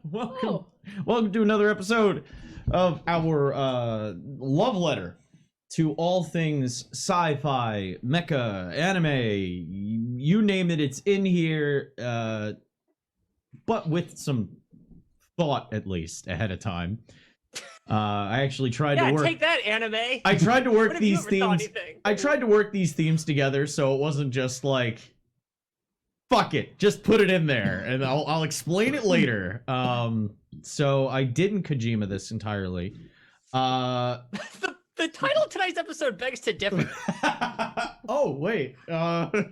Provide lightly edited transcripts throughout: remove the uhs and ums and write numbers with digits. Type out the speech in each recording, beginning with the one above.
Welcome to another episode of our love letter to all things sci-fi, mecha, anime, you name it, it's in here, but with some thought, at least, ahead of time. I actually tried to work... take that, anime! I tried to work these themes... I tried to work these themes together so it wasn't just like... Fuck it, just put it in there, and I'll explain it later. So I didn't Kojima this entirely. The title of tonight's episode begs to differ. Oh, wait. Oh, wait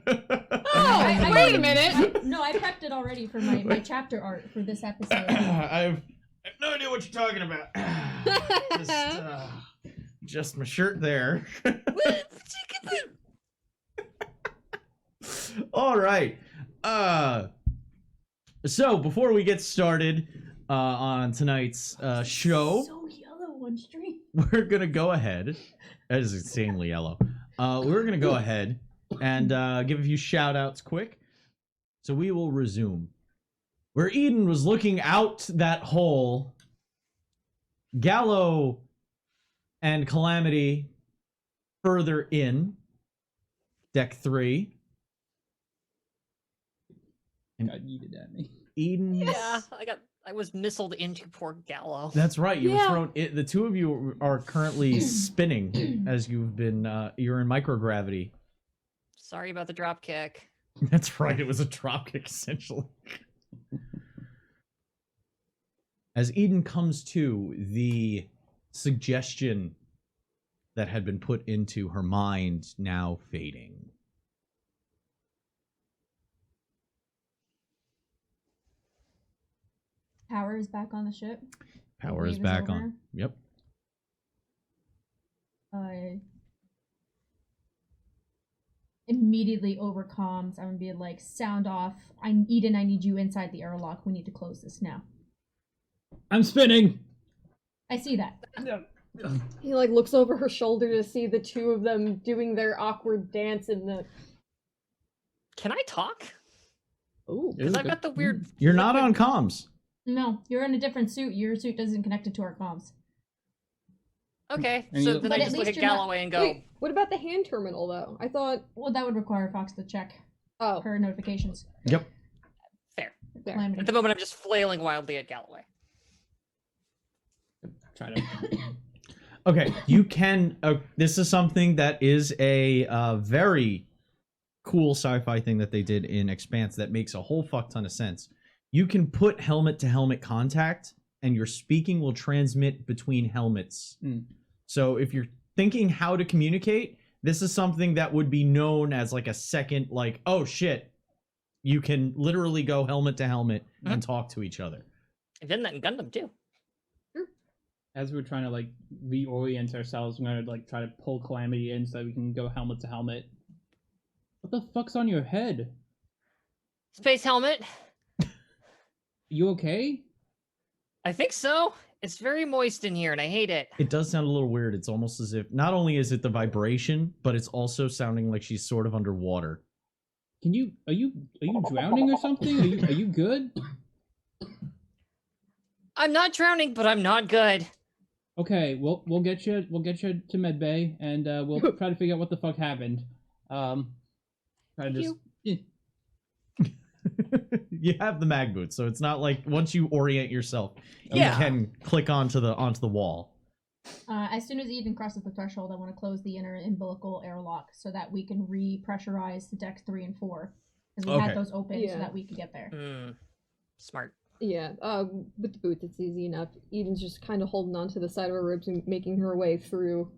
a minute. I prepped it already for my chapter art for this episode. I have no idea what you're talking about. Just my shirt there. All right. So before we get started on tonight's show, so yellow on stream. We're gonna go ahead. That is insanely yellow. We're gonna go ahead and give a few shout outs quick. So we will resume. Where Eden was looking out that hole, Gallo and Calamity further in deck 3. And got yeeted at me. Eden. Yeah, I was missiled into poor Gallo. That's right. You were thrown. The two of you are currently spinning as you've been. You're in microgravity. Sorry about the drop kick. That's right. It was a drop kick essentially. As Eden comes to, the suggestion that had been put into her mind now fading. Power is back on the ship. Power is back on. Yep. Immediately over comms, I'm gonna be like, sound off. Eden, I need you inside the airlock. We need to close this now. I'm spinning. I see that. He like looks over her shoulder to see the two of them doing their awkward dance in the... Can I talk? Ooh. Because I've got the weird... You're not on comms. No, you're in a different suit. Your suit doesn't connect it to our comms. Okay, And so you- then But I at just look least at you're not- Galloway and go... Wait, what about the hand terminal though? I thought... Well, that would require Fox to check her notifications. Yep. Fair. Calamity. At the moment, I'm just flailing wildly at Galloway. Try to... Okay, you can. This is something that is a very cool sci-fi thing that they did in Expanse that makes a whole fuck ton of sense. You can put helmet-to-helmet contact, and your speaking will transmit between helmets. So if you're thinking how to communicate, this is something that would be known as like a second, like, oh shit, you can literally go helmet-to-helmet and talk to each other. I've done that in Gundam, too. As we're trying to like reorient ourselves, I'm gonna like try to pull Calamity in so that we can go helmet to helmet. What the fuck's on your head? Space helmet. You okay? I think so. It's very moist in here, and I hate it. It does sound a little weird. It's almost as if, not only is it the vibration, but it's also sounding like she's sort of underwater. Are you drowning or something? Are you good? I'm not drowning, but I'm not good. Okay, we'll get you to med bay, and we'll try to figure out what the fuck happened. Try to just. You have the mag boot, so it's not like once you orient yourself, you Yeah. can click onto the wall. As soon as Eden crosses the threshold, I want to close the inner umbilical airlock so that we can re-pressurize deck 3 and 4. Because we had those open so that we could get there. Smart. Yeah, with the boots it's easy enough. Eden's just kind of holding on to the side of her ribs and making her way through,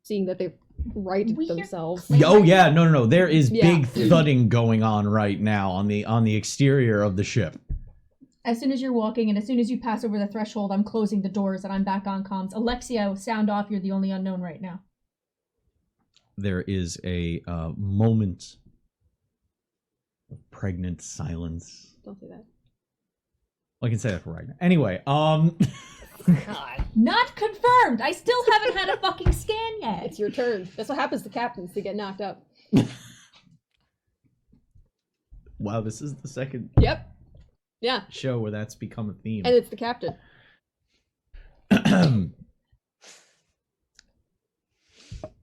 seeing that they've righted themselves. Oh yeah, no. There is Yeah. big thudding going on right now on the exterior of the ship. As soon as you're walking and as soon as you pass over the threshold, I'm closing the doors and I'm back on comms. Alexia, sound off. You're the only unknown right now. There is a moment of pregnant silence. Don't say that. Well, I can say that for right now. Anyway, God. Not confirmed! I still haven't had a fucking scan yet! It's your turn. That's what happens to captains. They get knocked up. Wow, this is the second. Yep. Yeah, show where that's become a theme. and it's the captain.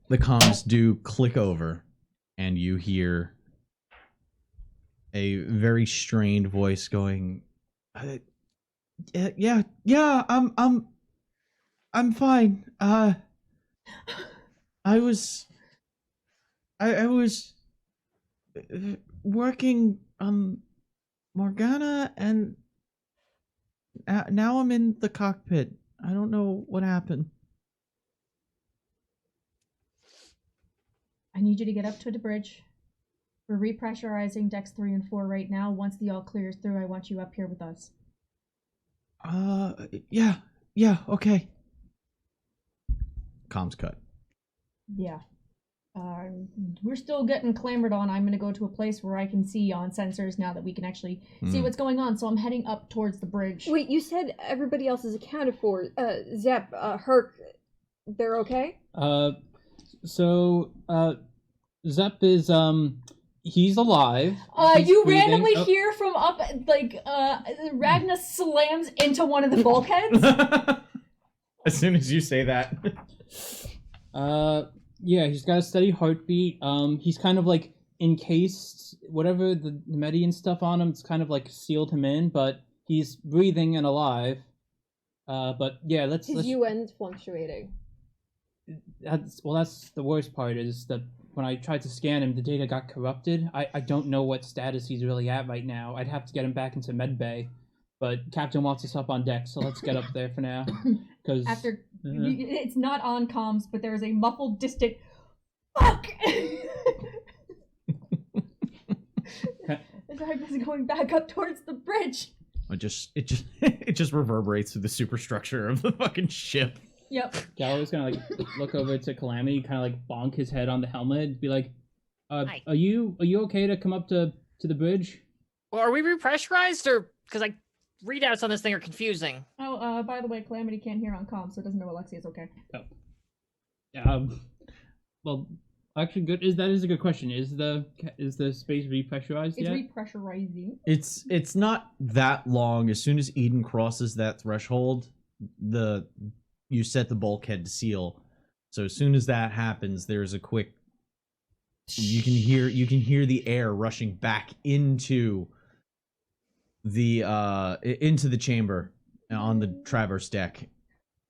The comms do click over, and you hear a very strained voice going, "Yeah, I'm fine. I was working Morgana, and now I'm in the cockpit. I don't know what happened." I need you to get up to the bridge. We're repressurizing decks 3 and 4 right now. Once the all clears through, I want you up here with us. Yeah, okay. Comms cut. Yeah. We're still getting clamored on. I'm gonna go to a place where I can see on sensors now that we can actually see what's going on. So I'm heading up towards the bridge. Wait, you said everybody else is accounted for. Zep, Herc, they're okay? Zep is, he's alive. He's You breathing. randomly Oh, hear from up, Ragna slams into one of the bulkheads. As soon as you say that. Yeah, he's got a steady heartbeat. He's kind of like encased, whatever the Median stuff on him, it's kind of like sealed him in, but he's breathing and alive. But yeah, let's His UN's fluctuating. that's the worst part is that when I tried to scan him, the data got corrupted. I don't know what status he's really at right now. I'd have to get him back into medbay, but Captain wants us up on deck, so let's get up there for now. Because After it's not on comms, but there is a muffled, distant "fuck." As Ragna's going back up towards the bridge. It just reverberates through the superstructure of the fucking ship. Yep. Galloway's gonna like look over to Calamity, kind of like bonk his head on the helmet, be like, Hi. "Are you okay to come up to the bridge?" Well, are we repressurized or because like readouts on this thing are confusing? Oh, by the way, Calamity can't hear on comms, so doesn't know Alexia's okay. Well, actually, that is a good question. Is the space repressurized It's yet? repressurizing. It's not that long. As soon as Eden crosses that threshold, you set the bulkhead to seal. So as soon as that happens, there's a quick. You can hear the air rushing back into the chamber on the traverse deck.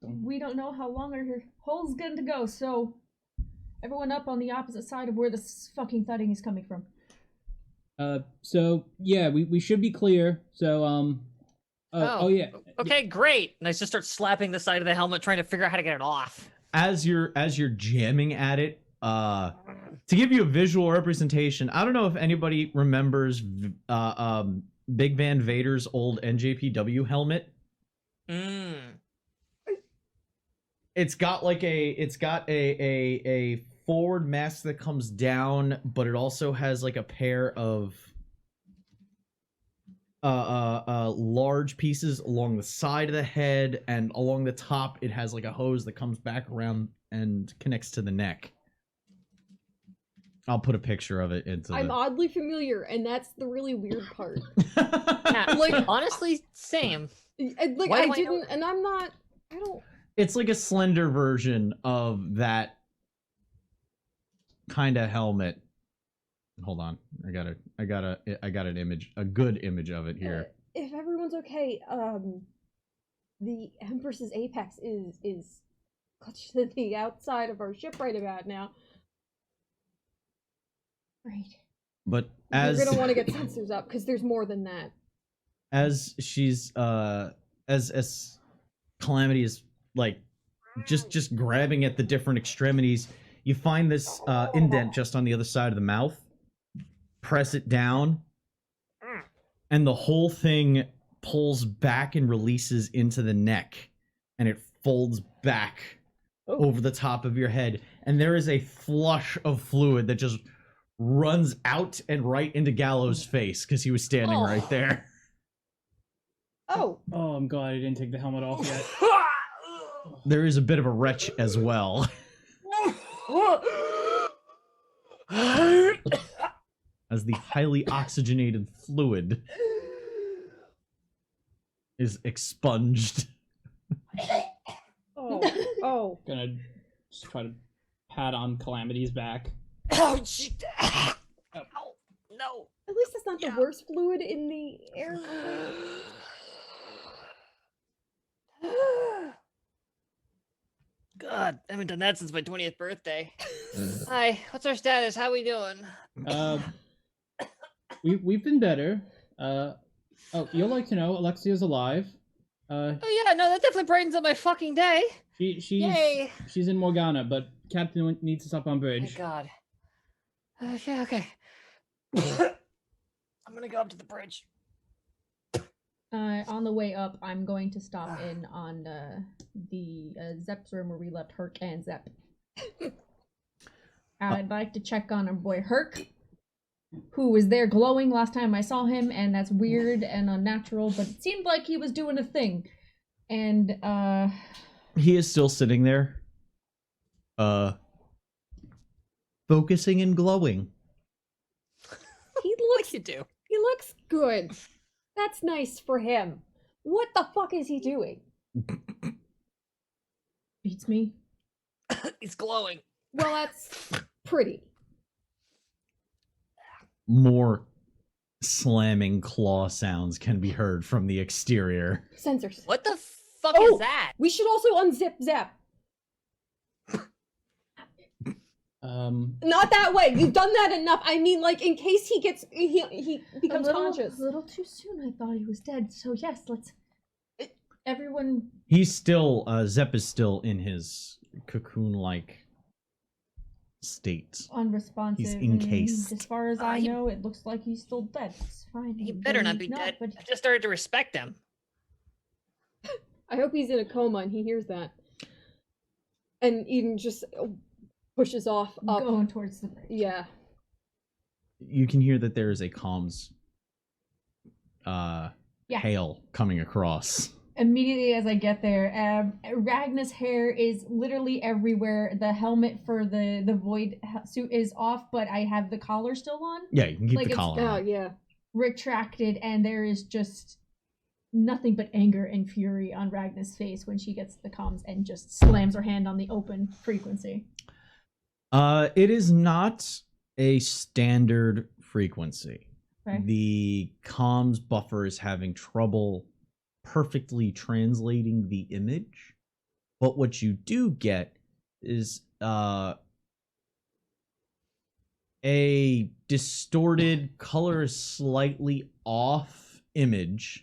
We don't know how long our hole's going to go, so everyone up on the opposite side of where this fucking thudding is coming from. So yeah, we should be clear. So oh yeah. Okay, great. And I just start slapping the side of the helmet, trying to figure out how to get it off. As you're jamming at it, to give you a visual representation, I don't know if anybody remembers Big Van Vader's old NJPW helmet. It's got a forward mask that comes down, but it also has like a pair of large pieces along the side of the head, and along the top it has like a hose that comes back around and connects to the neck. I'll put a picture of it into I'm oddly familiar, and that's the really weird part. Yeah, Like- honestly, same. Like Why I do I know didn't, and I'm not. I don't. It's like a slender version of that kind of helmet. Hold on, I got an image, a good image of it here. If everyone's okay, the Empress's apex is clutched to the outside of our ship right about now. Great. But You're as gonna want to get sensors up because there's more than that. as she's as Calamity is like just grabbing at the different extremities, you find this indent just on the other side of the mouth. Press it down, and the whole thing pulls back and releases into the neck, and it folds back over the top of your head, and there is a flush of fluid that just runs out and right into Gallows' face because he was standing right there. Oh, Oh, I'm glad I didn't take the helmet off yet. There is a bit of a retch as well. As the highly oxygenated fluid is expunged. Oh. Gonna just try to pat on Calamity's back. Oh, shit. Ow. No. At least it's not Yeah. the worst fluid in the air. God, I haven't done that since my 20th birthday. Hi, what's our status? How we doing? We've been better. You'll like to know Alexia's alive. Oh yeah, no, that definitely brightens up my fucking day. Yay! She's in Morgana, but Captain needs us up on bridge. Thank God. Yeah, okay. I'm gonna go up to the bridge. On the way up, I'm going to stop in on the Zep's room where we left Herc and Zep. I'd like to check on our boy Herc, who was there glowing last time I saw him, and that's weird and unnatural, but it seemed like he was doing a thing. And, He is still sitting there, focusing and glowing. He looks Like you do. He looks good. That's nice for him. What the fuck is he doing? beats me. He's glowing. Well, that's pretty. More slamming claw sounds can be heard from the exterior. Sensors. What the fuck Oh! is that? We should also unzip Zep. Not that way. You've done that enough. I mean, like, in case he gets he becomes conscious. A little too soon. I thought he was dead. So yes, let's. Everyone. He's still, Zep is still in his cocoon-like state. Unresponsive. He's and encased. As far as I know, it looks like he's still dead. It's fine. He better not be He's dead. But I just started to respect him. I hope he's in a coma and he hears that. And Eden just pushes off up. going towards the bridge. Yeah. You can hear that there is a comms hail coming across. Immediately as I get there, Ragna's hair is literally everywhere. The helmet for the void suit is off, but I have the collar still on. Yeah, you can keep Like the it's- collar Oh, on. yeah. Retracted, and there is just nothing but anger and fury on Ragna's face when she gets the comms and just slams her hand on the open frequency. It is not a standard frequency. Okay. The comms buffer is having trouble perfectly translating the image, but what you do get is a distorted, color slightly off image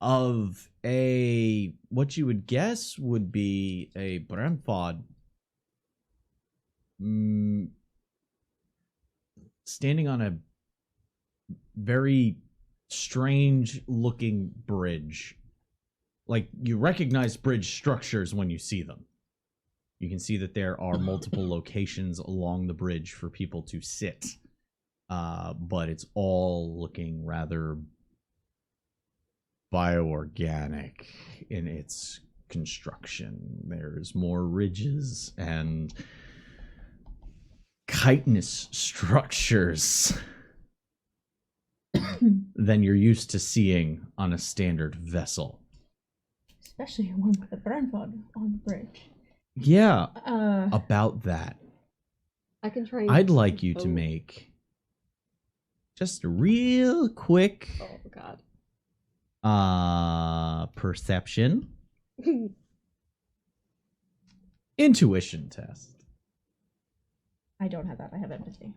of a what you would guess would be a Bremfod standing on a very strange looking bridge. Like, you recognize bridge structures when you see them. You can see that there are multiple locations along the bridge for people to sit, but it's all looking rather bioorganic in its construction. There's more ridges and chitinous structures than you're used to seeing on a standard vessel. Especially one with a Brentford on the bridge. Yeah, about that. I can try and... I'd like you to make just a real quick Oh, God. perception intuition test. I don't have that. I have empathy.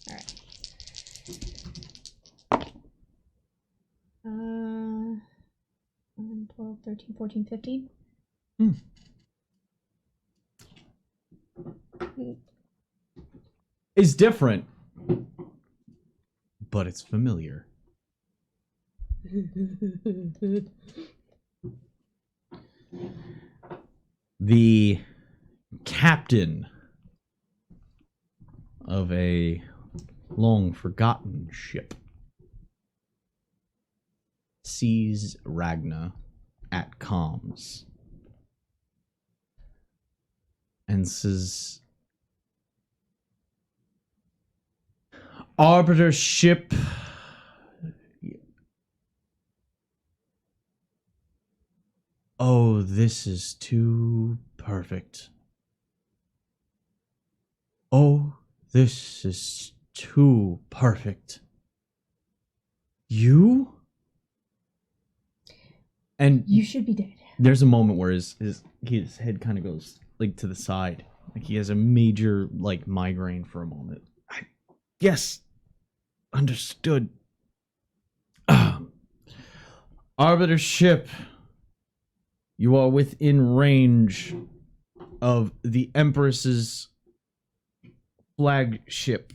Alright. 11, 12, 13, 14, 15. Is different, but it's familiar. The captain of a long forgotten ship sees Ragna at comms and says, "Arbiter ship, Oh, this is too perfect. Oh, this is too perfect. You? And You should be dead. there's a moment where his head kind of goes like to the side. Like he has a major like migraine for a moment. Yes. Understood. Arbiter ship. You are within range of the Empress's flagship.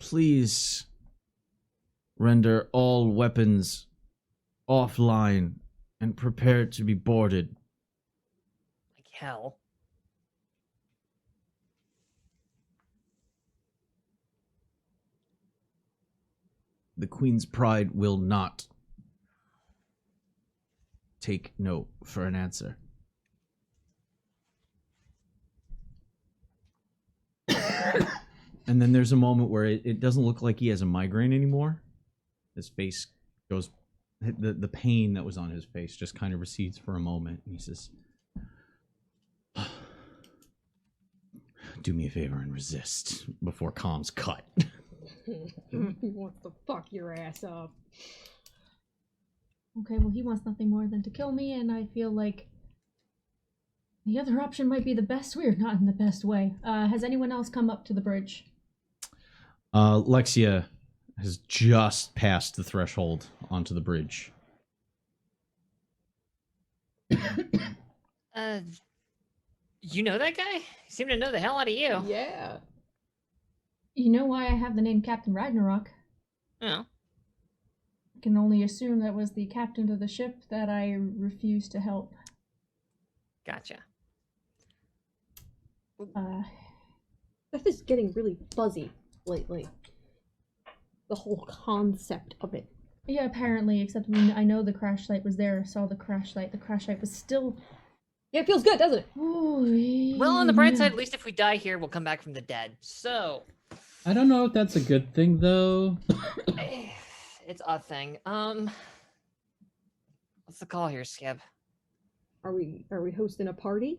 Please render all weapons offline and prepare to be boarded. Like hell. The Queen's Pride will not take no for an answer. And then there's a moment where it doesn't look like he has a migraine anymore. His face goes, the pain that was on his face just kind of recedes for a moment. And he says, do me a favor and resist before comms cut. He wants to fuck your ass up. Okay, well, he wants nothing more than to kill me, and I feel like the other option might be the best. We're not in the best way. Has anyone else come up to the bridge? Lexia has just passed the threshold onto the bridge. You know that guy? You seem to know the hell out of you. Yeah. You know why I have the name Captain Ragnarok? Oh. I can only assume that was the captain of the ship that I refused to help. Gotcha. Stuff is getting really fuzzy lately. The whole concept of it. Yeah, apparently, except I know the crash site was there, saw the crash site. The crash site was still... Yeah, it feels good, doesn't it? Well, on the bright side, at least if we die here, we'll come back from the dead. So... I don't know if that's a good thing, though. It's a thing. What's the call here, Skib? Are we hosting a party?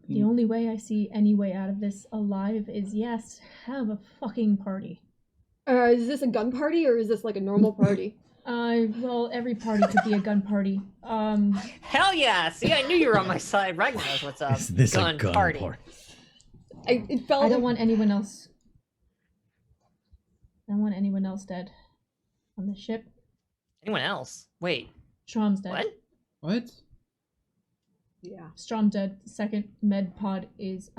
The only way I see any way out of this alive is, yes, have a fucking party. Is this a gun party or is this like a normal party? Well, every party could be a gun party. Hell yeah! See, I knew you were on my side. Ragnar knows what's up. Is this gun a gun party. It felt I don't want anyone else. I don't want anyone else dead on the ship. Anyone else? Wait. Strom's dead. What? What? Yeah. Strom dead. The second med pod is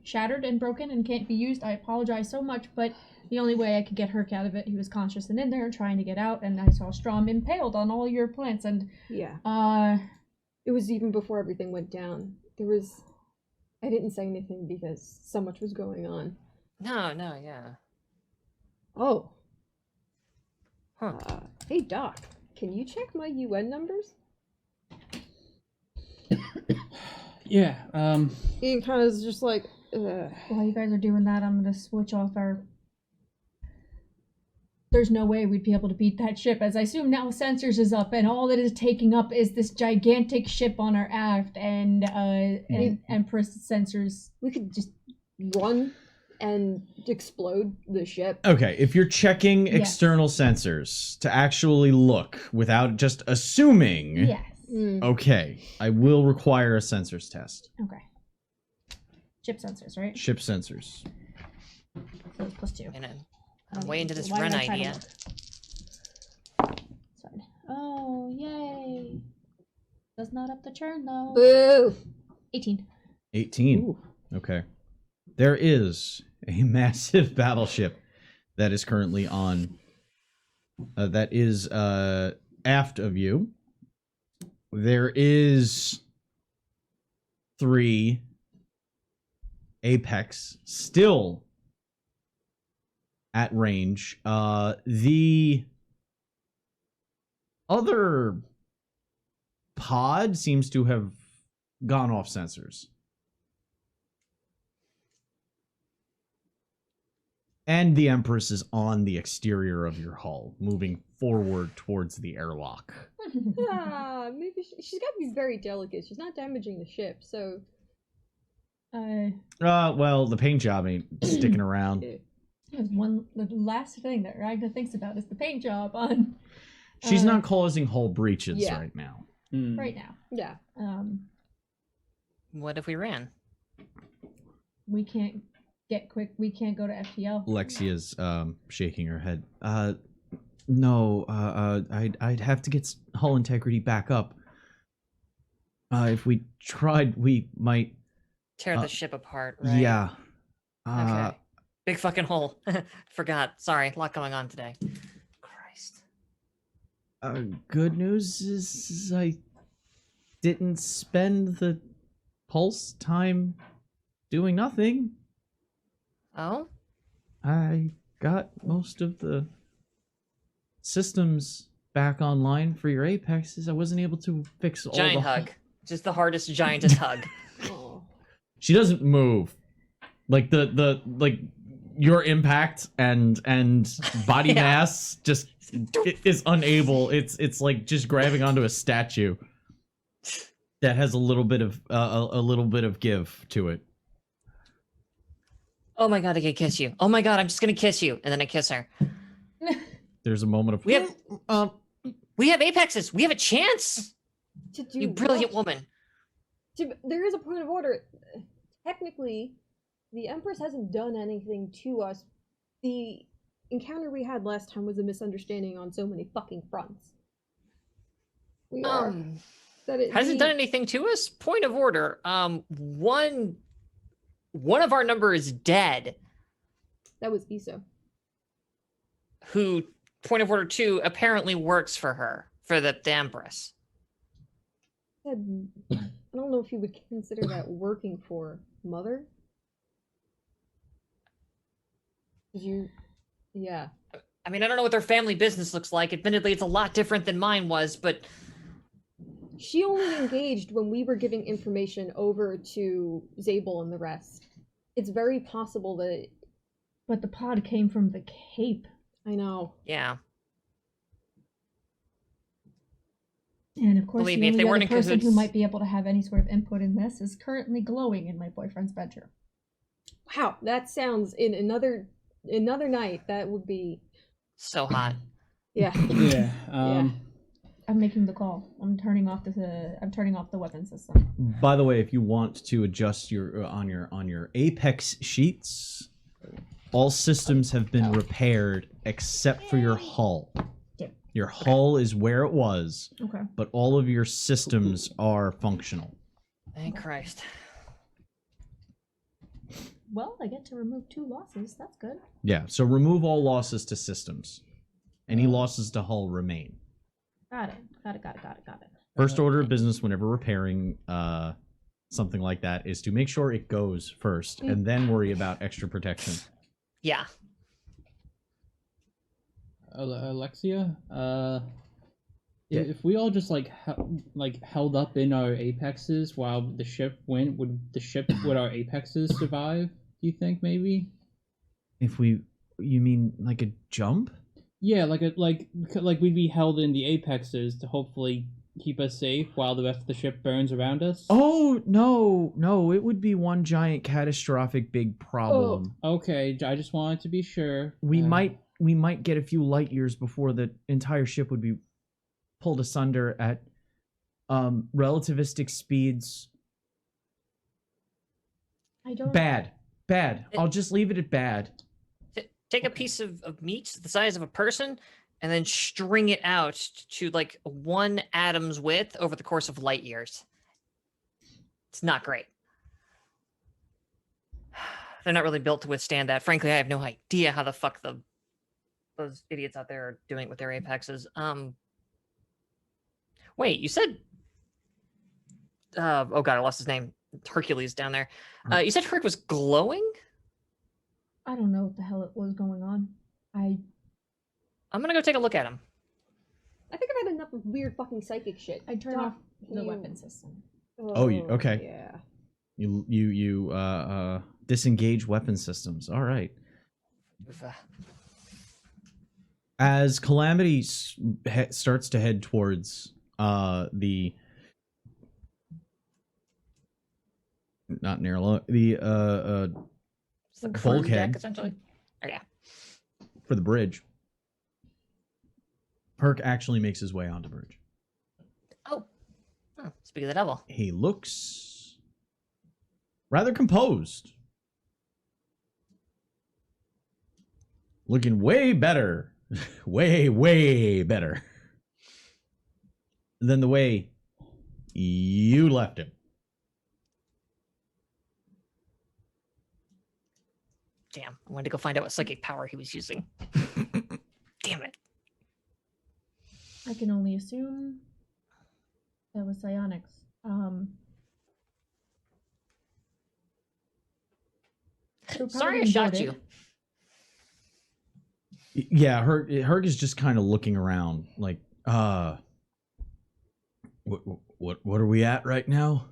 shattered and broken and can't be used. I apologize so much, but the only way I could get Herc out of it, he was conscious and in there trying to get out, and I saw Strom impaled on all your plants, and yeah. It was even before everything went down. I didn't say anything because so much was going on. No, yeah. Oh. Huh. Hey Doc, can you check my UN numbers? Yeah, Ian kind of is just like, while you guys are doing that, I'm gonna switch off our... There's no way we'd be able to beat that ship, as I assume now sensors is up, and all it is taking up is this gigantic ship on our aft, and Empress sensors. we could just run and explode the ship. Okay, if you're checking Yes. external sensors to actually look without just assuming, Yes. okay, I will require a sensors test. Okay. Ship sensors, right? Ship sensors. So it's +2. And I'm way into this Why run did I try to idea. look? Sorry. Oh, yay. Does not up the churn, though. Boo! 18. 18. Ooh. Okay. There is a massive battleship that is currently on. That is aft of you. There is 3 Apex still at range. The other pod seems to have gone off sensors. And the Empress is on the exterior of your hull, moving forward towards the airlock. Maybe she's got to be very delicate. She's not damaging the ship, so. Well, the paint job ain't sticking around. There's the last thing that Ragna thinks about is the paint job on. She's not causing hull breaches right now. Right now. Yeah. What if we ran? We can't get quick. We can't go to FTL. Alexia's shaking her head. No. I'd have to get hull integrity back up. If we tried, we might Tear the ship apart, right? Yeah. Okay. Big fucking hole. Forgot. Sorry, a lot going on today. Christ. Good news is I didn't spend the pulse time doing nothing. Oh? I got most of the systems back online for your apexes. I wasn't able to fix all Giant the hug. Just the hardest, giantest hug. Oh. She doesn't move. Like the your impact and body mass just is unable. It's like just grabbing onto a statue that has a little bit of give to it. Oh my god, I can kiss you. Oh my god, I'm just gonna kiss you, and then I kiss her. There's a moment of We have apexes. We have a chance. To do You brilliant what? woman. There is a point of order. Technically, the Empress hasn't done anything to us. The encounter we had last time was a misunderstanding on so many fucking fronts. We are. Hasn't done anything to us. Point of order. One of our number is dead. That was Issa. Who, point of order 2, apparently works for her, for the Empress. I don't know if you would consider that working for Mother. Yeah. I mean, I don't know what their family business looks like. Admittedly, it's a lot different than mine was, but She only engaged when we were giving information over to Zabel and the rest. It's very possible that... But the pod came from the Cape. I know. yeah. And of course, Believe the me, if only they weren't other in person who cahoots- might be able to have any sort of input in this is currently glowing in my boyfriend's bedroom. Wow, that sounds... In another night, that would be... So hot. Yeah. Yeah. I'm making the call. I'm turning off the weapon system. By the way, if you want to adjust your on your Apex sheets, all systems have been repaired except for your hull. Yep. Your hull is where it was, Okay. but all of your systems are functional. Thank Christ. Well, I get to remove 2 losses. That's good. Yeah, so remove all losses to systems. Any losses to hull remain. Got it. First order of business whenever repairing something like that is to make sure it goes first and then worry about extra protection. Yeah. Alexia, if we all just held up in our apexes while the ship went, would our apexes survive? Do you think maybe? You mean like a jump? Yeah, like we'd be held in the apexes to hopefully keep us safe while the rest of the ship burns around us. Oh no, it would be one giant catastrophic big problem. Okay, I just wanted to be sure. We might get a few light years before the entire ship would be pulled asunder at relativistic speeds. I don't. Bad. I'll just leave it at bad. Take a piece of meat the size of a person and then string it out to like 1 atom's width over the course of light years. It's not great. They're not really built to withstand that. Frankly, I have no idea how the fuck those idiots out there are doing it with their apexes. Wait, you said oh god, I lost his name. Hercules down there. You said Herc was glowing? I don't know what the hell it was going on. I'm gonna go take a look at him. I think I've had enough of weird fucking psychic shit. I turn off the you- weapon system. Okay. Yeah. You disengage weapon systems. All right. As Calamity starts to head towards the not narrow the It's the crew bulkhead. deck, essentially. Oh, yeah. For the bridge, Perk actually makes his way onto the bridge. Oh, speak of the devil. He looks rather composed. Looking way better. way better than the way you left him. Damn, I wanted to go find out what psychic power he was using. Damn it. I can only assume that was psionics. So Sorry I probably shot boarded. Y- Yeah, Herc is just kind of looking around, like, what are we at right now?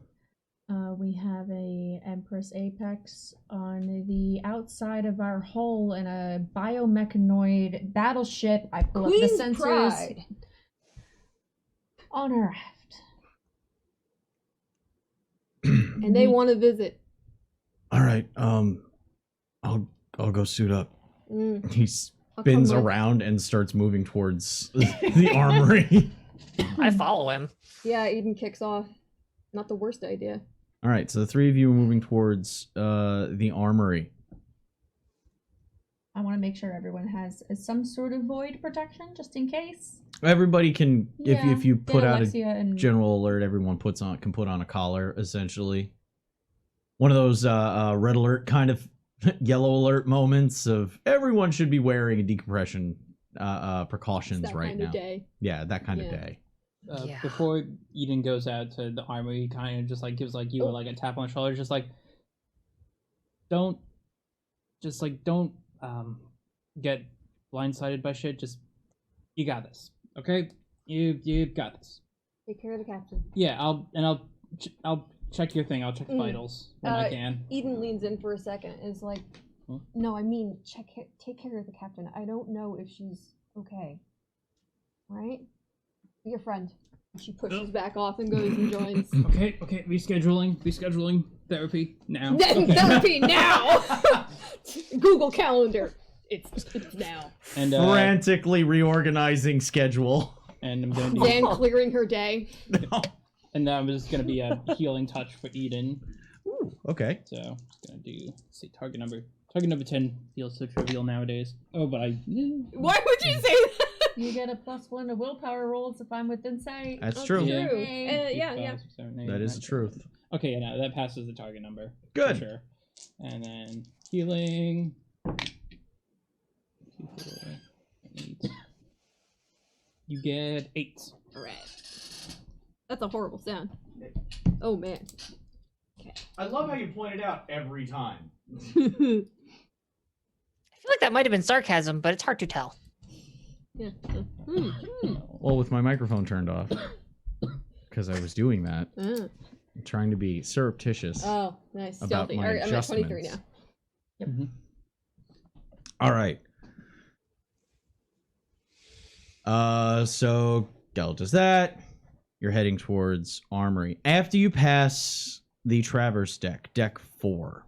We have a Empress Apex on the outside of our hull and a biomechanoid battleship. I pull up the Queen's sensors Pride. on our raft. And they want to visit. All right, I'll go suit up. Mm, He I'll spins come with. around and starts moving towards the armory. I follow him. Yeah, Eden kicks off. Not the worst idea. All right, so the three of you are moving towards the armory. I want to make sure everyone has some sort of void protection just in case. Everybody can, if you put out a Alexia and general alert, everyone can put on a collar, essentially. One of those red alert kind of yellow alert moments of everyone should be wearing a decompression It's precautions that right kind now. of day. Yeah, that kind of Yeah. day. Yeah. Before Eden goes out to the armor, he kind of just like gives like you like a tap on the shoulder, just like don't get blindsided by shit. Just you got this, okay? You got this. Take care of the captain. Yeah, I'll check your thing. I'll check the vitals when I can. Eden leans in for a second and is like, Huh? no, I mean, take care of the captain. I don't know if she's okay. Right? Be your friend. And she pushes back off and goes and joins. Okay, rescheduling therapy now. Okay. Therapy now! Google Calendar. It's now. And Frantically reorganizing schedule. and I'm gonna do, Dan clearing her day. and that was gonna be a healing touch for Eden. Ooh, okay. So just gonna do let's see target number 10 feels so trivial nowadays. Oh, but Why would you say that? you get a +1 to willpower rolls if I'm within sight. That's That's true. Yeah. true. Yay. Yeah. That is the truth. Okay, yeah, no, that passes the target number. Good. For sure. And then healing. 2, 4, 8. You get 8. Alright. That's a horrible sound. Oh man. I love how you point it out every time. I feel like that might have been sarcasm, but it's hard to tell. Yeah. Well, with my microphone turned off, because I was doing that, Ah. I'm trying to be surreptitious. Oh, nice. About Stealthy. my Alright, I'm at 23 adjustments. now. All right. So Del does that. You're heading towards Armory. After you pass the Traverse deck, deck 4.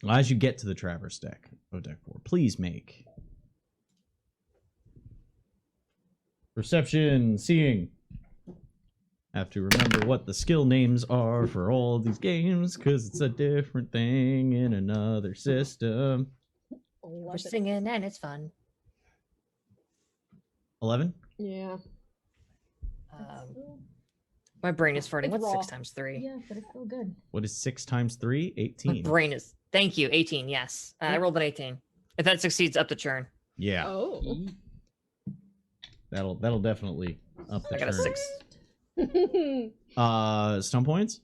Well, as you get to the Traverse deck, deck 4, please make perception, seeing. Have to remember what the skill names are for all these games, because it's a different thing in another system. We're 11. singing and it's fun. 11? Yeah. My brain is farting. It's What's raw. 6 times 3? Yeah, but it's still good. What is 6 times 3? My 18. brain is. Thank you. 18. Yes. I rolled an 18. If that succeeds, up the churn. Yeah, Oh. that'll definitely up the I got a turn. 6. Stone points?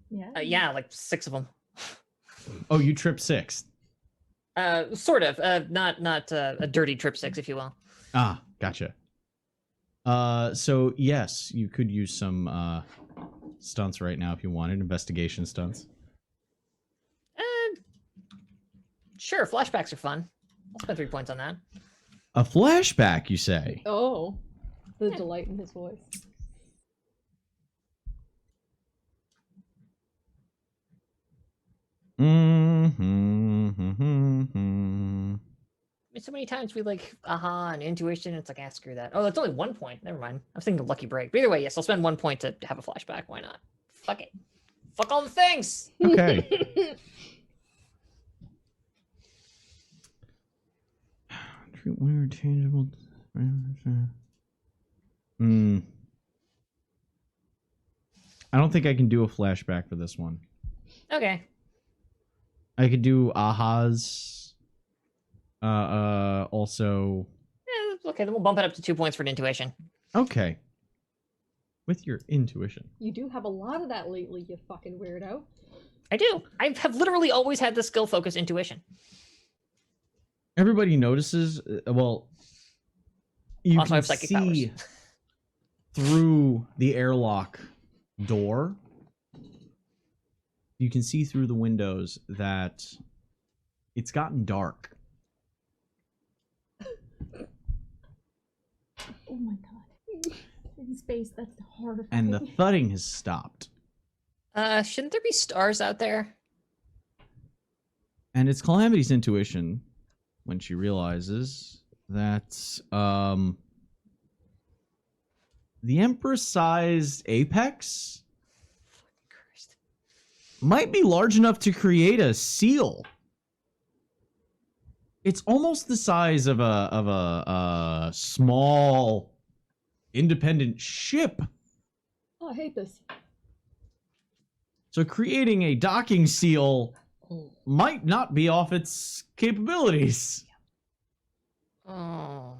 Yeah. Yeah, like 6 of them. Oh, you trip 6. Sort of. Not a dirty trip 6, if you will. Ah, gotcha. So yes, you could use some stunts right now if you wanted, investigation stunts. Sure, flashbacks are fun. I'll spend 3 points on that. A flashback, you say? Oh, the delight in his voice. I mean, so many times we like aha and intuition. It's like, screw that. Oh, that's only 1 point. Never mind. I was thinking of lucky break. But either way, yes, I'll spend 1 point to have a flashback. Why not? Fuck it. Fuck all the things. Okay. We're changeable. I don't think I can do a flashback for this one. Okay. I could do ahas. Also. Okay, then we'll bump it up to 2 points for an intuition. Okay. With your intuition. You do have a lot of that lately, you fucking weirdo. I do. I have literally always had the skill focus intuition. Everybody notices. Well, you Also, I can have psychic see powers. through the airlock door. You can see through the windows that it's gotten dark. Oh my god. In space, that's horrifying. And the thudding has stopped. Shouldn't there be stars out there? And it's Calamity's intuition when she realizes that the Empress-sized apex Christ. might be large enough to create a seal. It's almost the size of a small independent ship. Oh, I hate this. So creating a docking seal might not be off its capabilities. Oh.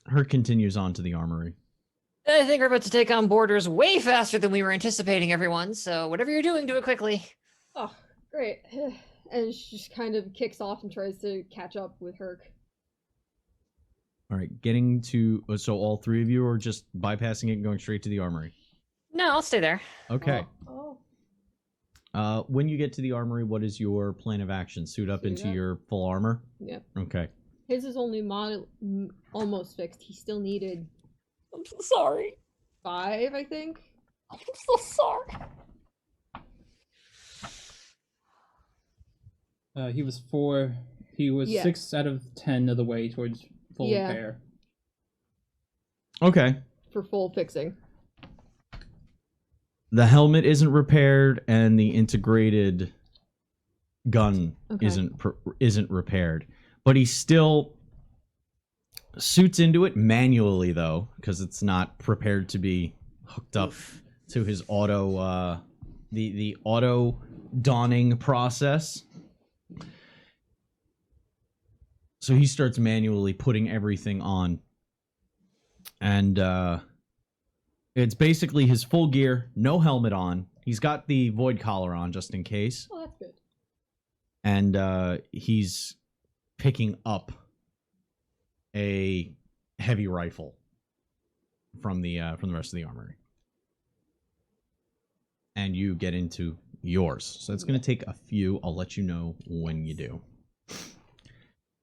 Her continues on to the armory. I think we're about to take on borders way faster than we were anticipating, everyone. So whatever you're doing, do it quickly. Oh, great. And she just kind of kicks off and tries to catch up with Herc. All right, getting to... So all three of you are just bypassing it and going straight to the armory? No, I'll stay there. Okay. Oh. When you get to the armory, what is your plan of action? Suit up Suit into up. your full armor? Yep. Okay. His is only almost fixed. He still needed I'm so sorry. 5, I think. I'm so sorry. He was 4. He was Yeah. 6 out of 10 of the way towards full Yeah. repair. Okay. For full fixing. The helmet isn't repaired, and the integrated gun Okay. isn't repaired. But he still suits into it manually, though, because it's not prepared to be hooked up to his auto the auto donning process. So he starts manually putting everything on, and it's basically his full gear, no helmet on. He's got the void collar on just in case, Oh, that's good. and he's picking up a heavy rifle from the rest of the armory. And you get into yours. So it's going to take a few. I'll let you know when you do.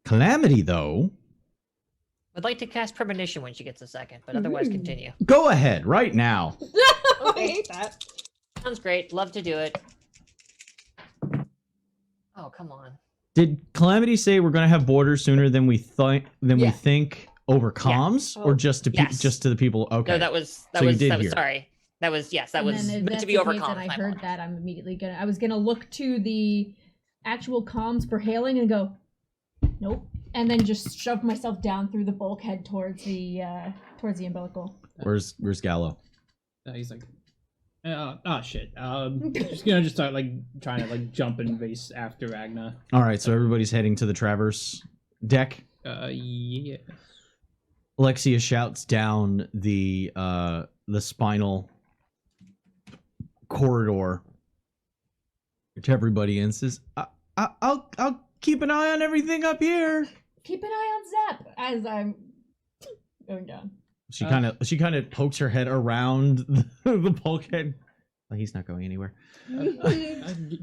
Calamity, though, I'd like to cast Premonition when she gets a second, but otherwise Ooh. continue. go ahead right now. I hate that. Sounds great. Love to do it. Oh, come on. Did Calamity say we're going to have borders sooner than we we Yeah. think over comms, Yeah. or just to Yes. just to the people? Okay. No, that was So you did that was hear. sorry. That was yes, that And was then if meant that's to be the case overcome. and I heard that, I'm immediately gonna. I was gonna look to the actual comms for hailing and go, nope, and then just shove myself down through the bulkhead towards the umbilical. Where's Gallo? He's like, shit. Just gonna start like trying to like jump and race after Ragna. All right, so everybody's heading to the traverse deck. Yeah. Alexia shouts down the spinal corridor to everybody and says, "I'll keep an eye on everything up here." Keep an eye on Zap as I'm going down. She kind of pokes her head around the bulkhead. Well, he's not going anywhere.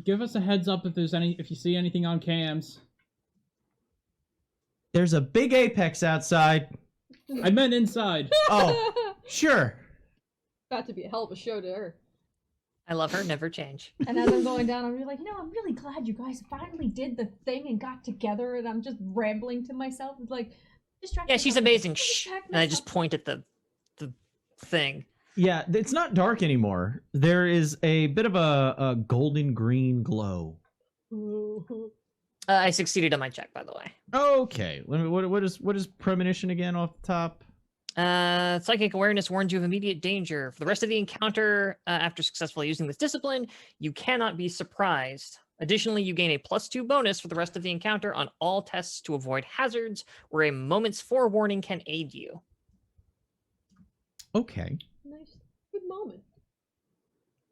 Give us a heads up if you see anything on cams. There's a big apex outside. I meant inside. Oh, sure. About to be a hell of a show to her. I love her, never change. And as I'm going down, I'm really like, I'm really glad you guys finally did the thing and got together. And I'm just rambling to myself. It's like, distract Yeah, she's myself. amazing. Just Shh. distract And I just myself. point at the thing. Yeah, it's not dark anymore. There is a bit of a golden green glow. I succeeded on my check, by the way. Okay, what is premonition again off the top? Psychic awareness warns you of immediate danger. For the rest of the encounter, after successfully using this discipline, you cannot be surprised. Additionally, you gain a +2 bonus for the rest of the encounter on all tests to avoid hazards, where a moment's forewarning can aid you. Okay. Nice. Good moment.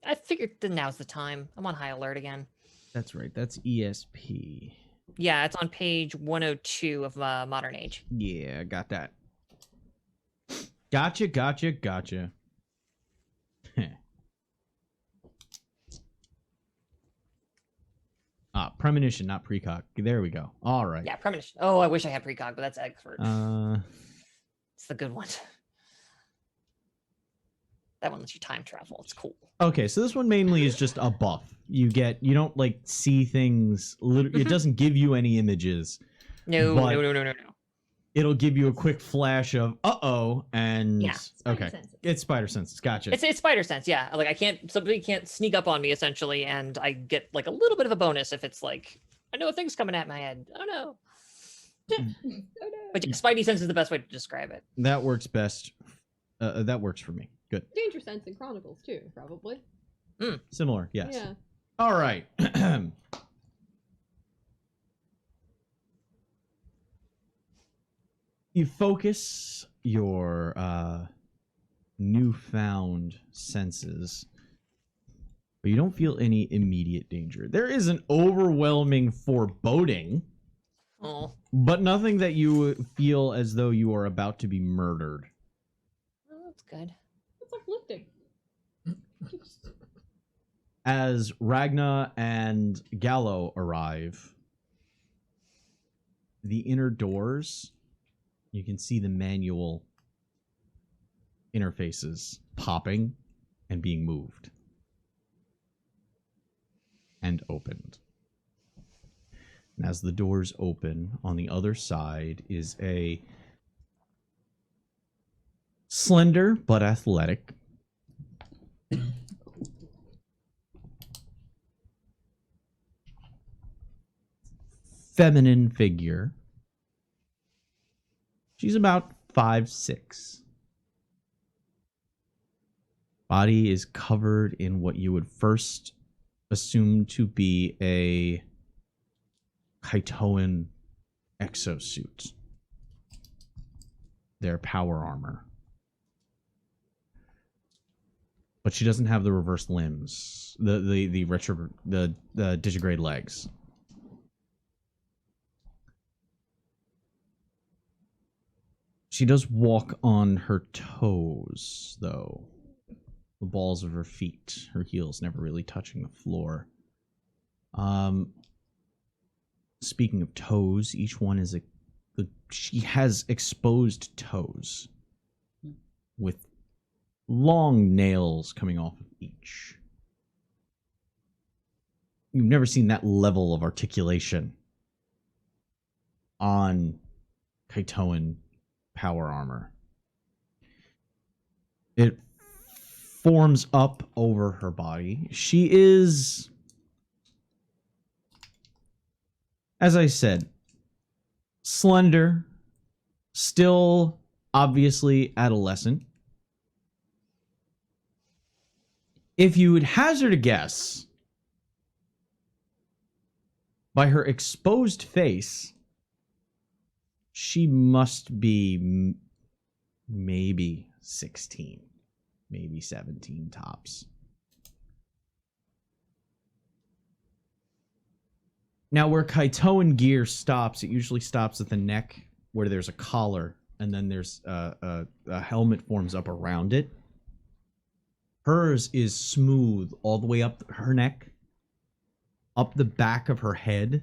I figured that now's the time. I'm on high alert again. That's right. That's ESP. Yeah, it's on page 102 of Modern Age. Yeah, got that. Gotcha. Premonition, not precog. There we go. All right. Yeah, premonition. Oh, I wish I had precog, but that's expert. It's the good one. That one lets you time travel. It's cool. Okay, so this one mainly is just a buff. You don't like see things. It doesn't give you any images. No. It'll give you a quick flash of and Yeah. okay, senses. it's spider senses. Gotcha. It's spider sense, yeah. Like somebody can't sneak up on me essentially, and I get like a little bit of a bonus if it's like I know a thing's coming at my head. Oh no. Oh no. But yeah, Spidey sense is the best way to describe it. That works best. That works for me. Good. Danger Sense in Chronicles too, probably. Similar. Yes. Yeah. All right. You focus your newfound senses, but you don't feel any immediate danger. There is an overwhelming foreboding, Oh, but nothing that you feel as though you are about to be murdered. that's good. That's uplifting. As Ragna and Gallo arrive, the inner doors, you can see the manual interfaces popping and being moved and opened. And as the doors open, on the other side is a slender but athletic feminine figure. She's about 5'6". Body is covered in what you would first assume to be a Kaitoan exosuit. Their power armor. But she doesn't have the reversed limbs, the digigrade legs. She does walk on her toes, though. The balls of her feet, her heels never really touching the floor. Speaking of toes, each one is she has exposed toes with long nails coming off of each. You've never seen that level of articulation on Kaitoan power armor. It forms up over her body. She is, as I said, slender, still obviously adolescent. If you would hazard a guess, by her exposed face, she must be maybe 16, maybe 17 tops. Now, where Kaitoan gear stops, it usually stops at the neck, where there's a collar, and then there's a helmet forms up around it. Hers is smooth all the way up her neck, up the back of her head,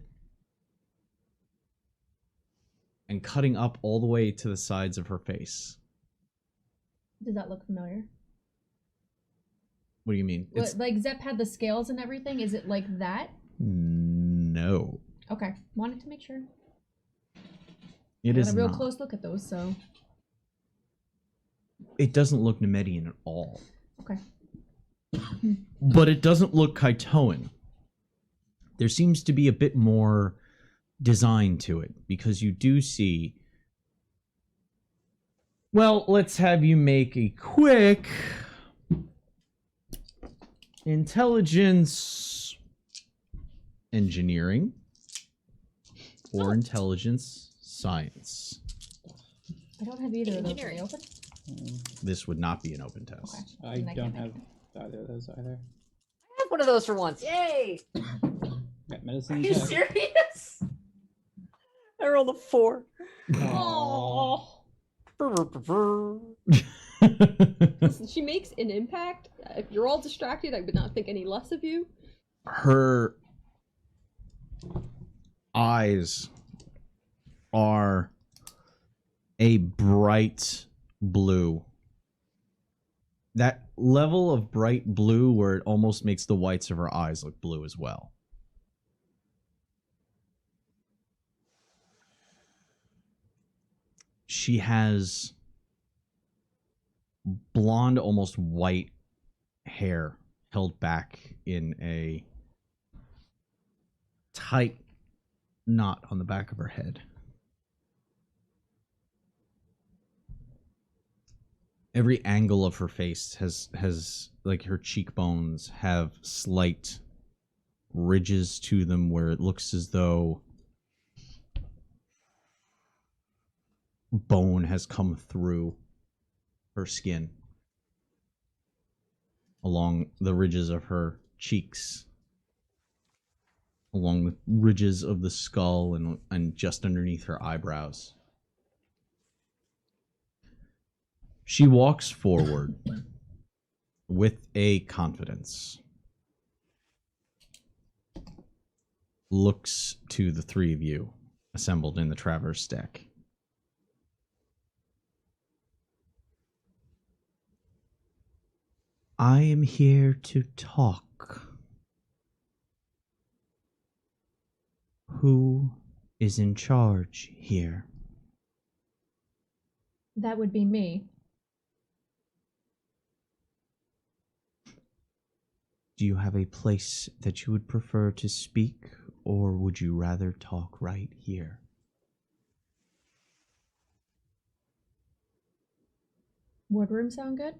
and cutting up all the way to the sides of her face. Does that look familiar? What do you mean? It's Like Zep had the scales and everything. Is it like that? no. Okay, wanted to make sure. It I is got a real not. close look at those, so It doesn't look Nemedian at all. okay. But it doesn't look Kaitoan. There seems to be a bit more design to it, because you do see... Well, let's have you make a quick intelligence engineering or intelligence science. I don't have either of those. Are Engineering. they open? This would not be an open test. Okay. I Then I don't can't make have it. either of those either. I have one of those for once. Yay! Got medicine. Are you serious? I rolled a 4. Oh. Listen, she makes an impact. If you're all distracted, I would not think any less of you. Her eyes are a bright blue. That level of bright blue where it almost makes the whites of her eyes look blue as well. She has blonde, almost white hair held back in a tight knot on the back of her head. Every angle of her face has like her cheekbones have slight ridges to them where it looks as though bone has come through her skin along the ridges of her cheeks, along the ridges of the skull, and just underneath her eyebrows. She walks forward with a confidence, looks to the three of you assembled in the Traverse deck. I am here to talk. Who is in charge here? That would be me. Do you have a place that you would prefer to speak, or would you rather talk right here? Wardroom sound good?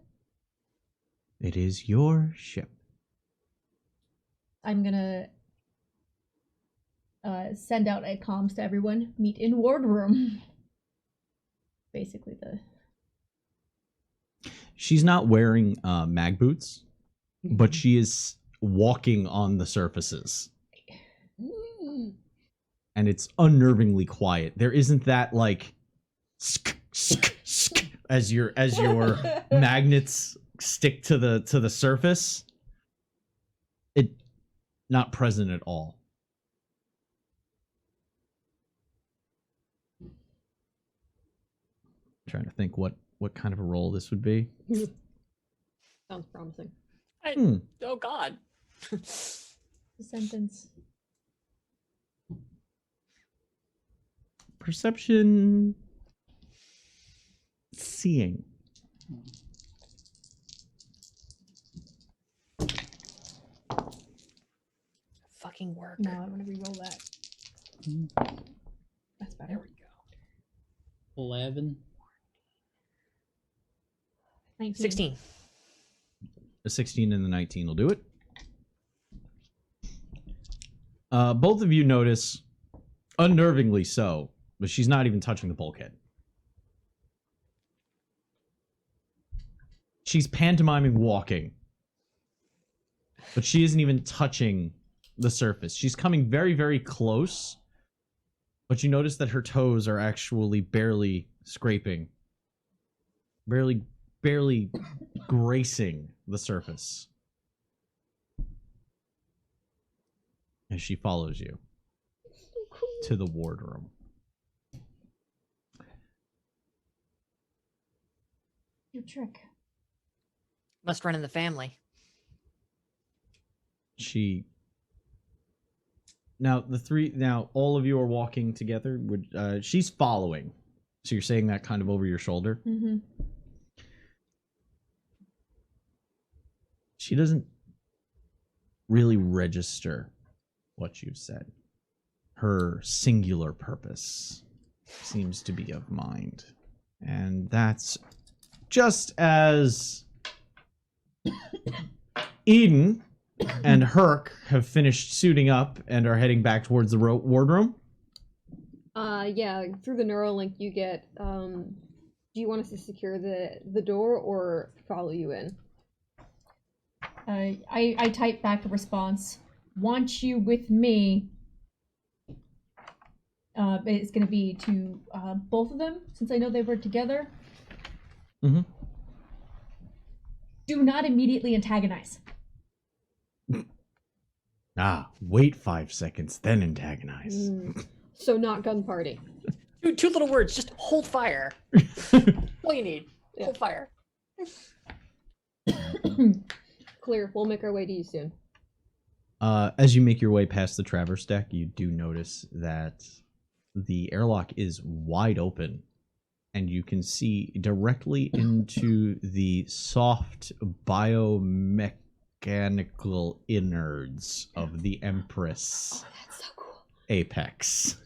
It is your ship. I'm gonna send out a comms to everyone. Meet in wardroom. Basically the... She's not wearing mag boots, but she is walking on the surfaces. And it's unnervingly quiet. There isn't that like as your magnets stick to the surface. It not present at all. Trying to think what kind of a role this would be. Sounds promising. Oh God. The sentence. Perception, seeing. Fucking work. No, I'm gonna re-roll that. That's There better. we go. 11. 19. 16. The 16 and the 19 will do it. Both of you notice, unnervingly so, but she's not even touching the bulkhead. She's pantomiming walking, but she isn't even touching the surface. She's coming very, very close, but you notice that her toes are actually barely scraping, barely gracing the surface as she follows you to the wardroom. Your trick. Must run in the family. Now all of you are walking together. She's following. So you're saying that kind of over your shoulder? Mm-hmm. She doesn't really register what you've said. Her singular purpose seems to be of mind. And that's just as Eden and Herc have finished suiting up and are heading back towards the wardroom. Yeah, through the Neuralink you get, do you want us to secure the door or follow you in? I type back a response. Want you with me. It's going to be to both of them, since I know they were together. Mm-hmm. Do not immediately antagonize. Wait 5 seconds, then antagonize. So not gun party. Two little words, just hold fire. All you need. Yeah. Hold fire. Clear, we'll make our way to you soon. As you make your way past the traverse deck, you do notice that the airlock is wide open, and you can see directly into the soft biomechanical innards of the Empress That's so cool. Apex.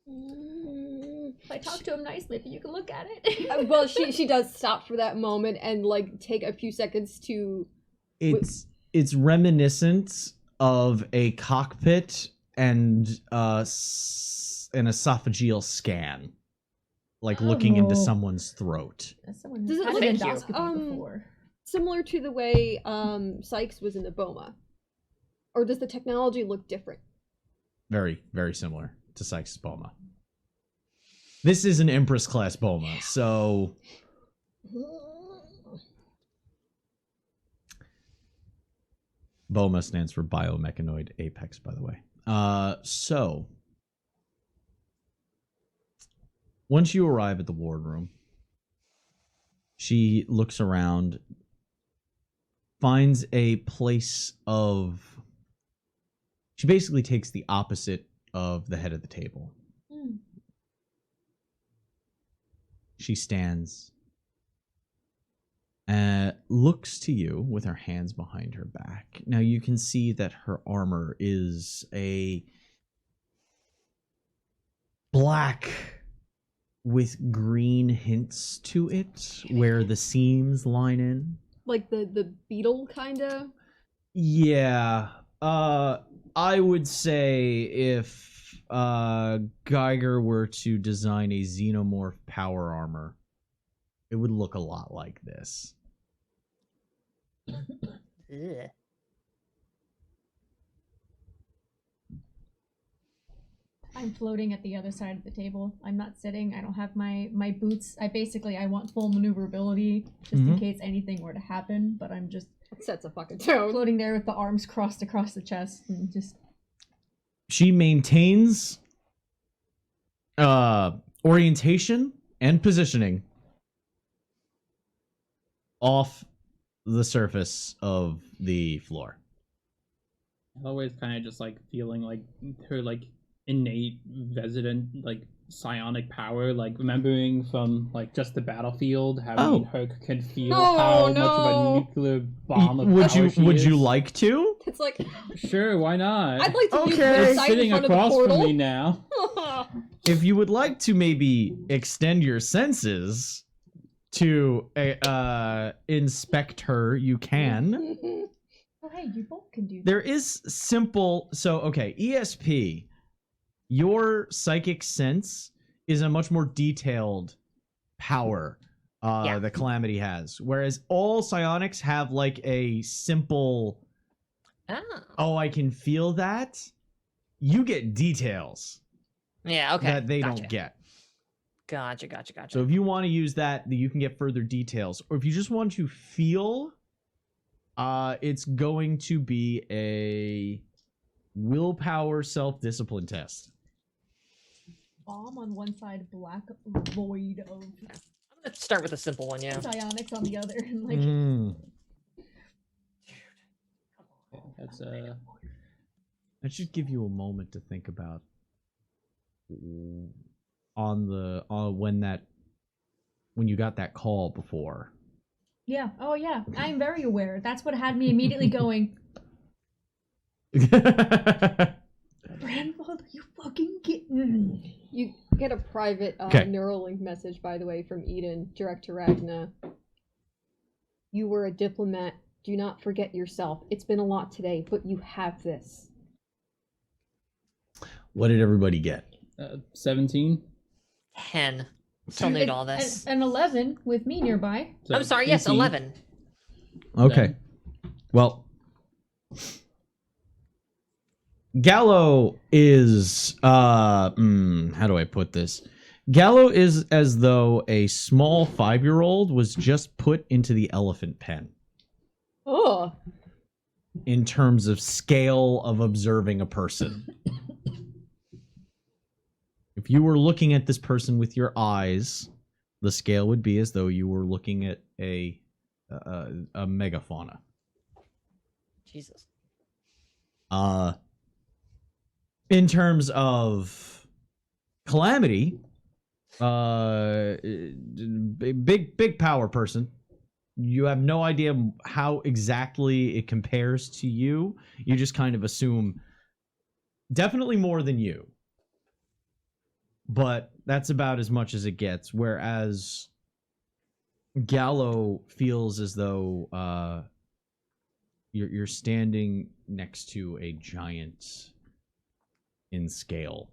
If I talk to him nicely, you can look at it. Well, she does stop for that moment and like take a few seconds to. It's reminiscent of a cockpit and an esophageal scan, like looking into someone's throat. Someone Does it had look an like endoscopy before. Similar to the way Sykes was in the Boma, or does the technology look different? Very, very similar to Sykes' Boma. This is an Empress class Boma, so Boma stands for Biomechanoid Apex, by the way. So once you arrive at the wardroom, she looks around, finds a place of. She basically takes the opposite of the head of the table. She stands, looks to you with her hands behind her back. Now you can see that her armor is a black with green hints to it, where the seams line in. Like the beetle kind of? Yeah. I would say if Geiger were to design a xenomorph power armor, it would look a lot like this. Ugh. I'm floating at the other side of the table. I'm not sitting. I don't have my boots. I want full maneuverability just in case anything were to happen, but I'm just That sets a fucking tone. floating there with the arms crossed across the chest and just. She maintains orientation and positioning off the surface of the floor. Always kind of just like feeling like her like innate resident like psionic power, like remembering from like just the battlefield how her can feel how much of a nuclear bomb of Would power she is. you like to? It's like, Sure, why not? I'd like to use Okay. the It's site in sitting front of the across portal. from me now. If you would like to maybe extend your senses to inspect her, you can. Oh, hey, you both can do that. There is simple. So, okay, ESP, your psychic sense is a much more detailed power that Calamity has. Whereas all psionics have like a simple, I can feel that. You get details Yeah, okay. that they Gotcha. don't get. Gotcha. So if you want to use that, you can get further details. Or if you just want to feel It's going to be a willpower self-discipline test. Bomb on one side, black void of Let's start with a simple one, yeah. psionics on the other, and like Yeah, that's That should give you a moment to think about when you got that call before. yeah. Oh yeah, I'm very aware. That's what had me immediately going. Grandfather, you fucking get. You get a private Okay. Neuralink message, by the way, from Eden, direct to Ragna. You were a diplomat. Do not forget yourself. It's been a lot today, but you have this. What did everybody get? 17. 10. Still need all this. An 11 with me nearby. So I'm sorry, yes, 18. 11. Okay. Well, Gallo is how do I put this? Gallo is as though a small 5-year-old was just put into the elephant pen Oh, in terms of scale of observing a person. If you were looking at this person with your eyes, the scale would be as though you were looking at a megafauna. Jesus. In terms of calamity, big power person. You have no idea how exactly it compares to you. You just kind of assume definitely more than you. But that's about as much as it gets. Whereas Gallo feels as though you're standing next to a giant in scale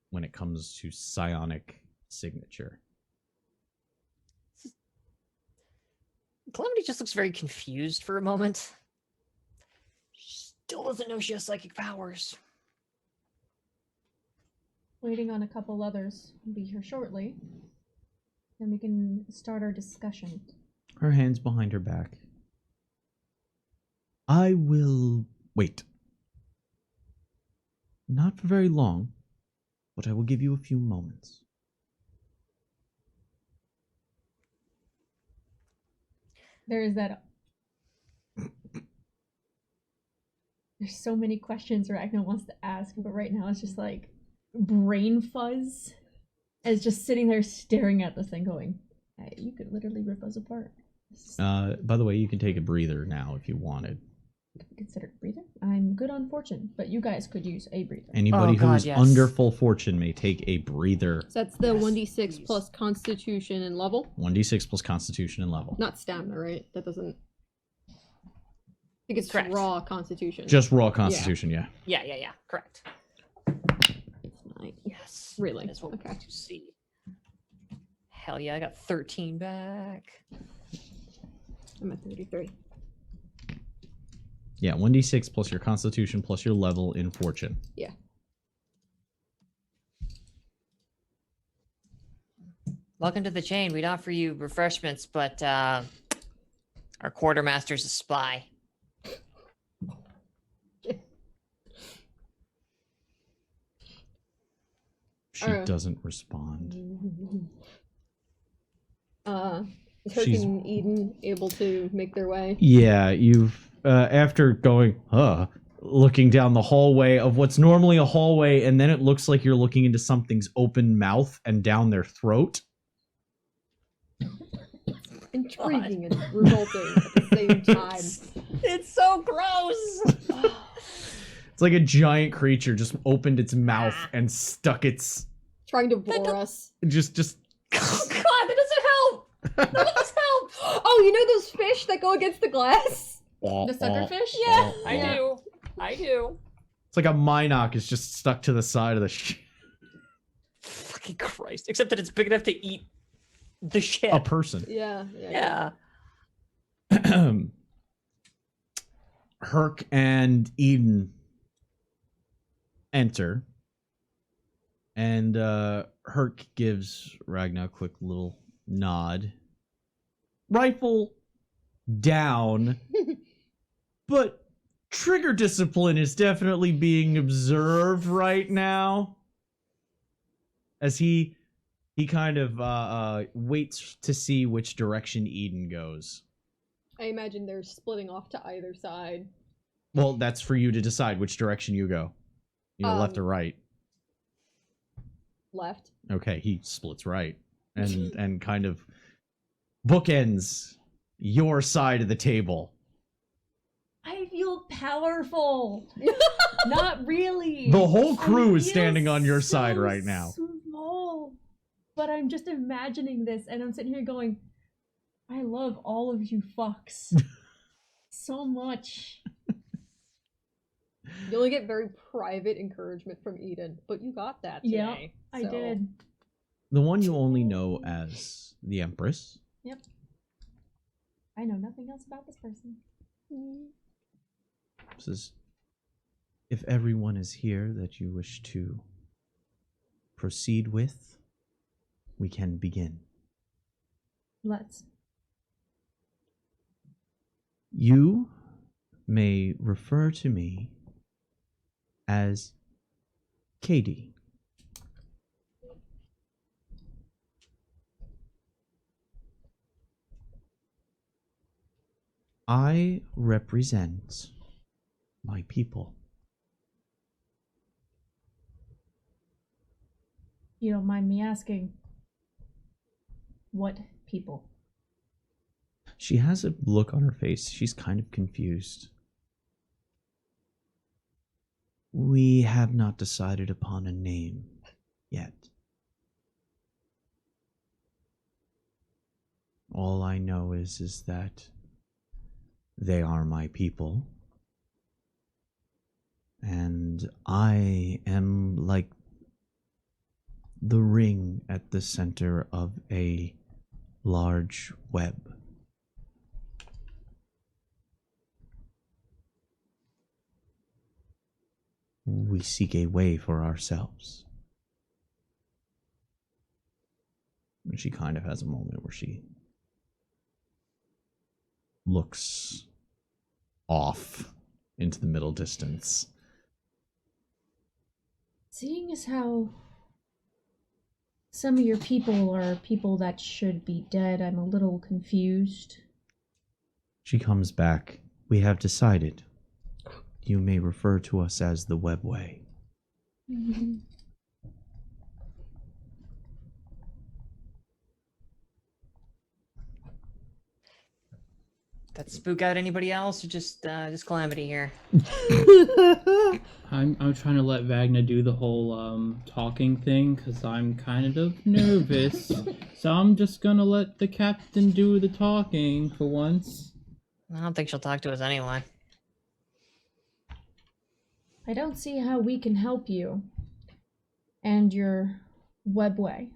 when it comes to psionic signature. Calamity just looks very confused for a moment. Still doesn't know she has psychic powers. Waiting on a couple others. Will be here shortly. Then we can start our discussion. Her hands behind her back. I will wait. Not for very long, but I will give you a few moments. There is that. There's so many questions Ragnar wants to ask, but right now it's just like brain fuzz. As just sitting there staring at this thing, going, hey, "You could literally rip us apart." By the way, you can take a breather now if you wanted. Consider it breather. I'm good on fortune, but you guys could use a breather. Anybody Oh, God, who's yes. under full fortune may take a breather. so that's the Yes, 1d6 please. plus Constitution and level. 1d6 plus Constitution and level. Not stamina, right? That doesn't. I think it's Correct. raw Constitution. Just raw Constitution, yeah. Yeah. Correct. It's 9. Yes. Really? That is what we Okay. want to see. Hell yeah, I got 13 back. I'm at 33. Yeah, 1d6 plus your Constitution plus your level in fortune. Yeah. Welcome to the chain. We'd offer you refreshments, but our quartermaster's a spy. She Alright. doesn't respond. Is Herc She's- and Eden able to make their way? Yeah, you've after going, looking down the hallway of what's normally a hallway, and then it looks like you're looking into something's open mouth and down their throat. Intriguing and revolting at the same time. It's so gross. It's like a giant creature just opened its mouth and stuck its Trying to bore us. just Oh God, that doesn't help. None of this helps. Oh, you know those fish that go against the glass? The suckerfish? Yeah, I Yeah. do. I do. It's like a Minoc is just stuck to the side of the ship. Fucking Christ! Except that it's big enough to eat the ship. A person. Yeah. Herc and Eden enter, and Herc gives Ragnar a quick little nod. Rifle down, but trigger discipline is definitely being observed right now. As he kind of waits to see which direction Eden goes. I imagine they're splitting off to either side. Well, that's for you to decide which direction you go. You know, left or right. Left. Okay, he splits right and kind of bookends your side of the table. I feel powerful. Not really. The whole crew I is feel standing on your so side right now. Small. But I'm just imagining this, and I'm sitting here going, I love all of you fucks so much. You only get very private encouragement from Eden, but you got that today. I did. The one you only know as the Empress. Yep. I know nothing else about this person. Says, if everyone is here that you wish to proceed with, we can begin. Let's. You may refer to me as Katie. I represent my people. You don't mind me asking, what people? She has a look on her face. She's kind of confused. We have not decided upon a name yet. All I know is that they are my people. And I am like the ring at the center of a large web. We seek a way for ourselves. And she kind of has a moment where she looks off into the middle distance. Seeing as how some of your people are people that should be dead, I'm a little confused. She comes back. We have decided. You may refer to us as the Webway. That spook out anybody else, or just Calamity here? I'm trying to let Vagna do the whole talking thing because I'm kind of nervous. So I'm just gonna let the captain do the talking for once. I don't think she'll talk to us anyway. I don't see how we can help you and your webway.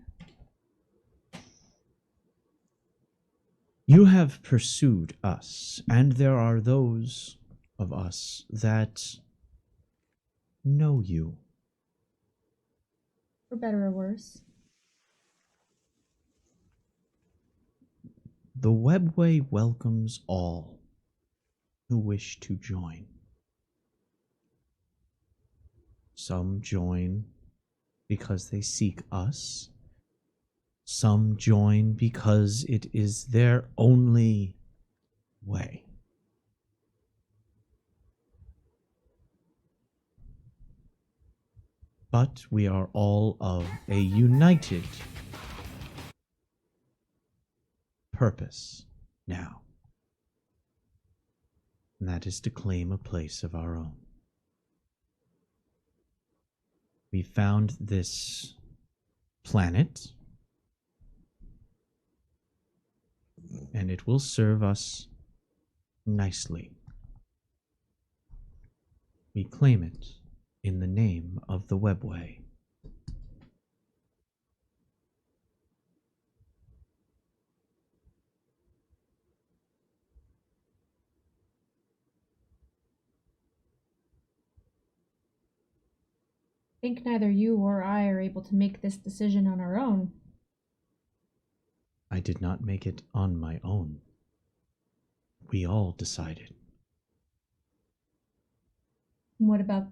You have pursued us, and there are those of us that know you. For better or worse. The Webway welcomes all who wish to join. Some join because they seek us. Some join because it is their only way. But we are all of a united purpose now. And that is to claim a place of our own. We found this planet, and it will serve us nicely. We claim it in the name of the Webway. I think neither you or I are able to make this decision on our own. I did not make it on my own. We all decided. What about...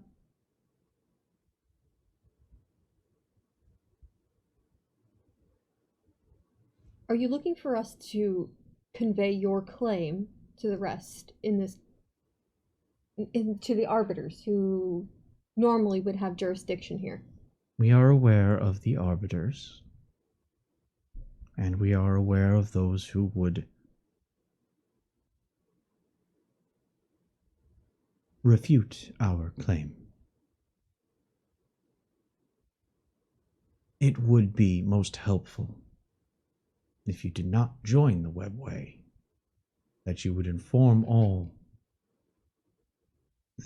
Are you looking for us to convey your claim to the rest in this, to the arbiters who normally would have jurisdiction here? We are aware of the arbiters, and we are aware of those who would refute our claim. It would be most helpful if you did not join the webway, that you would inform all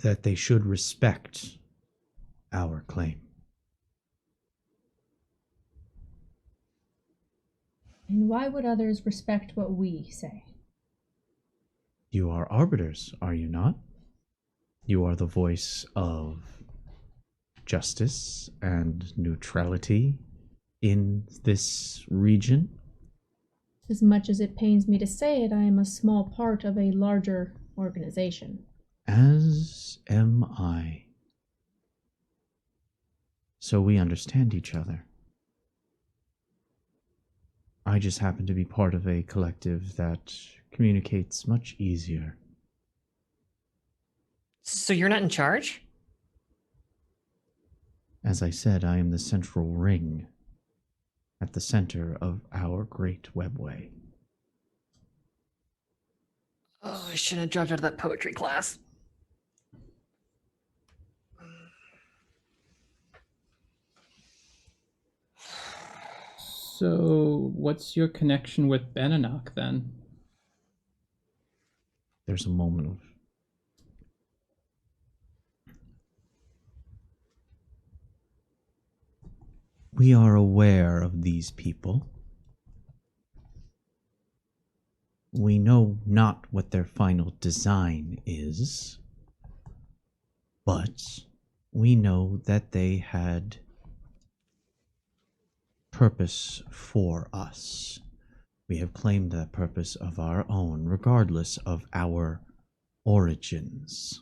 that they should respect our claim. And why would others respect what we say? You are arbiters, are you not? You are the voice of justice and neutrality in this region. As much as it pains me to say it, I am a small part of a larger organization. As am I. So we understand each other. I just happen to be part of a collective that communicates much easier. So you're not in charge? As I said, I am the central ring at the center of our great webway. Oh, I shouldn't have dropped out of that poetry class. So, what's your connection with Beninock then? There's a moment of we are aware of these people. We know not what their final design is, but we know that they had purpose for us. We have claimed that purpose of our own, regardless of our origins.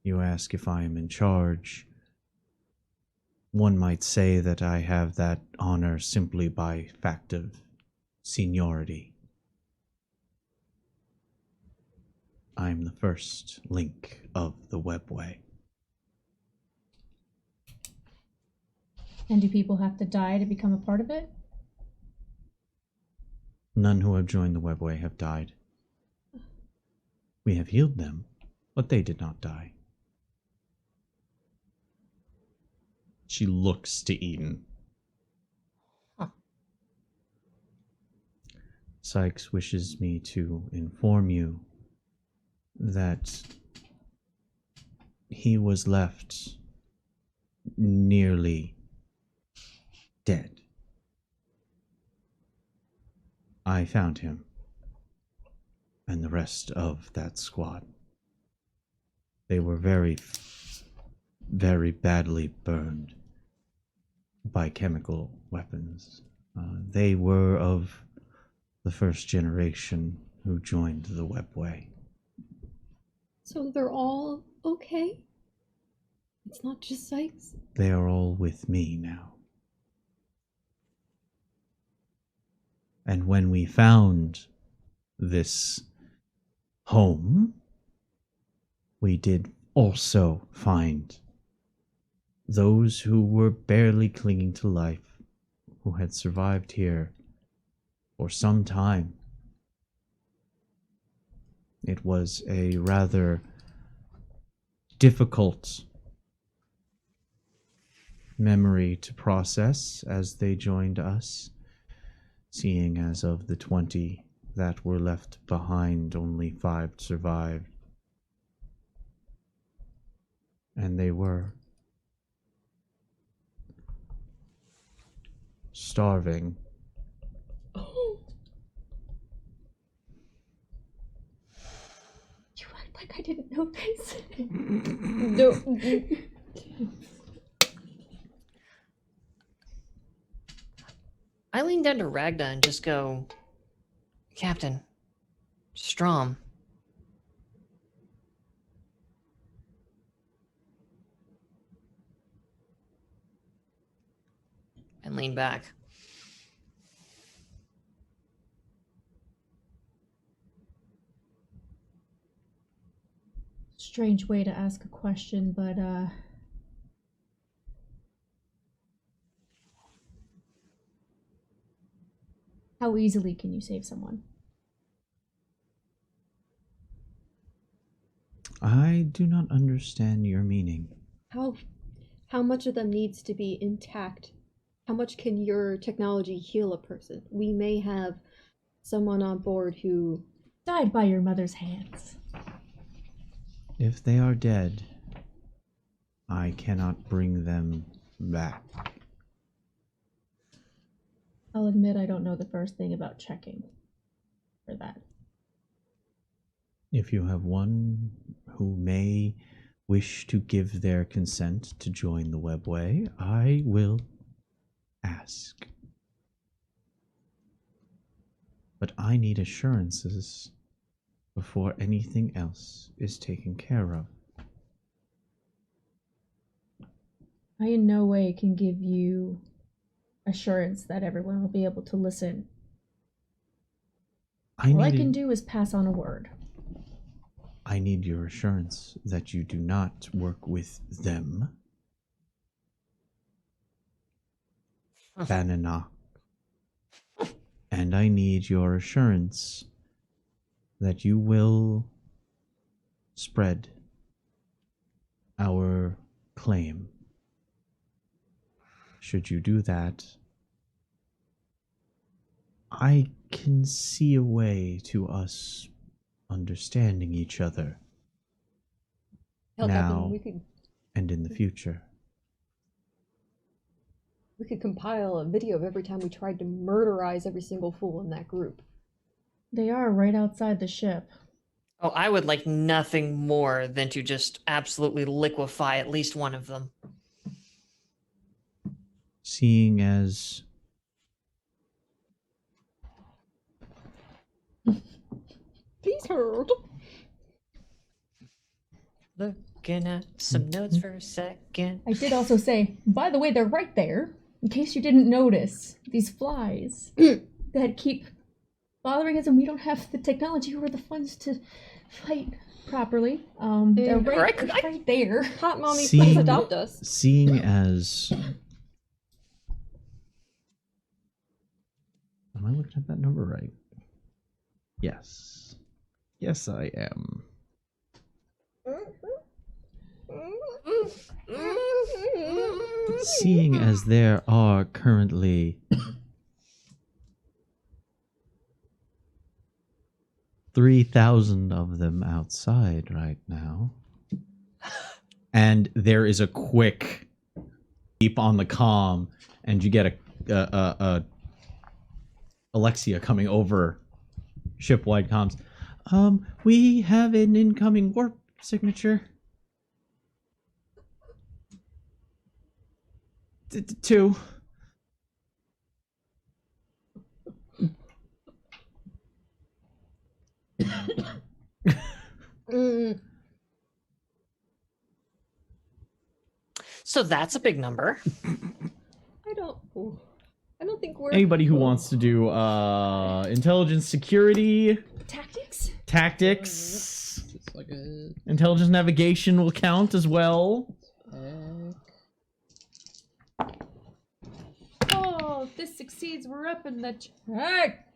You ask if I am in charge. One might say that I have that honor simply by fact of seniority. I am the first link of the webway. And do people have to die to become a part of it? None who have joined the webway have died. We have healed them, but they did not die. She looks to Eden. Sykes wishes me to inform you that he was left nearly dead. I found him and the rest of that squad. They were very, very badly burned by chemical weapons. They were of the first generation who joined the webway. So they're all okay? It's not just Sykes? They are all with me now. And when we found this home, we did also find those who were barely clinging to life, who had survived here for some time. It was a rather difficult memory to process as they joined us, seeing as of the 20 that were left behind, only 5 survived. And they were starving. Oh. You act like I didn't know this. No. I lean down to Ragda and just go, Captain, Strom, and lean back. Strange way to ask a question, but how easily can you save someone? I do not understand your meaning. How much of them needs to be intact? How much can your technology heal a person? We may have someone on board who Died by your mother's hands. If they are dead, I cannot bring them back. I'll admit I don't know the first thing about checking for that. If you have one who may wish to give their consent to join the webway, I will ask. But I need assurances before anything else is taken care of. I in no way can give you assurance that everyone will be able to listen. All I can do is pass on a word. I need your assurance that you do not work with them. Bananock. And I need your assurance that you will spread our claim. Should you do that, I can see a way to us understanding each other hell, now Captain, and in the future. we could compile a video of every time we tried to murderize every single fool in that group. They are right outside the ship. Oh, I would like nothing more than to just absolutely liquefy at least one of them. Seeing as Please hold. Looking at some notes for a second. I did also say, by the way, they're right there, in case you didn't notice. These flies that keep bothering us, and we don't have the technology or the funds to fight properly. They're right there. Hot mommy, Seeing- please adopt us. seeing as am I looking at that number right? Yes. Yes, I am. Seeing as there are currently 3,000 of them outside right now, and there is a quick beep on the comm, and you get a Alexia coming over ship-wide comms. We have an incoming warp signature. 2. So that's a big number. I don't think we're Anybody who wants to do intelligence, security, tactics, Just like a intelligence navigation will count as well. Oh, if this succeeds, we're up in the check.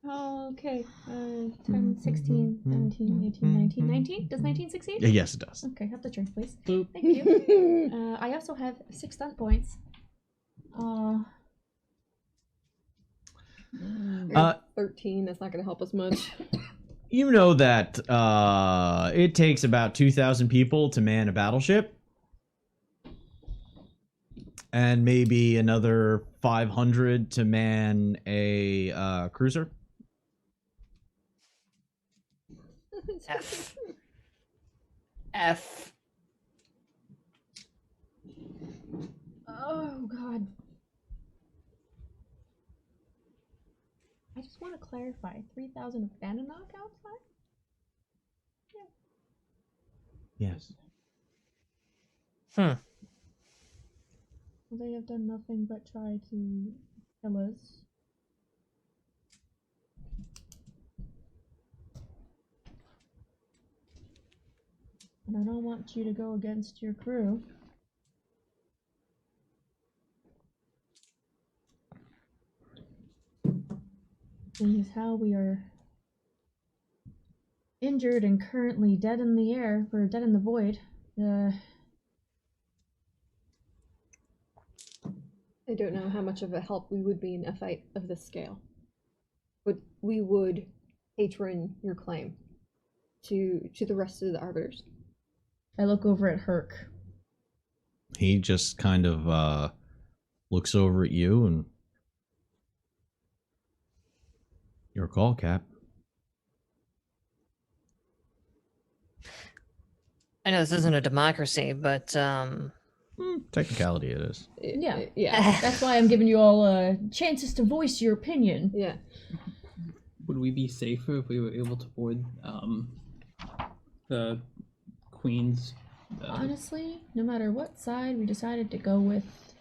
Oh, okay. 10, 16, 17, 18, 19, 19? Does 19 succeed? Yes, it does. Okay, have the turn, please. Boop. Thank you. I also have 6 stunt points. Uh, 13. That's not going to help us much. You know that it takes about 2,000 people to man a battleship, and maybe another 500 to man a cruiser. F. F. Oh, God. I just want to clarify. 3,000 of Bananock outside? Yes. Well, they have done nothing but try to kill us. And I don't want you to go against your crew. Seeing as how we are injured and currently dead in the air, or dead in the void, I don't know how much of a help we would be in a fight of this scale. But we would patron your claim to the rest of the arbiters. I look over at Herc. He just kind of looks over at you and your call, Cap. I know this isn't a democracy, but Technicality it is. Yeah. Yeah. That's why I'm giving you all chances to voice your opinion. Yeah. Would we be safer if we were able to board the Queen's? Honestly, no matter what side we decided to go with,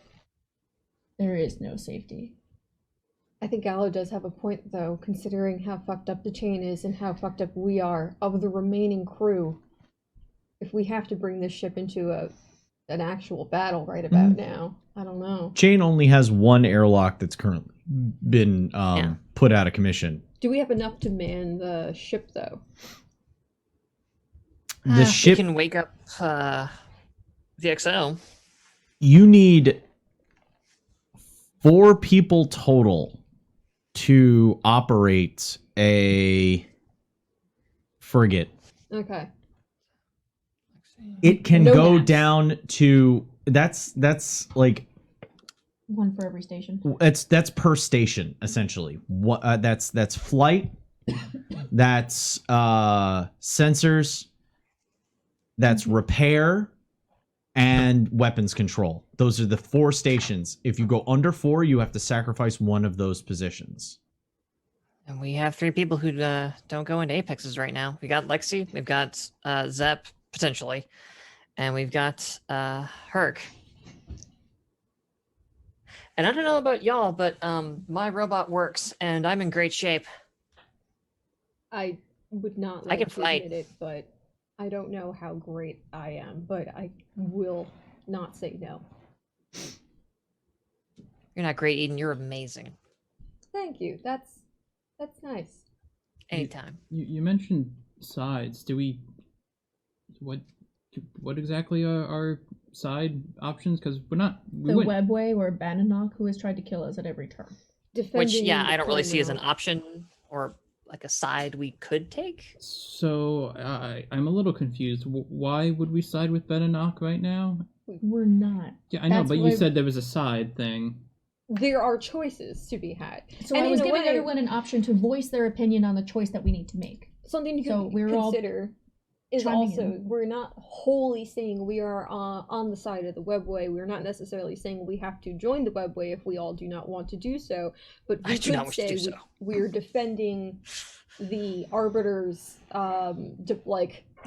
there is no safety. I think Gallo does have a point, though, considering how fucked up the chain is and how fucked up we are of the remaining crew. If we have to bring this ship into an actual battle right about now, I don't know. Chain only has one airlock that's currently been put out of commission. Do we have enough to man the ship, though? The we ship, can wake up the XO. you need 4 people total to operate a frigate. Okay. It can No go mass. down to that's like One for every station. that's per station essentially. What that's flight, that's sensors, that's repair, and weapons control. Those are the 4 stations. If you go under 4, you have to sacrifice one of those positions. And we have 3 people who don't go into apexes right now. We got Lexi, we've got Zep, potentially, and we've got Herc. And I don't know about y'all, but my robot works, and I'm in great shape. I would not I like can to fight. admit it, but I don't know how great I am, but I will not say no. You're not great, Eden. You're amazing. Thank you. That's nice. Anytime. You mentioned sides. Do we? What exactly are our side options? Because we The went. Webway or Bannock, who has tried to kill us at every turn. Which, yeah, the I don't really see as an perimeter. option or like a side we could take. So I'm a little confused. Why would we side with Beninock right now? We're not. Yeah, I know, That's but why- you said there was a side thing. There are choices to be had. So And I was in a giving way- everyone an option to voice their opinion on the choice that we need to make. Something you So can we're all consider is chiming also in. we're not wholly saying we are on the side of the webway. We're not necessarily saying we have to join the webway if we all do not want to do so. But we I do not could wish to say do so. we're defending the arbiters'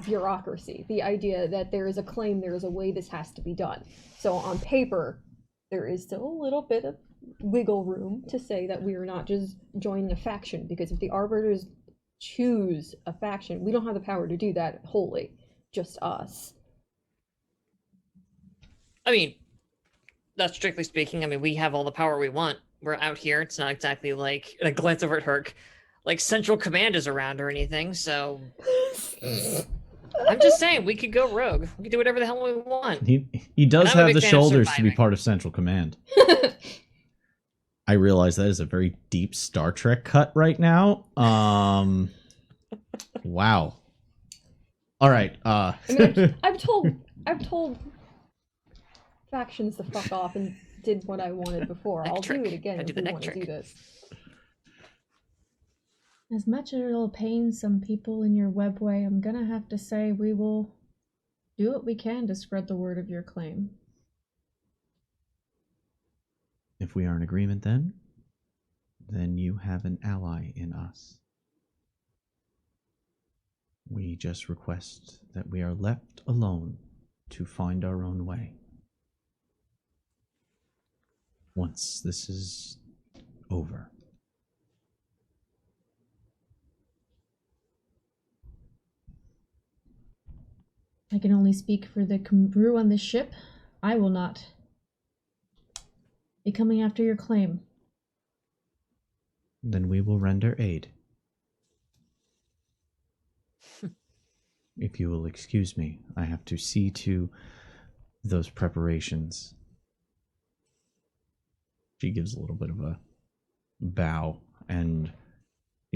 bureaucracy. The idea that there is a claim, there is a way this has to be done. So on paper, there is still a little bit of wiggle room to say that we are not just joining a faction, because if the arbiters choose a faction, we don't have the power to do that wholly, just us. I mean, that's strictly speaking. I mean, we have all the power we want. We're out here. It's not exactly like a glance over at Herc, like Central Command is around or anything. So I'm just saying we could go rogue. We could do whatever the hell we want. He does And I'm a have big the fan of shoulders to be surviving. part of Central Command. I realize that is a very deep Star Trek cut right now. Wow. All right. I mean, I've told factions to fuck off and did what I wanted before. Neck I'll trick. do it again I do if the we neck want to do trick. this. As much as it'll pain some people in your webway, I'm gonna have to say we will do what we can to spread the word of your claim. If we are in agreement, then you have an ally in us. We just request that we are left alone to find our own way. once this is over. I can only speak for the crew on this ship. I will not be coming after your claim. Then we will render aid. If you will excuse me, I have to see to those preparations. She gives a little bit of a bow, and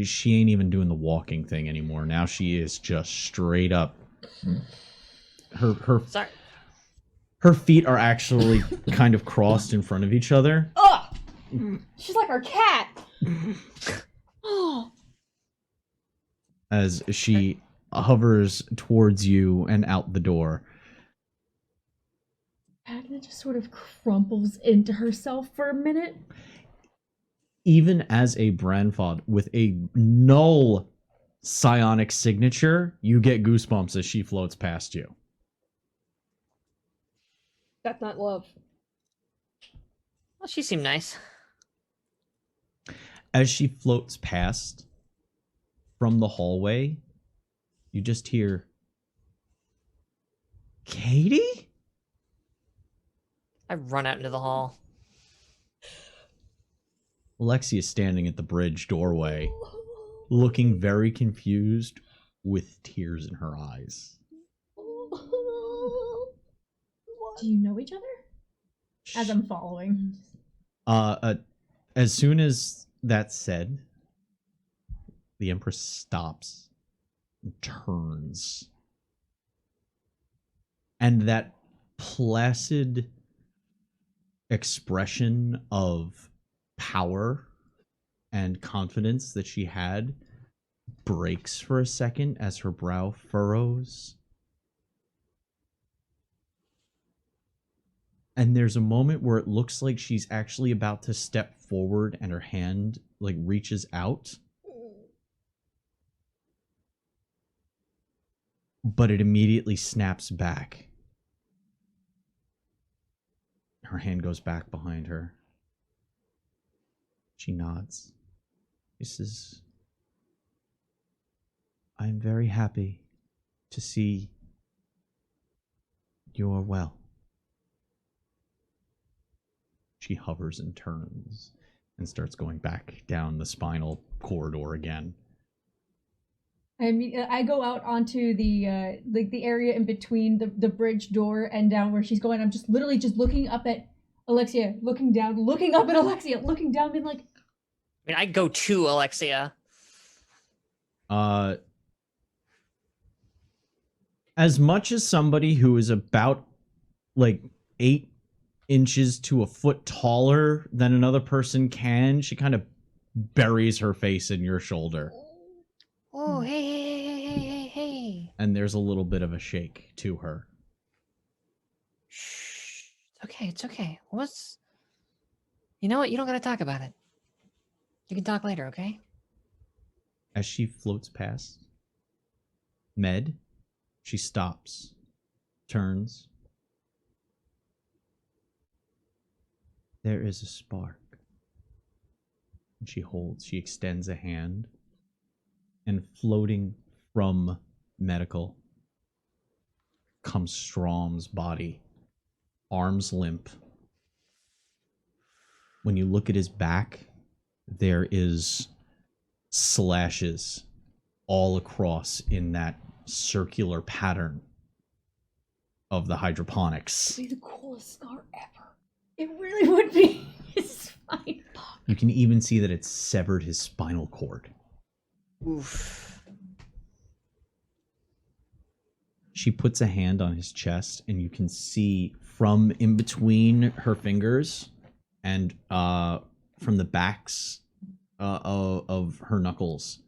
she ain't even doing the walking thing anymore. Now she is just straight up. Sorry. Her feet are actually kind of crossed in front of each other. Ugh! She's like our cat! Oh. As she hovers towards you and out the door. Agnes just sort of crumples into herself for a minute. Even as a Branfod with a null psionic signature, you get goosebumps as she floats past you. That's not love. Well, she seemed nice. As she floats past from the hallway, you just hear, Katie? I run out into the hall. Alexia is standing at the bridge doorway, looking very confused with tears in her eyes. Do you know each other? As I'm following. As soon as that's said, the Empress stops, turns, and that placid expression of power and confidence that she had breaks for a second as her brow furrows. And there's a moment where it looks like she's actually about to step forward and her hand like reaches out. But it immediately snaps back. Her hand goes back behind her. She nods. She says, I'm very happy to see you're well. She hovers and turns and starts going back down the spinal corridor again. I mean, I go out onto the like the area in between the bridge door and down where she's going. I'm just literally just looking up at Alexia, looking down, looking up at Alexia, looking down, being like, I mean, I go to Alexia. As much as somebody who is about like 8 inches to a foot taller than another person can, she kind of buries her face in your shoulder. Oh, hey. And there's a little bit of a shake to her. Shh. It's okay. What's... You know what? You don't gotta talk about it. You can talk later, okay? As she floats past Med, she stops, turns. There is a spark. And she extends a hand, and floating from Medical comes Strom's body, arms limp. When you look at his back, there is slashes all across in that circular pattern of the hydroponics. "It'd be the coolest scar ever." It really would be. It's fine. You can even see that it's severed his spinal cord. Oof. She puts a hand on his chest, and you can see from in between her fingers and from the backs of her knuckles,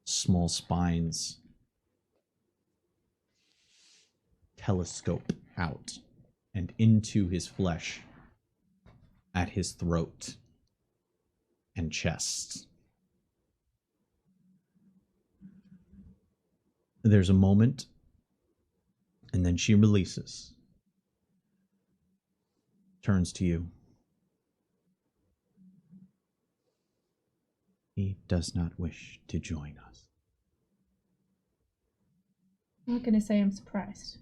small spines telescope out and into his flesh at his throat and chest. There's a moment, and then she releases. Turns to you. He does not wish to join us. I'm not gonna say I'm surprised.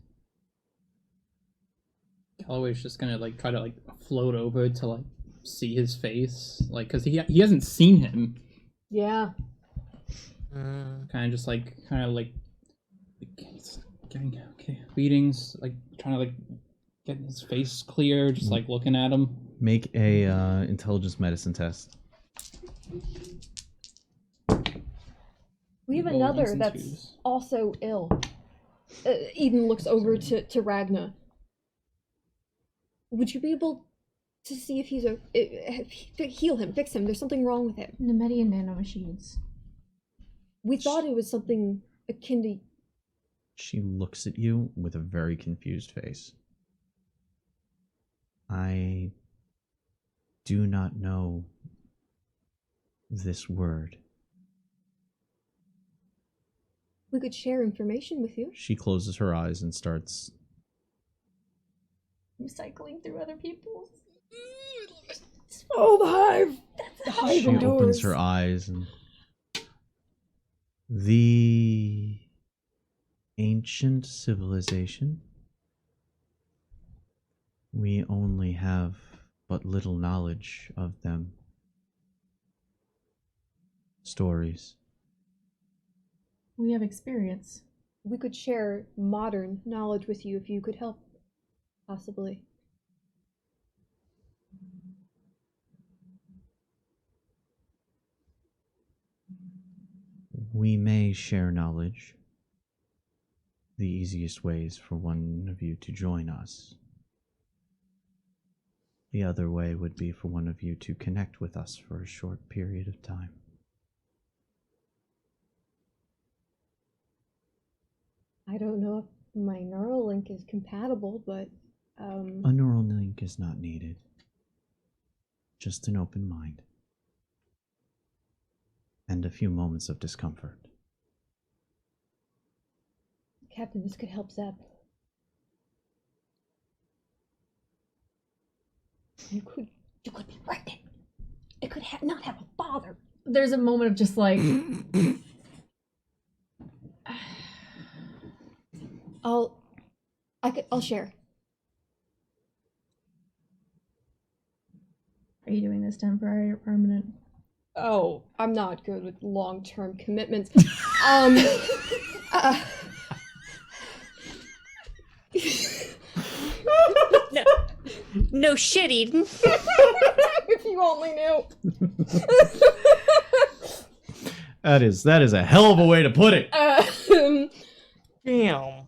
Calloway's just gonna like try to like float over to like see his face, like because he hasn't seen him. Yeah. Kind of just like getting readings, like trying to like get his face clear, just like looking at him. Make a intelligence medicine test. We have Roll another ones and that's twos. also ill. Eden looks over to Ragna. Would you be able to see if he's heal him, fix him? There's something wrong with him. Nemedian nanomachines. We thought it was something akin to. She looks at you with a very confused face. I do not know this word. We could share information with you. She closes her eyes and starts. Recycling through other people's. Oh, the hive! The hive She opens her eyes and. The ancient civilization. We only have but little knowledge of them. Stories. We have experience. We could share modern knowledge with you if you could help, possibly. We may share knowledge. The easiest way is for one of you to join us. The other way would be for one of you to connect with us for a short period of time. I don't know if my neural link is compatible, but A neural link is not needed. Just an open mind. And a few moments of discomfort. Captain, this could help Zeb. You could be pregnant. It could not have a father. There's a moment of just like. I'll share. Are you doing this temporary or permanent? Oh, I'm not good with long-term commitments. No shit, Eden. If you only knew. That is a hell of a way to put it. Damn.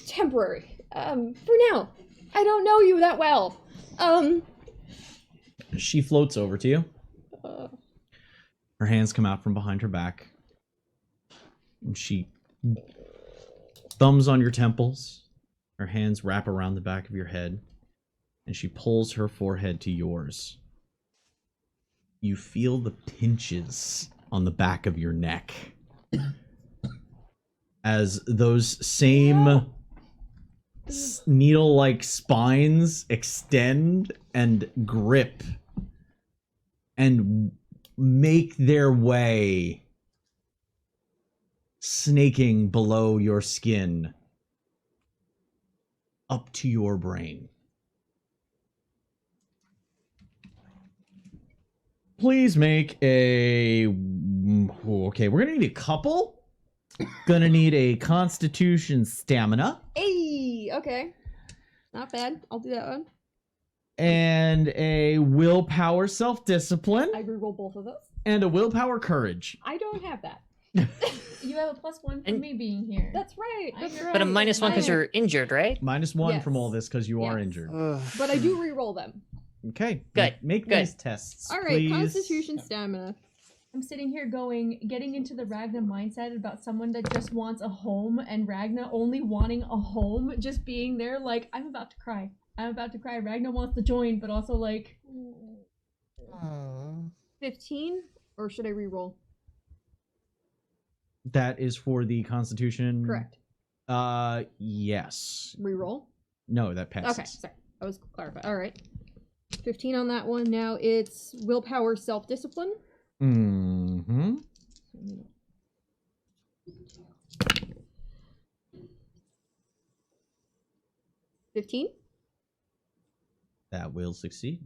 Temporary. For now. I don't know you that well. She floats over to you. Her hands come out from behind her back. And she thumbs on your temples. Her hands wrap around the back of your head. And she pulls her forehead to yours. You feel the pinches on the back of your neck. As those same needle-like spines extend and grip and make their way, snaking below your skin, up to your brain. Please make a... Okay, we're gonna need a couple. Gonna need a Constitution Stamina. Hey, okay. Not bad. I'll do that one. And a Willpower Self-Discipline. I reroll both of those. And a Willpower Courage. I don't have that. You have a +1 for And- me being here. That's right. That's right. But a -1 because I- you're injured, right? -1 from Yes. all this because you are Yes. injured. But I do reroll them. Okay. Good, Make good. these tests, All right. please. Constitution stamina. I'm sitting here getting into the Ragna mindset about someone that just wants a home, and Ragna only wanting a home, just being there like, I'm about to cry. Ragna wants to join, but also like... 15? Or should I reroll? That is for the Constitution. Correct. Yes. Reroll? No, that passes. Okay, sorry. I was clarified. All right. 15 on that one. Now it's willpower self-discipline. Mm-hmm. 15? That will succeed.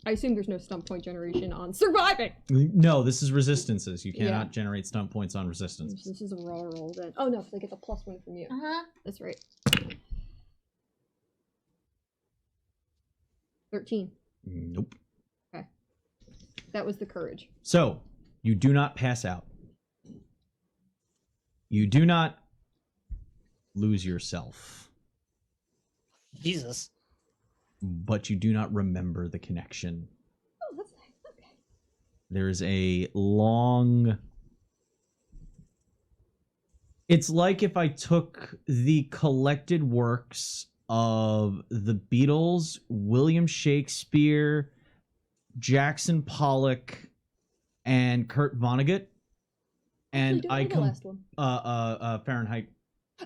I assume there's no stump point generation on surviving. No, this is resistances. You cannot Yeah. generate stunt points on resistance. This is a raw roll then. Oh no, they get the +1 from you. Uh-huh. That's right. 13. Nope. That was the courage. So, you do not pass out. You do not lose yourself. Jesus. But you do not remember the connection. Oh, that's nice. Okay. There's a long... It's like if I took the collected works of the Beatles, William Shakespeare, Jackson Pollock, and Kurt Vonnegut, and Actually, I don't know the last one. Fahrenheit.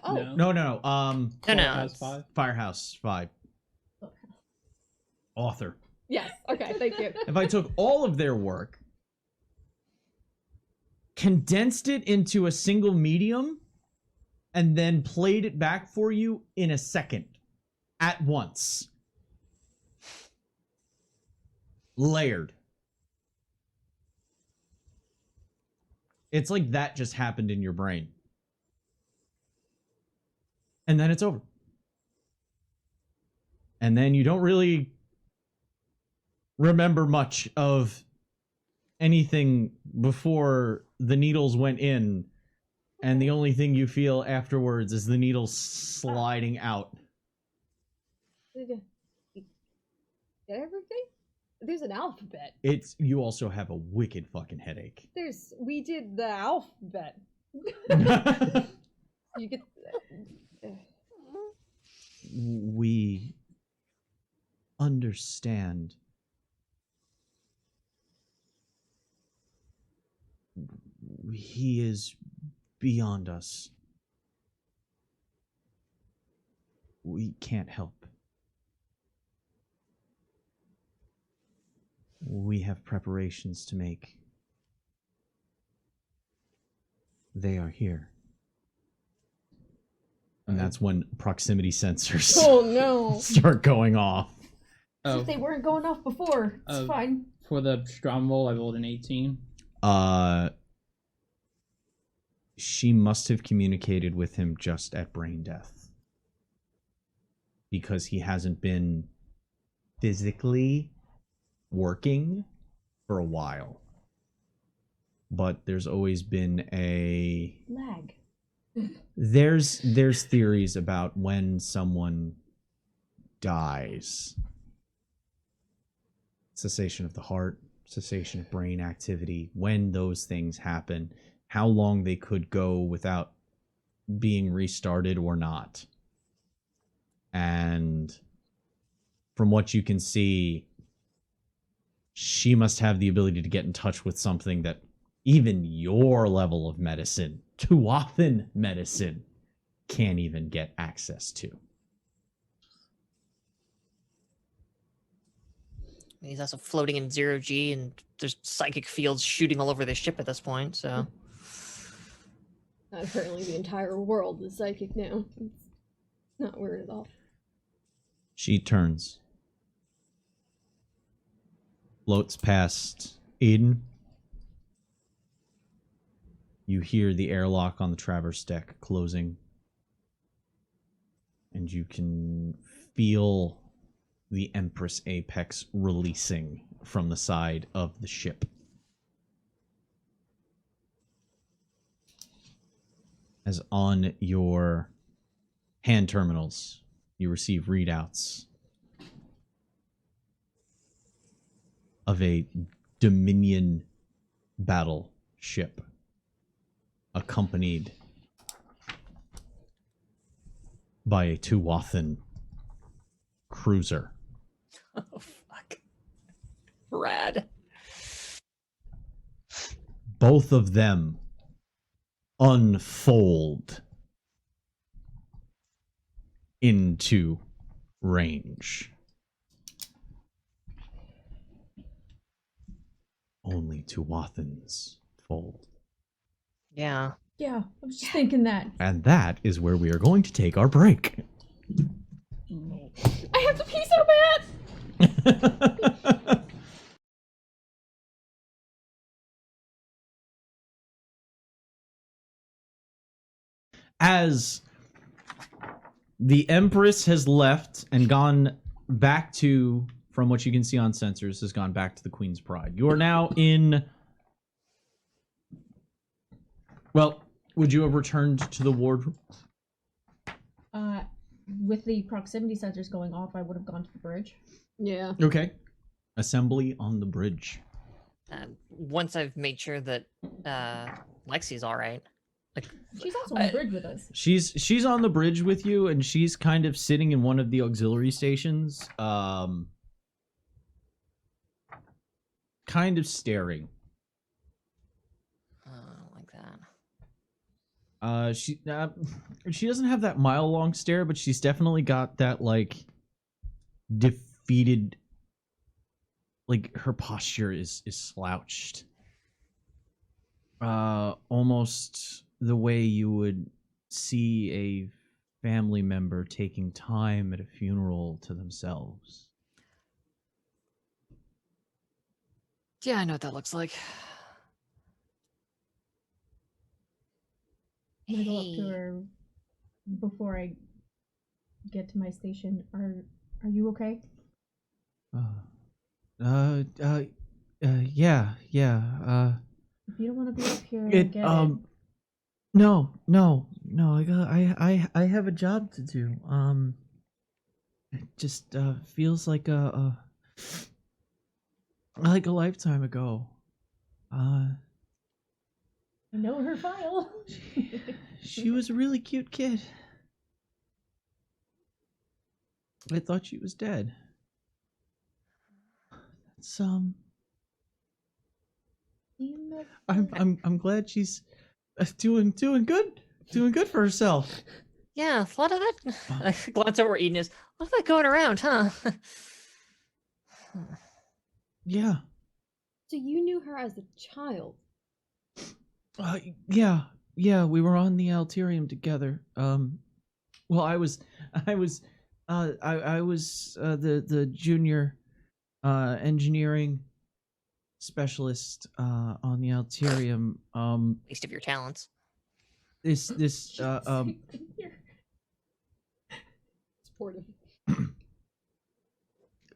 Oh, No. No. No. Firehouse 5. Firehouse 5. Author. yes. Okay, thank you. If I took all of their work, condensed it into a single medium, and then played it back for you in a second, at once. Layered. It's like that just happened in your brain. And then it's over. And then you don't really remember much of anything before the needles went in, and the only thing you feel afterwards is the needles sliding out. Did you get everything? There's an alphabet. It's you also have a wicked fucking headache. We did the alphabet. You get. We understand. He is beyond us. We can't help. We have preparations to make. They are here. And that's when proximity sensors Oh no! start going off. As Oh, if they weren't going off before. It's fine. for the Strom roll, I rolled an 18. She must have communicated with him just at brain death. Because he hasn't been physically working for a while. But there's always been a... Lag. There's theories about when someone dies. Cessation of the heart, cessation of brain activity, when those things happen, how long they could go without being restarted or not. And from what you can see, she must have the ability to get in touch with something that even your level of medicine, too often medicine, can't even get access to. He's also floating in 0G, and there's psychic fields shooting all over the ship at this point, so... Apparently the entire world is psychic now. It's not weird at all. She turns. Floats past Aiden. You hear the airlock on the traverse deck closing. And you can feel the Empress Apex releasing from the side of the ship. As on your hand terminals, you receive readouts of a Dominion battleship accompanied by a Tuathan cruiser. Oh, fuck. Rad. Both of them unfold into range. only Tuathan's fold. Yeah. Yeah, I was just thinking that. And that is where we are going to take our break. I have to pee so bad! As the Empress has left and gone back to, from what you can see on sensors, has gone back to the Queen's Pride. You are now in... Well, would you have returned to the wardroom? With the proximity sensors going off, I would have gone to the bridge. Yeah. Okay. Assembly on the bridge. Once I've made sure that Lexi's all right. Like, She's also on the bridge with us. She's on the bridge with you, and she's kind of sitting in one of the auxiliary stations, kind of staring. like that. She doesn't have that mile-long stare, but she's definitely got that, like, defeated, like, her posture is slouched. Almost the way you would see a family member taking time at a funeral to themselves. Yeah, I know what that looks like. I'm gonna go up to her before I get to my station. Are you okay? Yeah. If you don't want to be up here, I get it. No. I have a job to do. It just feels like a lifetime ago. I know her file. She was a really cute kid. I thought she was dead. It's I'm glad she's doing good for herself. Yeah, a lot of that. I glance over at Eden. Is a lot of that going around, huh? Yeah. So you knew her as a child. Yeah, we were on the Alterium together. Well, I was the junior engineering specialist on the Alterium. Waste of your talents. This Sportive.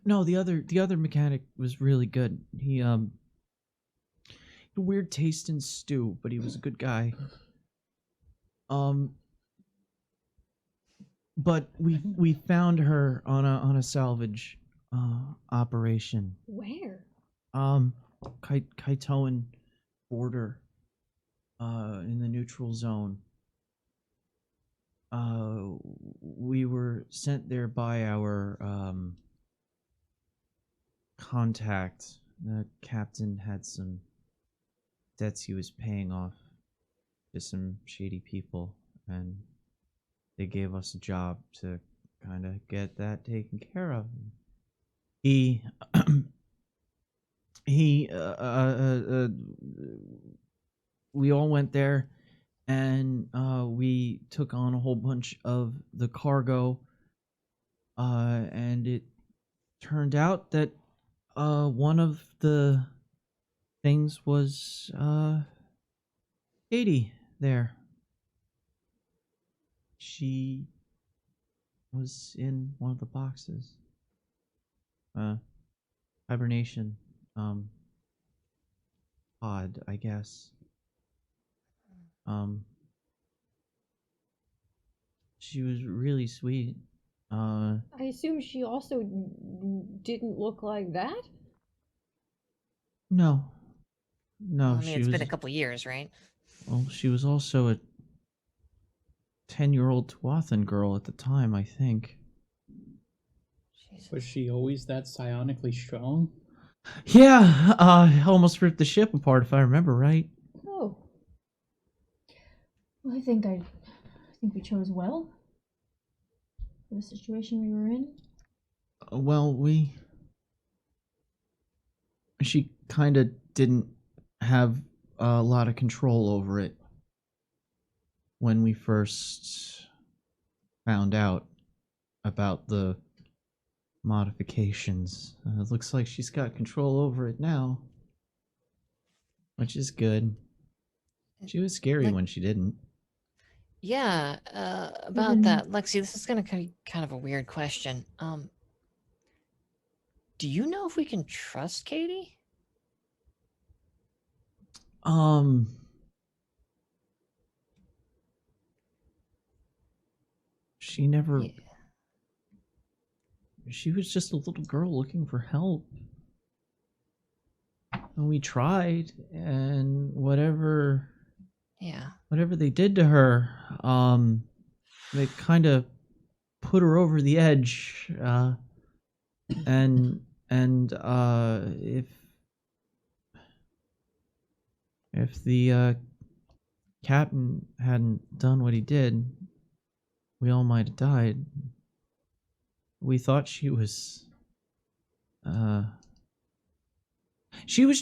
No, the other mechanic was really good. He had a weird taste in stew, but he was a good guy. But we found her on a salvage operation. Where? Kaitoan border in the neutral zone. We were sent there by our contact. The captain had some debts he was paying off to some shady people, and they gave us a job to kind of get that taken care of. We all went there, and we took on a whole bunch of the cargo, and it turned out that one of the things was Katie there. She was in one of the boxes. Hibernation pod, I guess. She was really sweet. I assume she also didn't look like that? No. Well, I mean, she it's was, been a couple years, right? well, she was also a 10-year-old Tuathan girl at the time, I think. Jesus. Was she always that psionically strong? Yeah, almost ripped the ship apart if I remember right. Oh. Well, I think we chose well for the situation we were in. Well, she kind of didn't have a lot of control over it when we first found out about the modifications. It looks like she's got control over it now, which is good. She was scary when she didn't. Yeah, about that, Lexi, this is gonna be kind of a weird question. Do you know if we can trust Katie? She never... Yeah. She was just a little girl looking for help. And we tried, and whatever they did to her, they kind of put her over the edge. And if the captain hadn't done what he did, we all might have died. We thought she was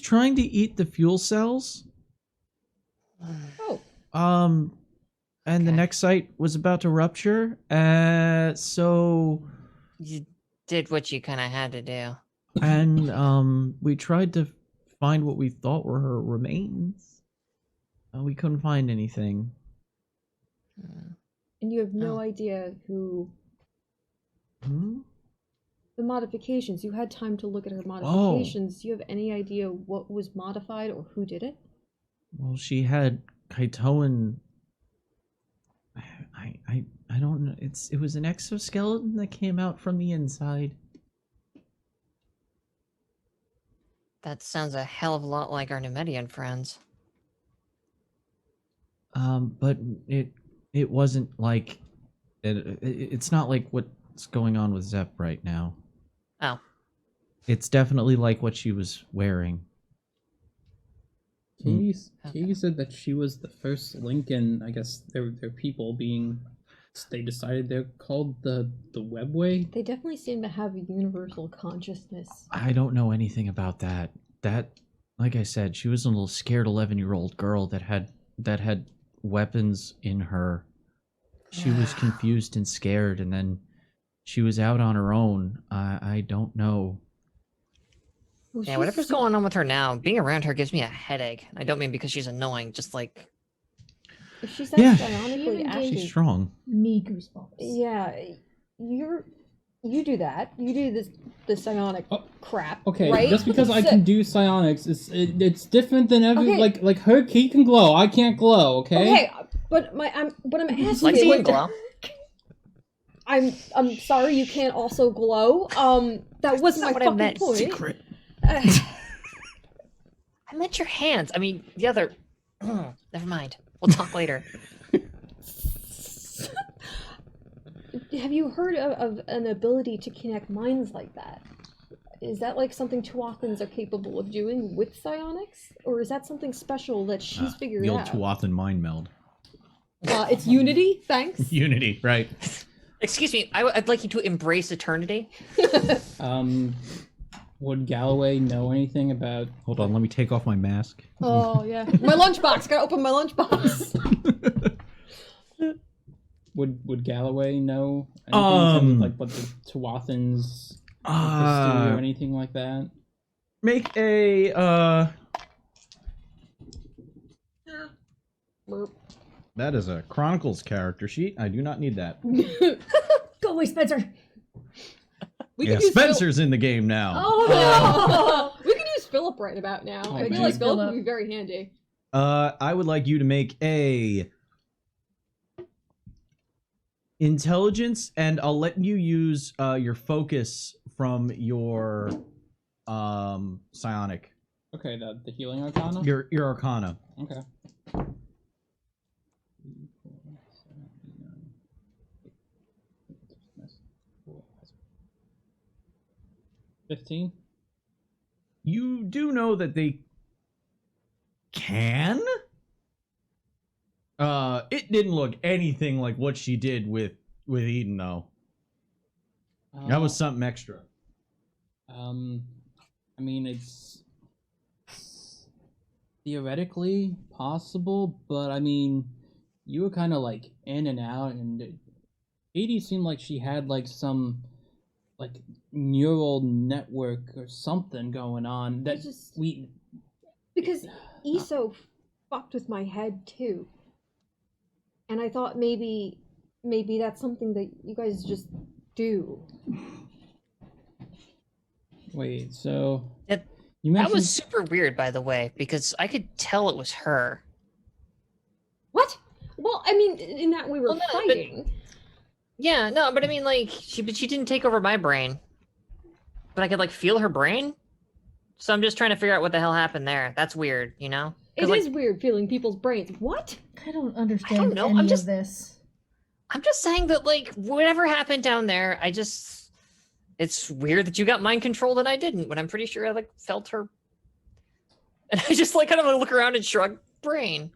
trying to eat the fuel cells. Oh. And the next site was about to rupture. So You did what you kind of had to do. and we tried to find what we thought were her remains. We couldn't find anything. And you have no idea who... The modifications. You had time to look at her modifications. Do you have any idea what was modified or who did it? Well, she had Kaitoan. I don't know. It was an exoskeleton that came out from the inside. That sounds a hell of a lot like our Nemedian friends. But it wasn't like it's not like what's going on with Zep right now. Oh. It's definitely like what she was wearing. Katie said that she was the first link in, I guess, their people being... They decided they're called the Webway? They definitely seem to have a universal consciousness. I don't know anything about that. That, like I said, she was a little scared 11-year-old girl that had weapons in her. She was confused and scared, and then she was out on her own. I don't know. Well, Yeah, whatever's going on with her now, being around her gives me a headache. I don't mean because she's annoying, just like... If she's that psionically She active... She's strong. Me goosebumps. Yeah, you do that. You do the psionic crap. Okay, right? just because I can do psionics, it's different than every like her key can glow. I can't glow. Okay. Okay, but I'm asking. Lexi can glow. I'm sorry, you can't also glow. That wasn't my what I fucking meant. point. Secret. I meant your hands. I mean, the other... Never mind. We'll talk later. Have you heard of an ability to connect minds like that? Is that like something Tuathans are capable of doing with psionics? Or is that something special that she's figured The old out? Tuathan mind meld. It's Unity, thanks. Unity, right. Excuse me, I'd like you to embrace eternity. Would Galloway know anything about... Hold on, let me take off my mask. Oh, yeah. My lunchbox! Gotta open my lunchbox! Would Galloway know anything in terms of, like, what the Tuathans history or anything like that? Make a That is a Chronicles character sheet. I do not need that. Go away, Spencer. We Yeah, could use Spencer's in the game now. Oh no! We could use Philip right about now. I feel like geez. Philip would be very handy. I would like you to make a intelligence, and I'll let you use your focus from your psionic. Okay, the healing arcana? Your arcana. Okay. 15? You do know that they can? It didn't look anything like what she did with Eden, though. That was something extra. I mean, it's theoretically possible, but I mean, you were kind of like in and out, and Katie seemed like she had like some like neural network or something going on that just- we. Because ESO fucked with my head too. And I thought maybe that's something that you guys just do. Wait, so It- you That mentioned was super weird, by the way, because I could tell it was her. What? Well, I mean, in that we were Well, no, but- fighting. Yeah, no, but I mean, like, she didn't take over my brain, but I could like feel her brain. So I'm just trying to figure out what the hell happened there. That's weird, you know? It 'Cause, is weird feeling people's brains. What? I don't understand know, any I'm just- of this. I'm just saying that, like, whatever happened down there, it's weird that you got mind controlled and I didn't, when I'm pretty sure I, like, felt her. And I just, like, kind of look around and shrug brain.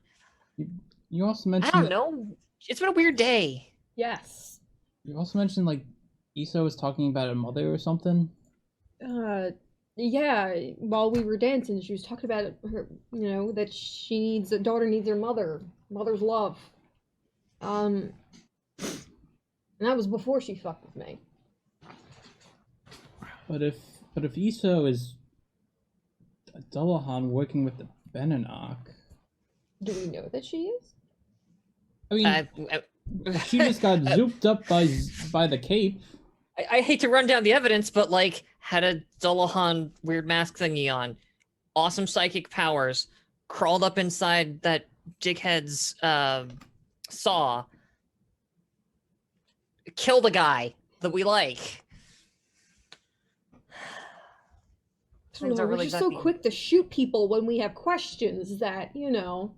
you also I mentioned don't know. It's been a weird day. Yes. you also mentioned like Issa was talking about a mother or something. Yeah, while we were dancing, she was talking about her, that a daughter needs her mother's love. And that was before she fucked with me. But if Issa is a Dullahan working with the Beninock, Do we know that she is? I mean, she just got zooped up by the cape. I hate to run down the evidence, but like had a Dullahan weird mask thingy on, awesome psychic powers, crawled up inside that dickhead's saw, killed a guy that we like. Things are We're really just so sucky. quick to shoot people when we have questions that, I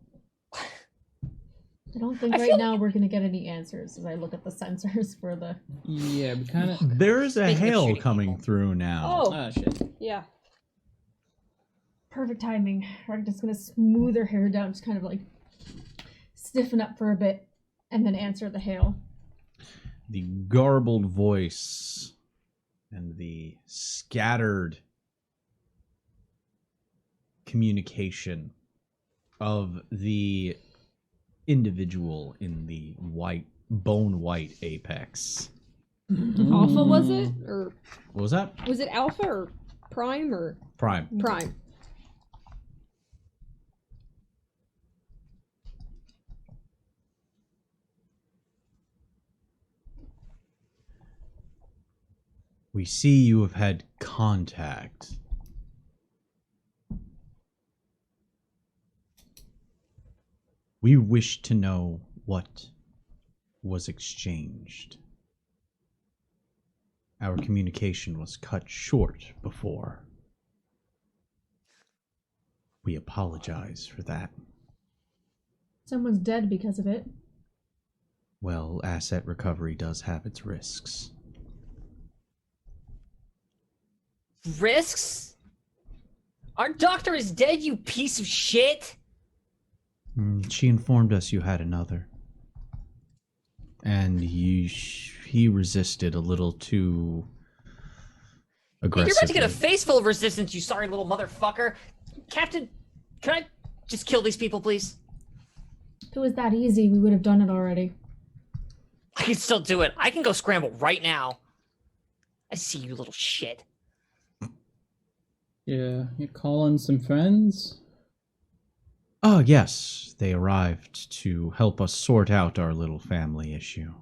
don't think I right feel now we're gonna get any answers as I look at the sensors for the. Yeah, we kind of. There's a Speaking of hail shooting coming people. through now. Oh, Ah, shit. yeah. Perfect timing. We're just gonna smooth her hair down, just kind of like stiffen up for a bit, and then answer the hail. The garbled voice and the scattered communication of the individual in the bone white apex. Alpha was it? Or What was that? was it Alpha or Prime or Prime. Prime? We see you have had contact. We wish to know what was exchanged. Our communication was cut short before. We apologize for that. Someone's dead because of it. Well, asset recovery does have its risks. Risks? Our doctor is dead, you piece of shit! She informed us you had another. And he resisted a little too Hey, aggressively. you're about to get a face full of resistance, you sorry little motherfucker. Captain, can I just kill these people, please? If it was that easy, we would have done it already. I can still do it. I can go scramble right now. I see you, little shit. Yeah, you're calling some friends? Oh, yes. They arrived to help us sort out our little family issue.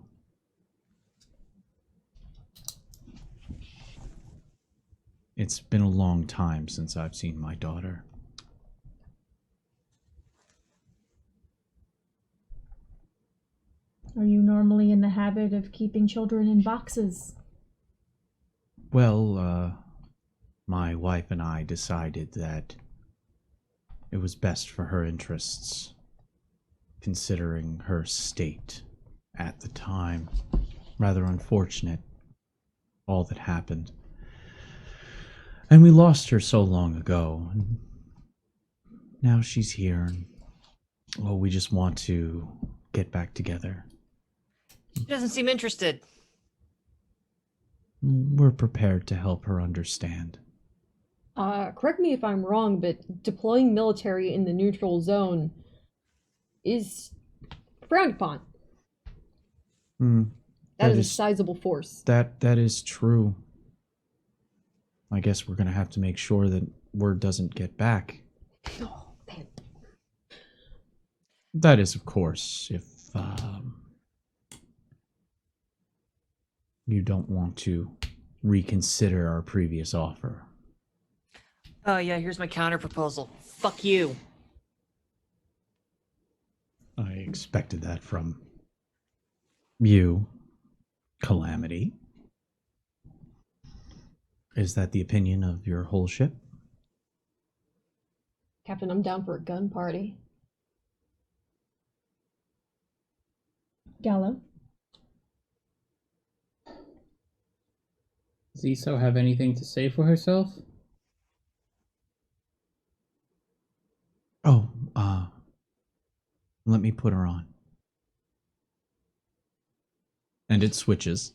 It's been a long time since I've seen my daughter. Are you normally in the habit of keeping children in boxes? Well, my wife and I decided that it was best for her interests, considering her state at the time. Rather unfortunate, all that happened. And we lost her so long ago. And now she's here. And, well, we just want to get back together. She doesn't seem interested. We're prepared to help her understand. Correct me if I'm wrong, but deploying military in the neutral zone is frowned upon. Hmm. That is a sizable force. That is true. I guess we're gonna have to make sure that word doesn't get back. Oh, man. That is, of course, if you don't want to reconsider our previous offer. Oh yeah, here's my counter proposal. Fuck you. I expected that from you, Calamity. Is that the opinion of your whole ship? Captain, I'm down for a gun party. Gallo. Does Iso have anything to say for herself? Oh, let me put her on. And it switches.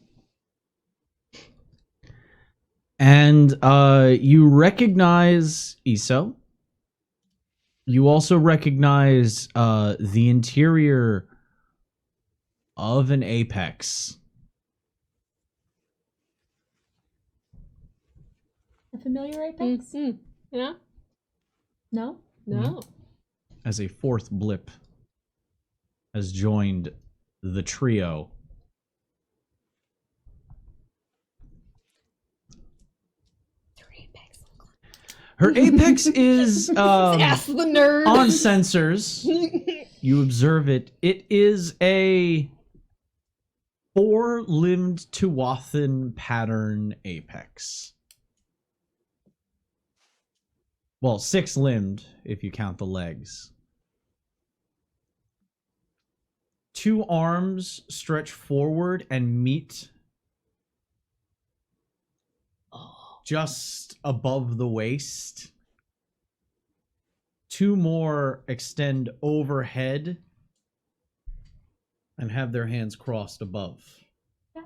And you recognize Iso. You also recognize the interior of an apex. A familiar apex? Mm-hmm. Yeah? No? No. As a fourth blip has joined the trio. Her apex is Ask the nerd. on sensors. You observe it. It is a four-limbed Tuathan pattern apex. Well, six-limbed if you count the legs. Two arms stretch forward and meet just above the waist. Two more extend overhead and have their hands crossed above.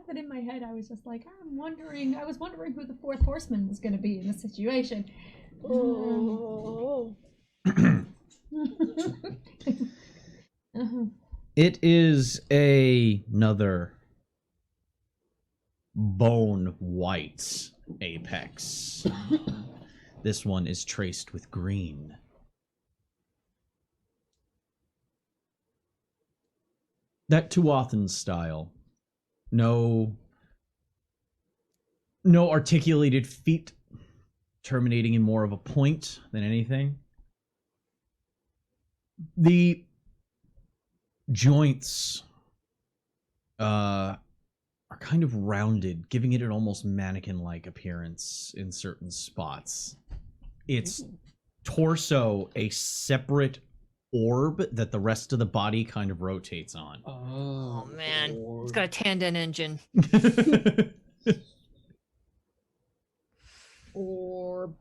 That in my head, I was just like, I was wondering who the fourth horseman was going to be in this situation. Oh. It is another bone white apex. This one is traced with green. That Tuathan style. No articulated feet, terminating in more of a point than anything. The joints are kind of rounded, giving it an almost mannequin-like appearance in certain spots. Its torso a separate orb that the rest of the body kind of rotates on. Oh man, it's got a tandem engine. Orb.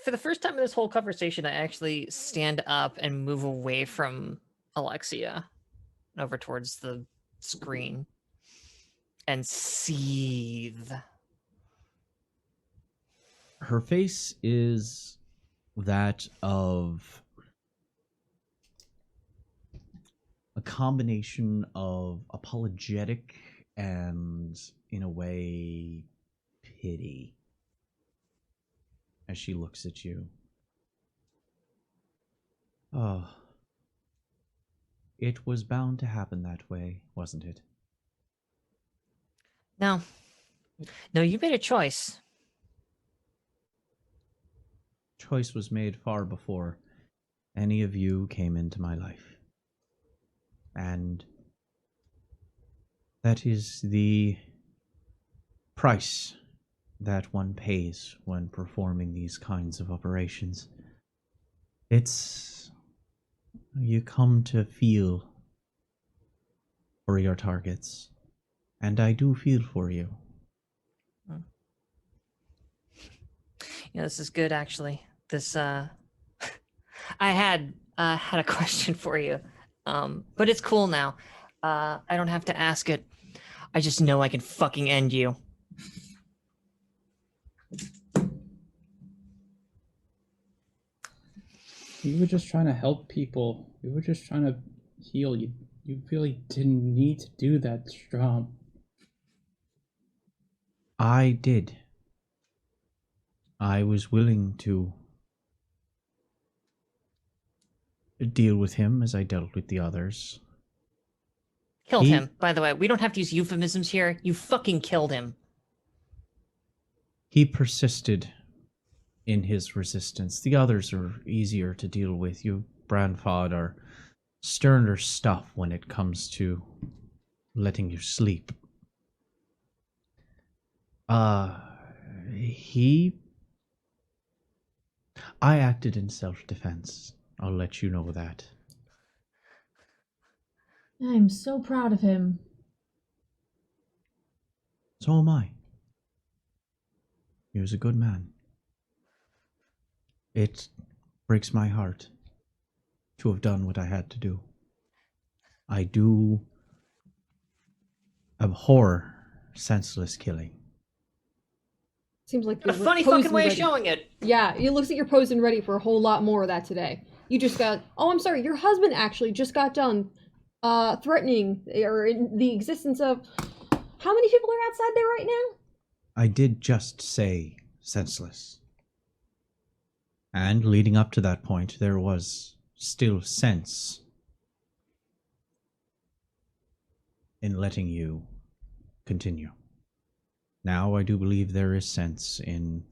For the first time in this whole conversation, I actually stand up and move away from Alexia over towards the screen and seethe. Her face is that of a combination of apologetic and, in a way, pity as she looks at you. Oh, it was bound to happen that way, wasn't it? No, you made a choice. Choice was made far before any of you came into my life. And that is the price that one pays when performing these kinds of operations. It's... you come to feel for your targets. And I do feel for you. Yeah, this is good, actually. This, I had a question for you, but it's cool now. I don't have to ask it. I just know I can fucking end you. We were just trying to help people. We were just trying to heal you. You really didn't need to do that, Strom. I did. I was willing to deal with him as I dealt with the others. Killed He- him, by the way. We don't have to use euphemisms here. You fucking killed him. He persisted in his resistance. The others are easier to deal with. You, Brandfod, are sterner stuff when it comes to letting you sleep. I acted in self-defense. I'll let you know that. I'm so proud of him. So am I. He was a good man. It breaks my heart to have done what I had to do. I do abhor senseless killing. Seems like What a you're funny posed fucking and way of ready. showing it. Yeah, it looks like you're posed and ready for a whole lot more of that today. You just got. Oh, I'm sorry. Your husband actually just got done threatening or in the existence of. How many people are outside there right now? I did just say senseless. And leading up to that point, there was still sense in letting you continue. Now I do believe there is sense in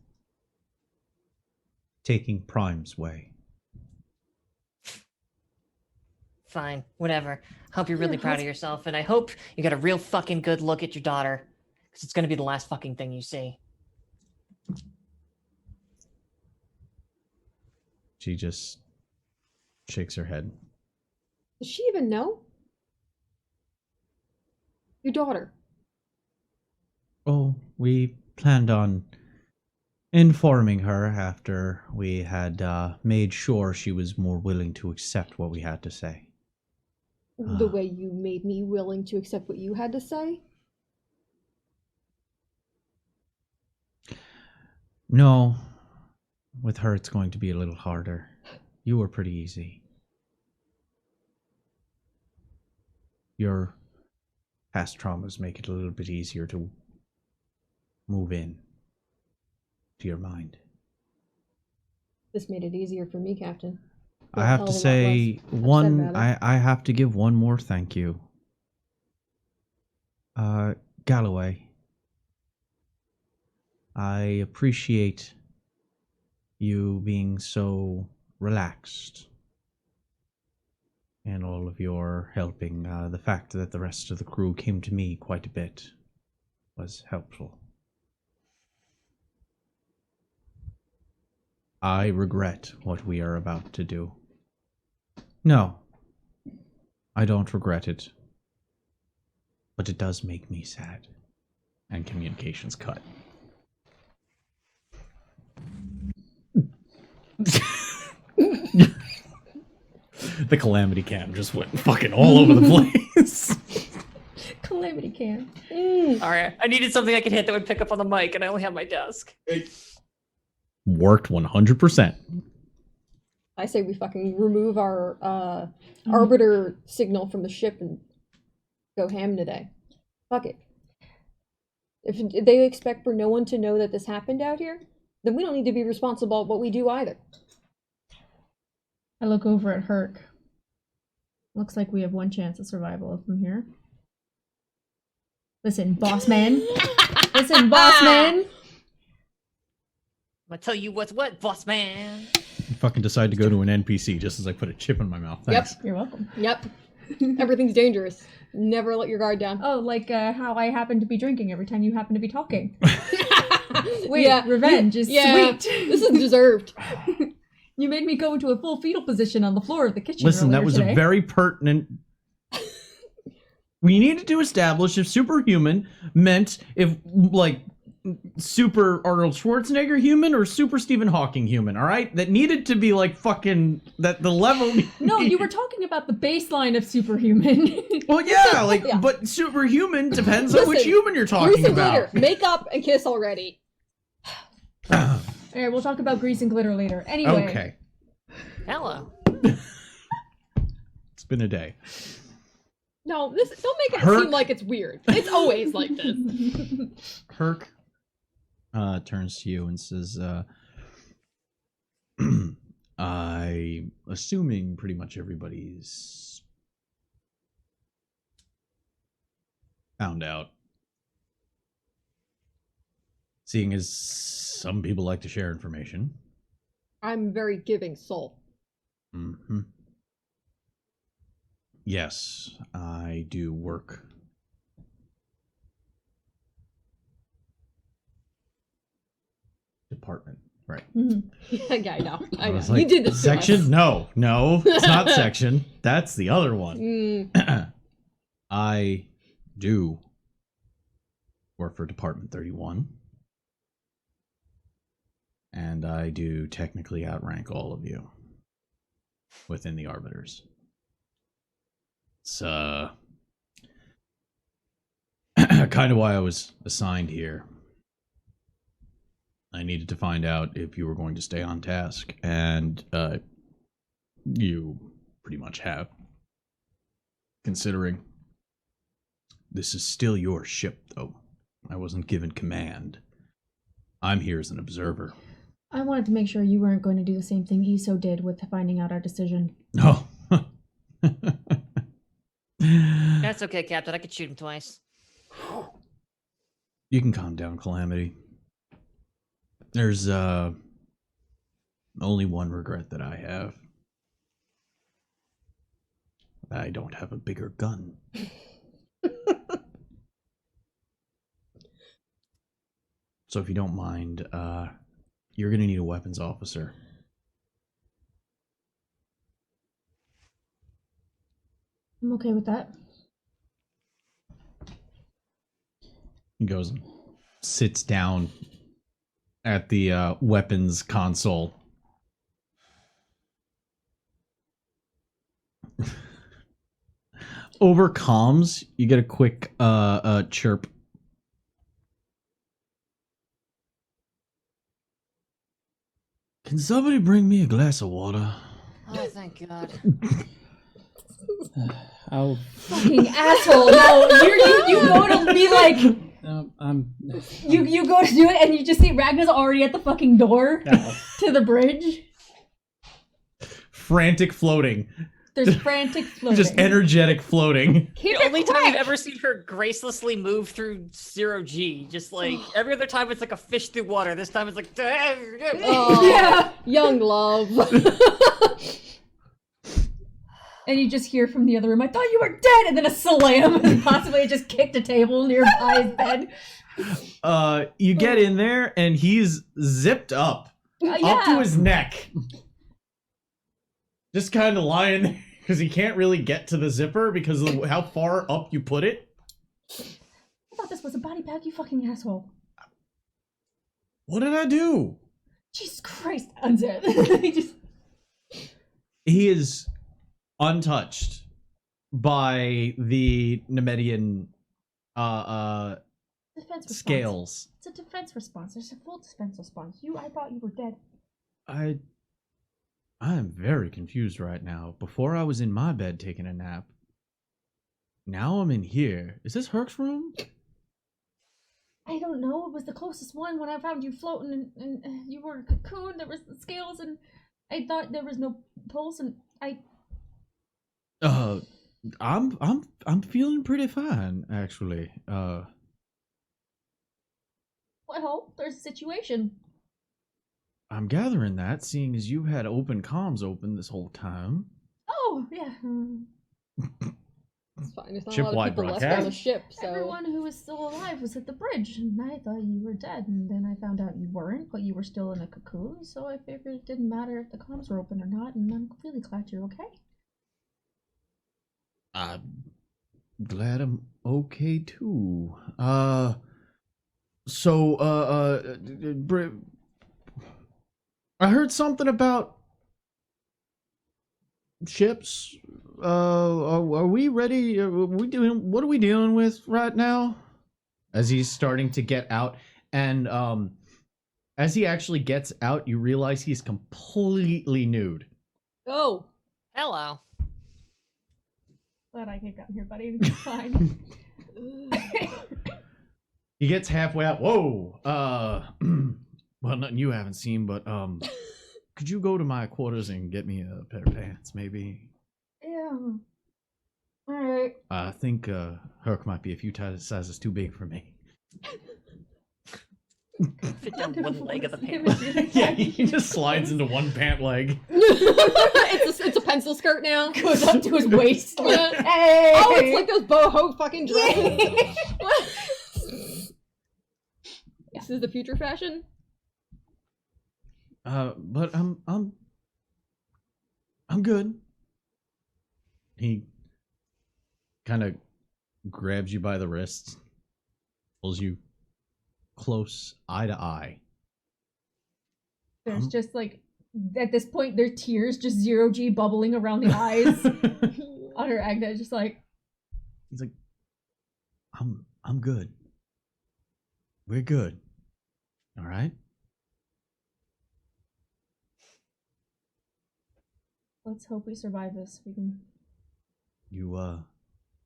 taking Prime's way. Fine, whatever. Hope you're really Your proud of yourself, and I hope you got a real fucking good look at your daughter. Because it's gonna be the last fucking thing you see. She just shakes her head. Does she even know? Your daughter. Oh, we planned on informing her after we had made sure she was more willing to accept what we had to say. The way you made me willing to accept what you had to say? No, with her it's going to be a little harder. You were pretty easy. Your past traumas make it a little bit easier to move in to your mind. This made it easier for me, Captain. I have to say I have to give one more thank you. Galloway. I appreciate you being so relaxed and all of your helping. The fact that the rest of the crew came to me quite a bit was helpful. I regret what we are about to do. No, I don't regret it. But it does make me sad. And communications cut. The calamity cam just went fucking all over the place. Calamity cam. Alright, I needed something I could hit that would pick up on the mic, and I only have my desk. Worked 100%. I say we fucking remove our arbiter signal from the ship and go ham today. Fuck it. If they expect for no one to know that this happened out here, then we don't need to be responsible for what we do either. I look over at Herc. Looks like we have one chance of survival from here. Listen, boss man. Listen, boss man. I'm gonna tell you what's what, boss man. You fucking decide to go to an NPC just as I put a chip in my mouth. Thanks. You're welcome. Yep. Everything's dangerous. Never let your guard down. Oh, like how I happen to be drinking every time you happen to be talking. Wait, Yeah. revenge is Yeah, sweet. this is deserved. You made me go into a full fetal position on the floor of the kitchen. Listen, that earlier was today. a very pertinent. We needed to establish if superhuman meant if, like, super Arnold Schwarzenegger human or super Stephen Hawking human, all right? That needed to be like fucking that the level. No, you were talking about the baseline of superhuman. Well, yeah, like, Yeah. but superhuman depends on which Listen, human you're Grease talking and about. glitter, makeup and kiss already. All right, we'll talk about grease and glitter later. Anyway. Okay, Hello. it's been a day. No, don't make it Herc. seem like it's weird. It's always like this. Herc turns to you and says, I'm assuming pretty much everybody's found out. Seeing as some people like to share information. I'm a very giving soul. Mm-hmm. Yes, I do work. Department, right. Yeah, I know. I know. was like, You did this to section? us. No, it's not section. That's the other one. Mm, I do work for Department 31. And I do technically outrank all of you within the Arbiters. It's kind of why I was assigned here. I needed to find out if you were going to stay on task, and you pretty much have. Considering this is still your ship, though. I wasn't given command. I'm here as an observer. I wanted to make sure you weren't going to do the same thing ESO did with finding out our decision. Oh. That's okay, Captain. I could shoot him twice. You can calm down, Calamity. There's only one regret that I have. I don't have a bigger gun. So if you don't mind, you're gonna need a weapons officer. I'm okay with that. He goes and sits down at the weapons console. Over comms, you get a quick chirp. Can somebody bring me a glass of water? Oh, thank God. I'll. Fucking asshole! No, you go to be like I'm. you go to do it and you just see Ragna's already at the fucking door to the bridge. Frantic floating. There's frantic floating. Just energetic floating. Keep The it only time I've quick. ever seen her gracelessly move through 0G. Just like every other time it's like a fish through water. This time it's like oh, Yeah. young love. And you just hear from the other room, I thought you were dead! And then a slam, and possibly it just kicked a table nearby his bed. You get in there and he's zipped up to his neck. Just kind of lying there because he can't really get to the zipper because of how far up you put it. I thought this was a body bag, you fucking asshole. What did I do? Jesus Christ, unzip. He just... He is untouched by the Nemedian Defense response. scales. It's a defense response. There's a full defense response. I thought you were dead. I am very confused right now. Before I was in my bed taking a nap. Now I'm in here. Is this Herc's room? I don't know. It was the closest one when I found you floating and you were a cocoon. There was the scales and I thought there was no pulse and I'm feeling pretty fine actually. Well, there's a situation. I'm gathering that, seeing as you've had open comms open this whole time. Oh, yeah. It's fine. There's not a Shipwide lot of people left on the broadcast? ship, so Everyone who was still alive was at the bridge, and I thought you were dead. And then I found out you weren't, but you were still in a cocoon, so I figured it didn't matter if the comms were open or not, and I'm really glad you're okay. I'm glad I'm okay too. So, I heard something about ships. Are we ready? What are we dealing with right now? As he's starting to get out, and as he actually gets out, you realize he's completely nude. Oh. Hello. Glad I could gotten here, buddy. It's fine. He gets halfway out. Whoa. Well, nothing you haven't seen, but could you go to my quarters and get me a pair of pants, maybe? Yeah. Alright. I think Herc might be a few sizes too big for me. Fit down one leg of the pant. Yeah, he just slides into one pant leg. it's a pencil skirt now. Goes up to his waist. Yeah. Hey! Oh, it's like those boho fucking dresses. This is the future fashion. But I'm good. He kind of grabs you by the wrist, pulls you close, eye to eye. There's just like, at this point, there are tears, just 0G bubbling around the eyes on her Agnes, just like. He's like, I'm good. We're good. All right. Let's hope we survive this. We can. You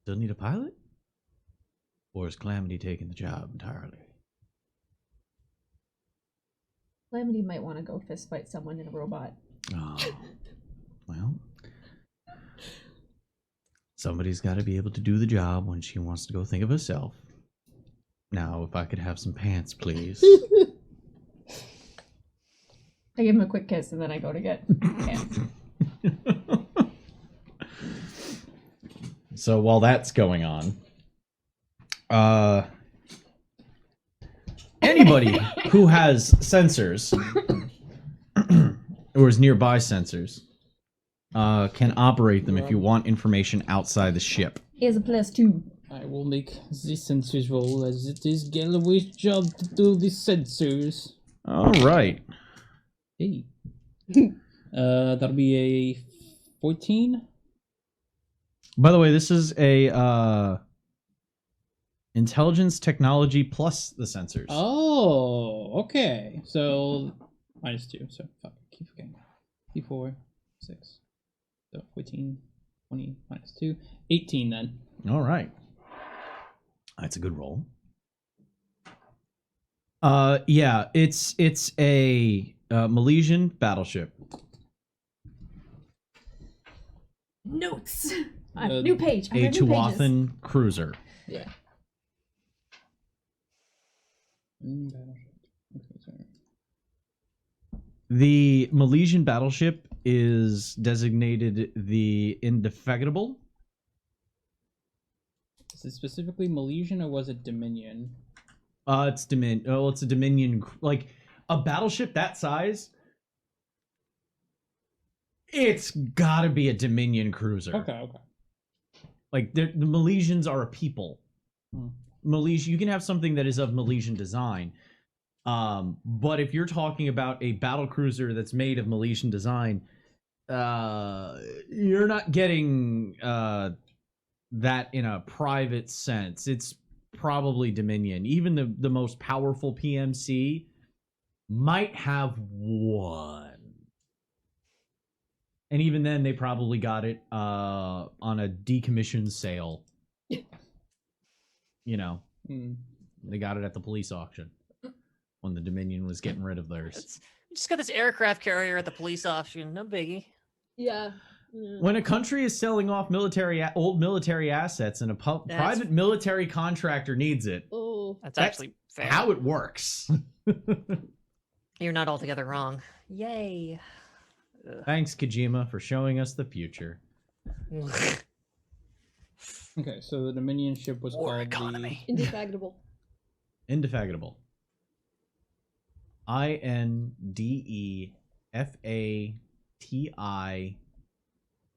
still need a pilot? Or is Calamity taking the job entirely? Calamity might want to go fist fight someone in a robot. Oh, well, somebody's got to be able to do the job when she wants to go think of herself. Now, if I could have some pants, please. I give him a quick kiss and then I go to get pants. So while that's going on, anybody who has sensors or is nearby sensors can operate them if you want information outside the ship. Here's a +2. I will make the sensors roll as it is Galloway's job to do the sensors. All right. Hey. That'll be a 14. By the way, this is a intelligence technology plus the sensors. Oh, okay. So -2. So fuck, keep forgetting. D4, 6. So 14, 20, -2, 18 then. All right. That's a good roll. Yeah, it's a Malaysian battleship. Notes. Uh, New page. I'm A on new pages. Tuathan cruiser. Yeah. Okay, sorry. The Malaysian battleship is designated the Indefatigable. Is it specifically Malaysian or was it Dominion? It's Dominion. Oh, it's a Dominion. Like a battleship that size. It's gotta be a Dominion cruiser. Okay. Like the Malaysians are a people. Malaysia, you can have something that is of Malaysian design, but if you're talking about a battle cruiser that's made of Malaysian design, you're not getting that in a private sense. It's probably Dominion. Even the most powerful PMC might have one. And even then, they probably got it on a decommissioned sale. You know, they got it at the police auction when the Dominion was getting rid of theirs. Just got this aircraft carrier at the police auction. No biggie. Yeah. When a country is selling off old military assets and a private military contractor needs it, Oh. That's actually fair. how it works. You're not altogether wrong. Yay. Thanks, Kojima, for showing us the future. Okay, so the Dominion ship was War called economy. Indefatigable. Indefatigable. INDEFATI.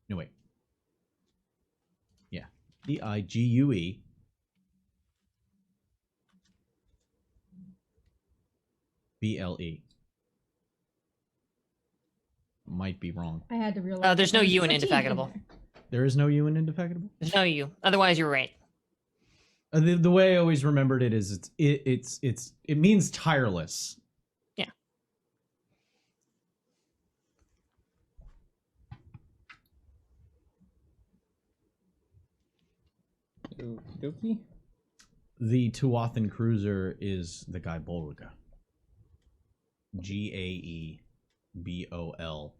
No, wait. Yeah. DIGUE. BLE. Might be wrong. I had to realize. There's that no there was U in a T indefatigable. there. There is no U in indefatigable? There's no you. Otherwise, you're right. The way I always remembered it is it means tireless. Yeah. Okie dokie. The Tuathan cruiser is the Gaebolga. Gaebolga.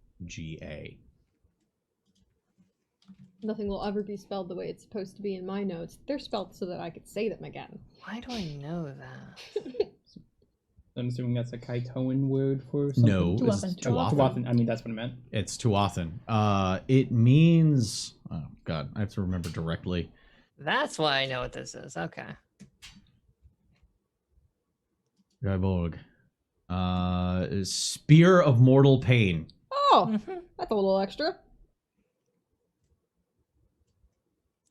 Nothing will ever be spelled the way it's supposed to be in my notes. They're spelled so that I could say them again. Why do I know that? I'm assuming that's a Kaitoan word for something. No, it's Tuathan. Tuathan. Tuathan. I mean, that's what I meant. It's Tuathan. It means. Oh God, I have to remember directly. That's why I know what this is. Okay. Gaebolg. Spear of mortal pain. Oh, Mhm. that's a little extra.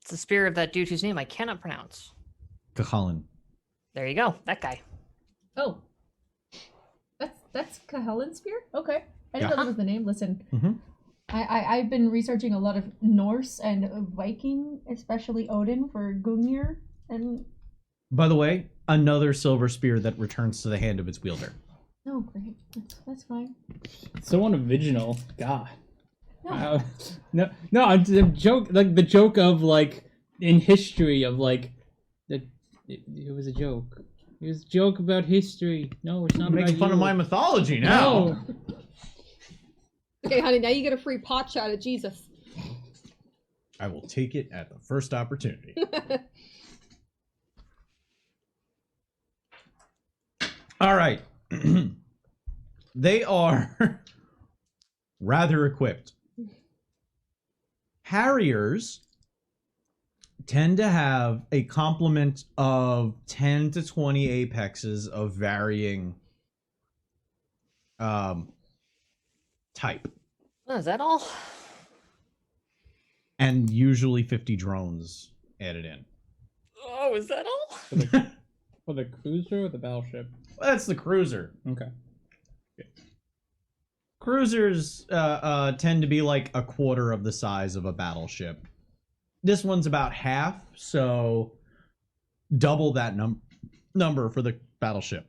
It's the spear of that dude whose name I cannot pronounce. Kahalan. There you go. That guy. Oh, that's Cahellan spear. Okay, I didn't Yeah. know that was the name. Listen, Mhm. I've been researching a lot of Norse and Viking, especially Odin for Gungnir, and By the way, another silver spear that returns to the hand of its wielder. oh great, that's fine. So unoriginal. God. No. No. I'm joke like the joke of like in history of like that. It was a joke. It was a joke about history. No, it's not. Making about fun you. of my mythology now. No. Okay, honey, now you get a free pot shot at Jesus. I will take it at the first opportunity. All right. They are rather equipped. Harriers tend to have a complement of 10 to 20 apexes of varying type, Oh, is that all? and usually 50 drones added in. Oh, is that all? For the cruiser or the battleship? That's the cruiser. Okay. Cruisers tend to be like a quarter of the size of a battleship. This one's about half, so double that number for the battleship.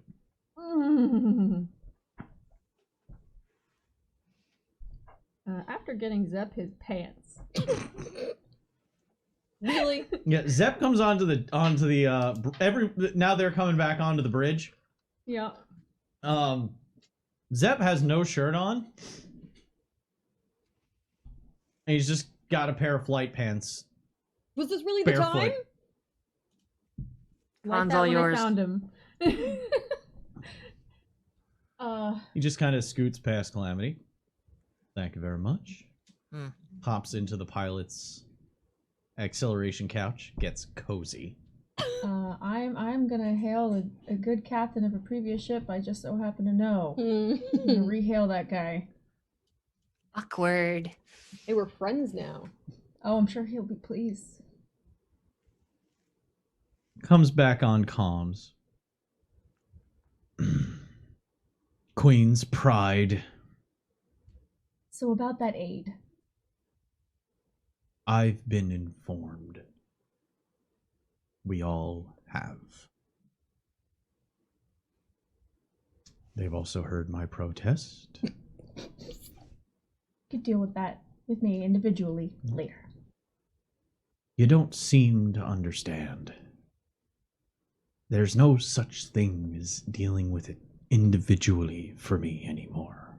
After getting Zep his pants. Really? Yeah, Zep comes onto the now they're coming back onto the bridge. Yeah. Zep has no shirt on. And he's just got a pair of flight pants. Was this really the Barefoot. time? Like Han's that all when yours. I found him. He just kind of scoots past Calamity. Thank you very much. Hmm. Hops into the pilot's acceleration couch, gets cozy. I'm gonna hail a good captain of a previous ship I just so happen to know. I'm gonna rehail that guy. Awkward. Hey, we're friends now. Oh, I'm sure he'll be pleased. Comes back on comms. Queen's pride. So about that aid. I've been informed. We all have. They've also heard my protest. Could deal with that with me individually later. You don't seem to understand. There's no such thing as dealing with it individually for me anymore.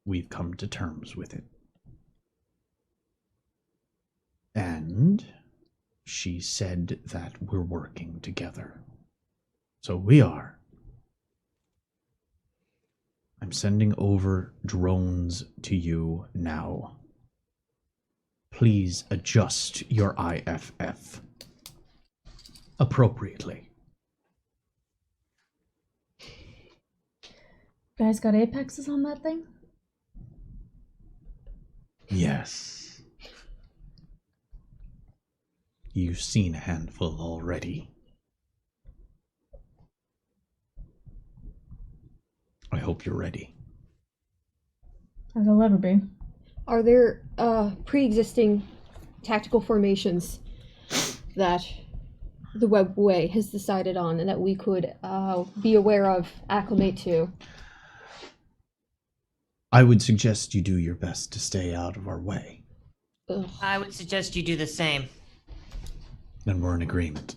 We've come to terms with it. And she said that we're working together. So we are. I'm sending over drones to you now. Please adjust your IFF appropriately. Guys got apexes on that thing? Yes. You've seen a handful already. hope you're ready. As I'll ever be. Are there pre-existing tactical formations that the webway has decided on and that we could be aware of, acclimate to? I would suggest you do your best to stay out of our way. Ugh. I would suggest you do the same. Then we're in agreement.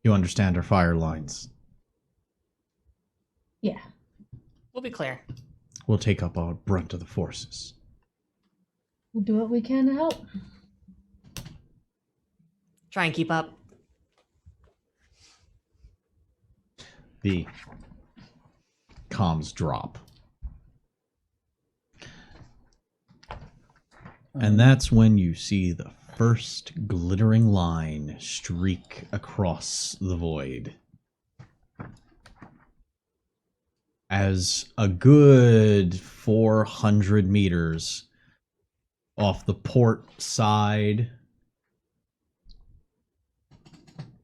You understand our fire lines. Yeah. We'll be clear. We'll take up our brunt of the forces. We'll do what we can to help. Try and keep up. The comms drop. And that's when you see the first glittering line streak across the void. As a good 400 meters off the port side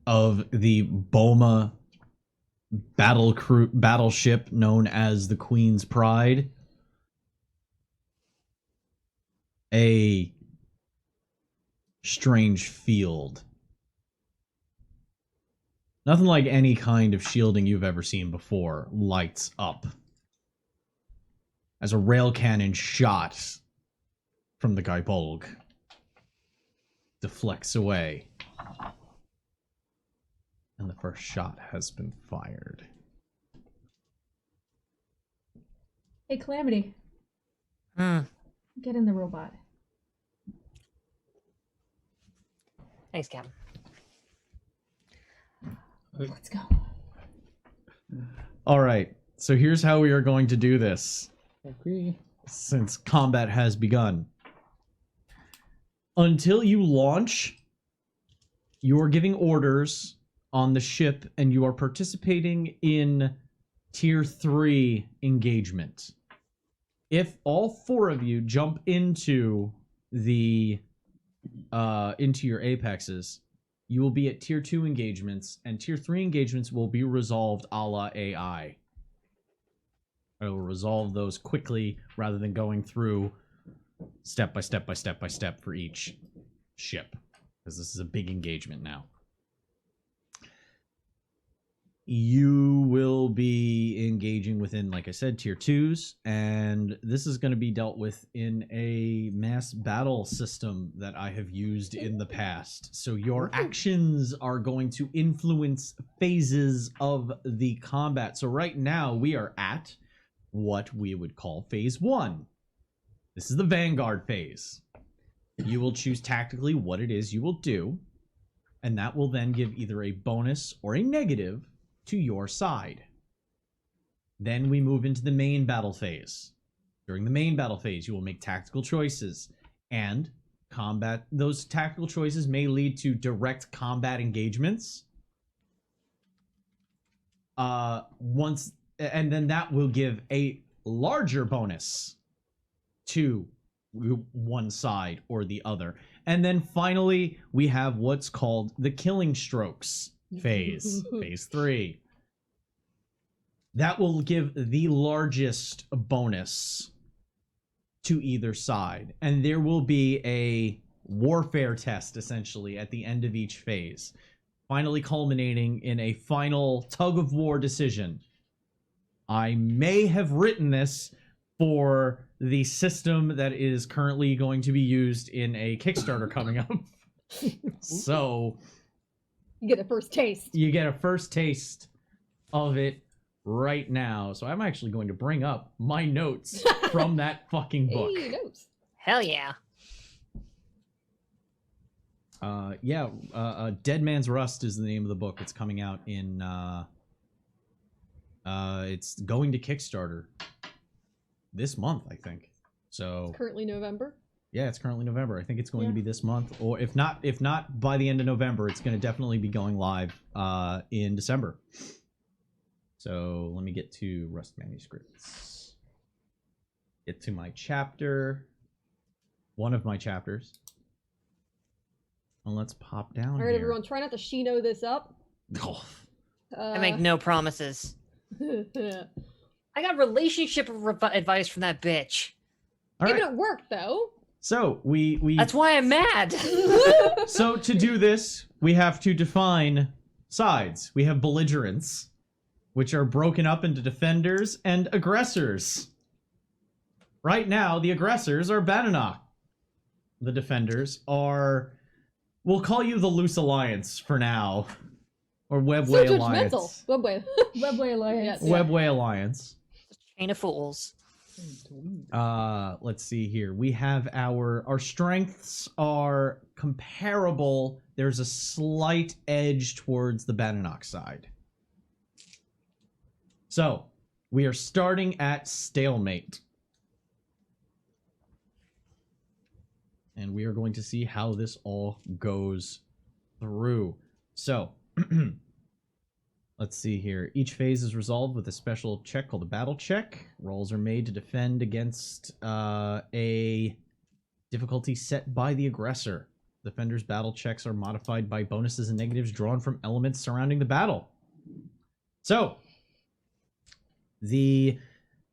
of the Boma battleship known as the Queen's Pride, a strange field. Nothing like any kind of shielding you've ever seen before lights up as a rail cannon shot from the Gaibolg deflects away. And the first shot has been fired. Hey, Calamity. Get in the robot. Thanks, Captain. Let's go. All right, so here's how we are going to do this. Agree. Since combat has begun. Until you launch, you are giving orders on the ship and you are participating in Tier 3 engagement. If all four of you jump into the into your apexes, you will be at Tier 2 engagements, and Tier 3 engagements will be resolved a la AI. I will resolve those quickly rather than going through step by step by step by step for each ship, because this is a big engagement now. You will be engaging within, like I said, Tier 2s, and this is going to be dealt with in a mass battle system that I have used in the past. So your actions are going to influence phases of the combat. So right now we are at what we would call Phase 1. This is the Vanguard phase. You will choose tactically what it is you will do, and that will then give either a bonus or a negative to your side. Then we move into the main battle phase. During the main battle phase, you will make tactical choices, and combat. Those tactical choices may lead to direct combat engagements. And then that will give a larger bonus to one side or the other. And then finally, we have what's called the Killing Strokes phase, Phase 3. That will give the largest bonus to either side. And there will be a warfare test, essentially, at the end of each phase, finally culminating in a final tug-of-war decision. I may have written this for the system that is currently going to be used in a Kickstarter coming up. So You get a first taste. you get a first taste of it right now. So I'm actually going to bring up my notes from that fucking book. Hey, notes. Hell yeah. Dead Man's Rust is the name of the book. It's coming out in it's going to Kickstarter this month, I think. So Currently November. yeah, it's currently November. I think it's going to be this month, or if not by the end of November, it's going to definitely be going live in December. So let me get to Rust manuscripts. Get to my chapter. One of my chapters. And let's pop down All right, here. everyone, try not to Shino this up. Oh, I make no promises. I got relationship advice from that bitch. All Maybe right. it worked though. So we That's why I'm mad. so to do this, we have to define sides. We have belligerents, which are broken up into defenders and aggressors. Right now, the aggressors are Bannock. The defenders are, we'll call you the Loose Alliance for now, or Webway So Alliance. judgmental. Webway. Webway Alliance. Yeah. Webway Alliance. Chain of fools. Let's see here. We have our strengths are comparable. There's a slight edge towards the Bannock side. So, we are starting at stalemate. And we are going to see how this all goes through. So, let's see here. Each phase is resolved with a special check called a battle check. Rolls are made to defend against a difficulty set by the aggressor. Defender's battle checks are modified by bonuses and negatives drawn from elements surrounding the battle. So, the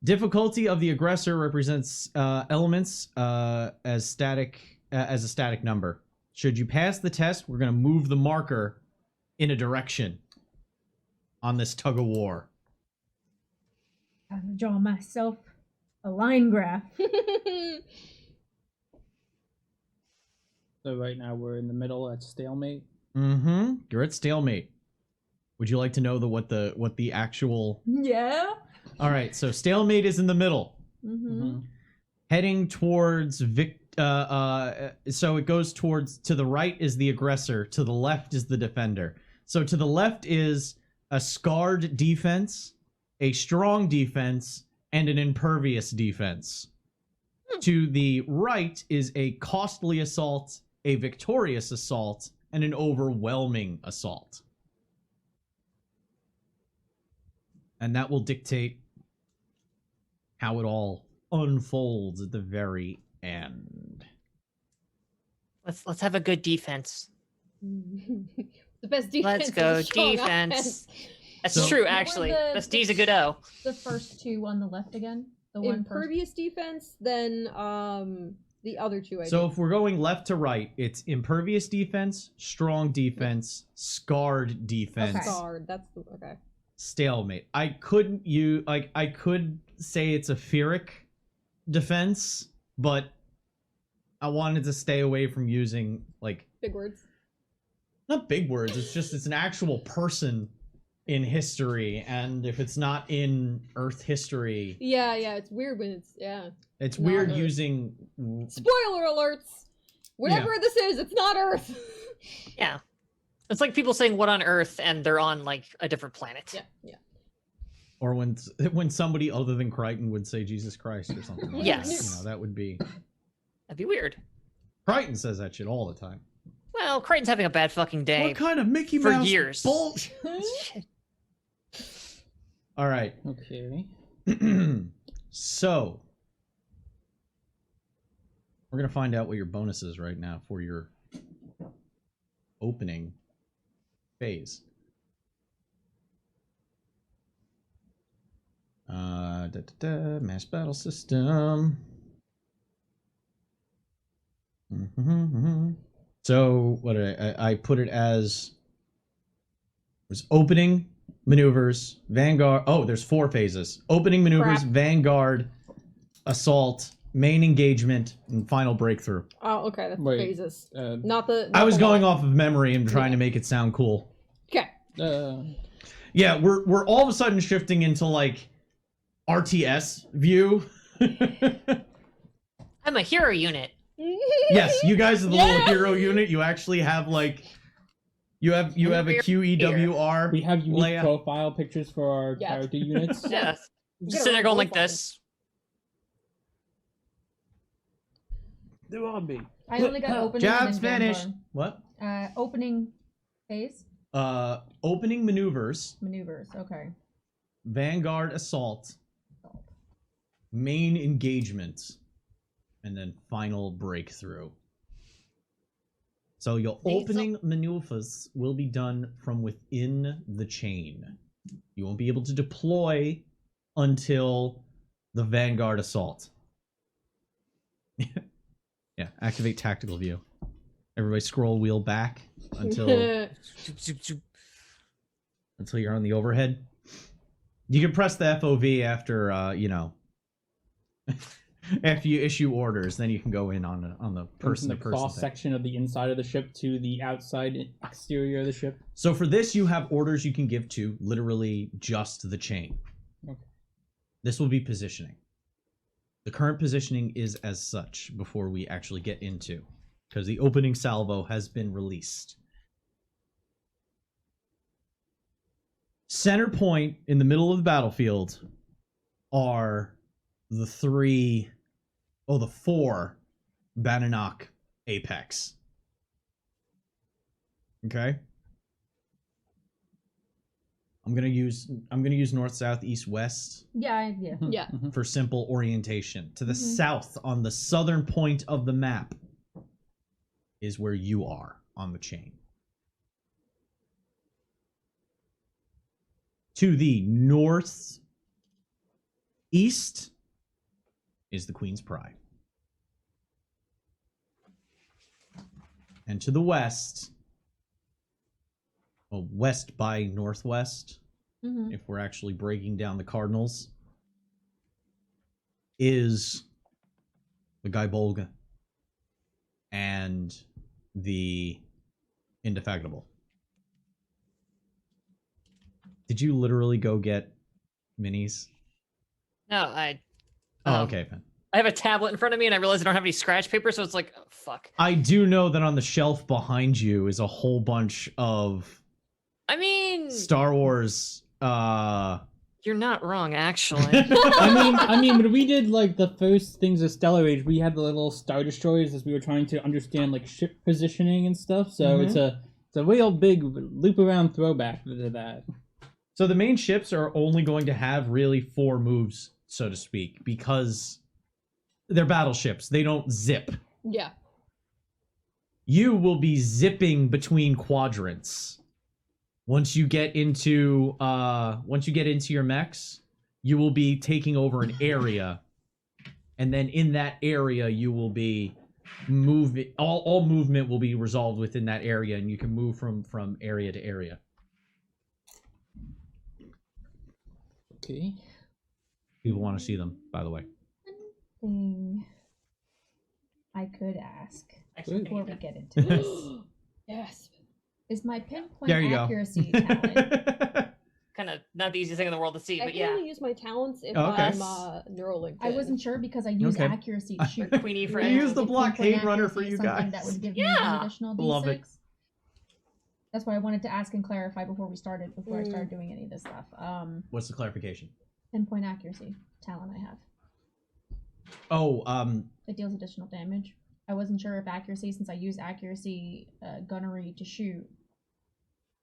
difficulty of the aggressor represents elements as a static number. Should you pass the test, we're going to move the marker in a direction on this tug of war. I'm gonna draw myself a line graph. So right now we're in the middle at stalemate. Mm-hmm. You're at stalemate. Would you like to know what the actual? Yeah. All right. So stalemate is in the middle, Mm-hmm. heading towards so it goes towards, to the right is the aggressor, to the left is the defender. So to the left is a scarred defense, a strong defense, and an impervious defense. To the right is a costly assault, a victorious assault, and an overwhelming assault. And that will dictate how it all unfolds at the very end. Let's have a good defense. The best defense. Let's is go a strong defense. offense. That's So- true, What were actually. the- Best D's a good O. The first two on the left again. The one first. Impervious defense, then the other two. So if we're going left to right, it's impervious defense, strong defense, scarred defense, Okay. Scarred. That's the okay. stalemate. I could say it's a Pyrrhic defense, but I wanted to stay away from using Big words. not big words. It's an actual person in history, and if it's not in Earth history, Yeah, it's weird when it's it's Not weird Earth. using. Spoiler alerts. Whatever this is, it's not Earth. Yeah. It's like people saying what on Earth and they're on like a different planet. Yeah. Or when somebody other than Crichton would say Jesus Christ or something. Like Yes. that, that would be. That'd be weird. Crichton says that shit all the time. Well, Crichton's having a bad fucking day. What kind of Mickey for Mouse years. bullshit? All right. Okay. So we're gonna find out what your bonus is right now for your opening phase. Mass battle system. So what did I put it as? Was opening maneuvers, vanguard. Oh, there's 4 phases: opening maneuvers, Crap. vanguard, assault, main engagement, and final breakthrough. Oh, okay. That's Wait. the phases. Uh, Not the. I not was the going one. off of memory and trying to make it sound cool. Okay. Yeah, we're all of a sudden shifting into like RTS view. I'm a hero unit. Yes, you guys are the Yeah. little hero unit. You actually have like you have a We're QEWR. we have unique layout. profile pictures for our Yeah. character units. Yeah. You Just gotta sitting there run going like profile. this. Do on me. I only got opening. Job's and then finished. vanguard. What? Opening phase Opening maneuvers, maneuvers. Okay. vanguard assault, main engagement, and then final breakthrough. So your These- opening maneuvers will be done from within the chain. You won't be able to deploy until the Vanguard assault. Yeah, activate tactical view. Everybody scroll wheel back until Zoop, zoop, zoop. you're on the overhead. You can press the FOV after after you issue orders, then you can go in on the From person the to person cross thing. section of the inside of the ship to the outside exterior of the ship. So for this, you have orders you can give to literally just the chain. Okay. This will be positioning. The current positioning is as such before we actually get into, because the opening salvo has been released. Center point in the middle of the battlefield are the four Bannock apex. Okay? I'm gonna use north, south, east, west Yeah. Yeah. for simple orientation. To the Mhm. south, on the southern point of the map, is where you are on the chain. To the north east is the Queen's Pride. And to the west, well, west by northwest, Mm-hmm. if we're actually breaking down the cardinals, is the Gaibolga and the Indefatigable. Did you literally go get minis? No, I Oh, okay, then. have a tablet in front of me and I realize I don't have any scratch paper, so it's like, oh, fuck. I do know that on the shelf behind you is a whole bunch of I mean, Star Wars. you're not wrong, actually. I mean, when we did like the first things of Stellar Age, we had the little Star Destroyers as we were trying to understand like ship positioning and stuff. So it's a real big loop around throwback to that. So the main ships are only going to have really 4 moves, so to speak, because they're battleships. They don't zip. Yeah. You will be zipping between quadrants. Once you get into your mechs, you will be taking over an area, and then in that area you will be moving. All movement will be resolved within that area, and you can move from area to area. Okay. People want to see them, by the way. Thing I could ask Actually, before we get into this Yes. is my pinpoint There you go. accuracy talent. kind of not the easiest thing in the world to see, I but can yeah. only use my talents if Okay. I'm Neuralink. I wasn't sure because I use Okay. accuracy to shoot. Queenie Would for You use the pinpoint blockade runner for accuracy you something guys. That would give me Yeah. an additional Love D6. it. That's why I wanted to ask and clarify before I started doing any of this stuff. What's the clarification? Pinpoint accuracy talent I have. Oh, It deals additional damage. I wasn't sure if accuracy, since I use accuracy gunnery to shoot.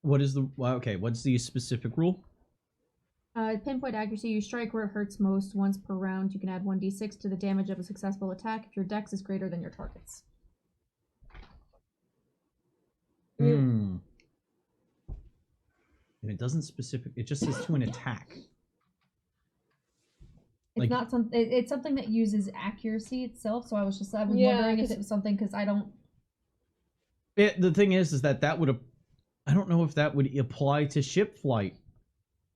what is the okay? What's the specific rule? Pinpoint accuracy, you strike where it hurts most once per round. You can add 1d6 to the damage of a successful attack if your dex is greater than your target's. Hmm. And it doesn't specific. It just says to an attack. It's Like- not something. It's something that uses accuracy itself. So I was Yeah, wondering if 'cause- it was something because I don't. The thing is that would. I don't know if that would apply to ship flight.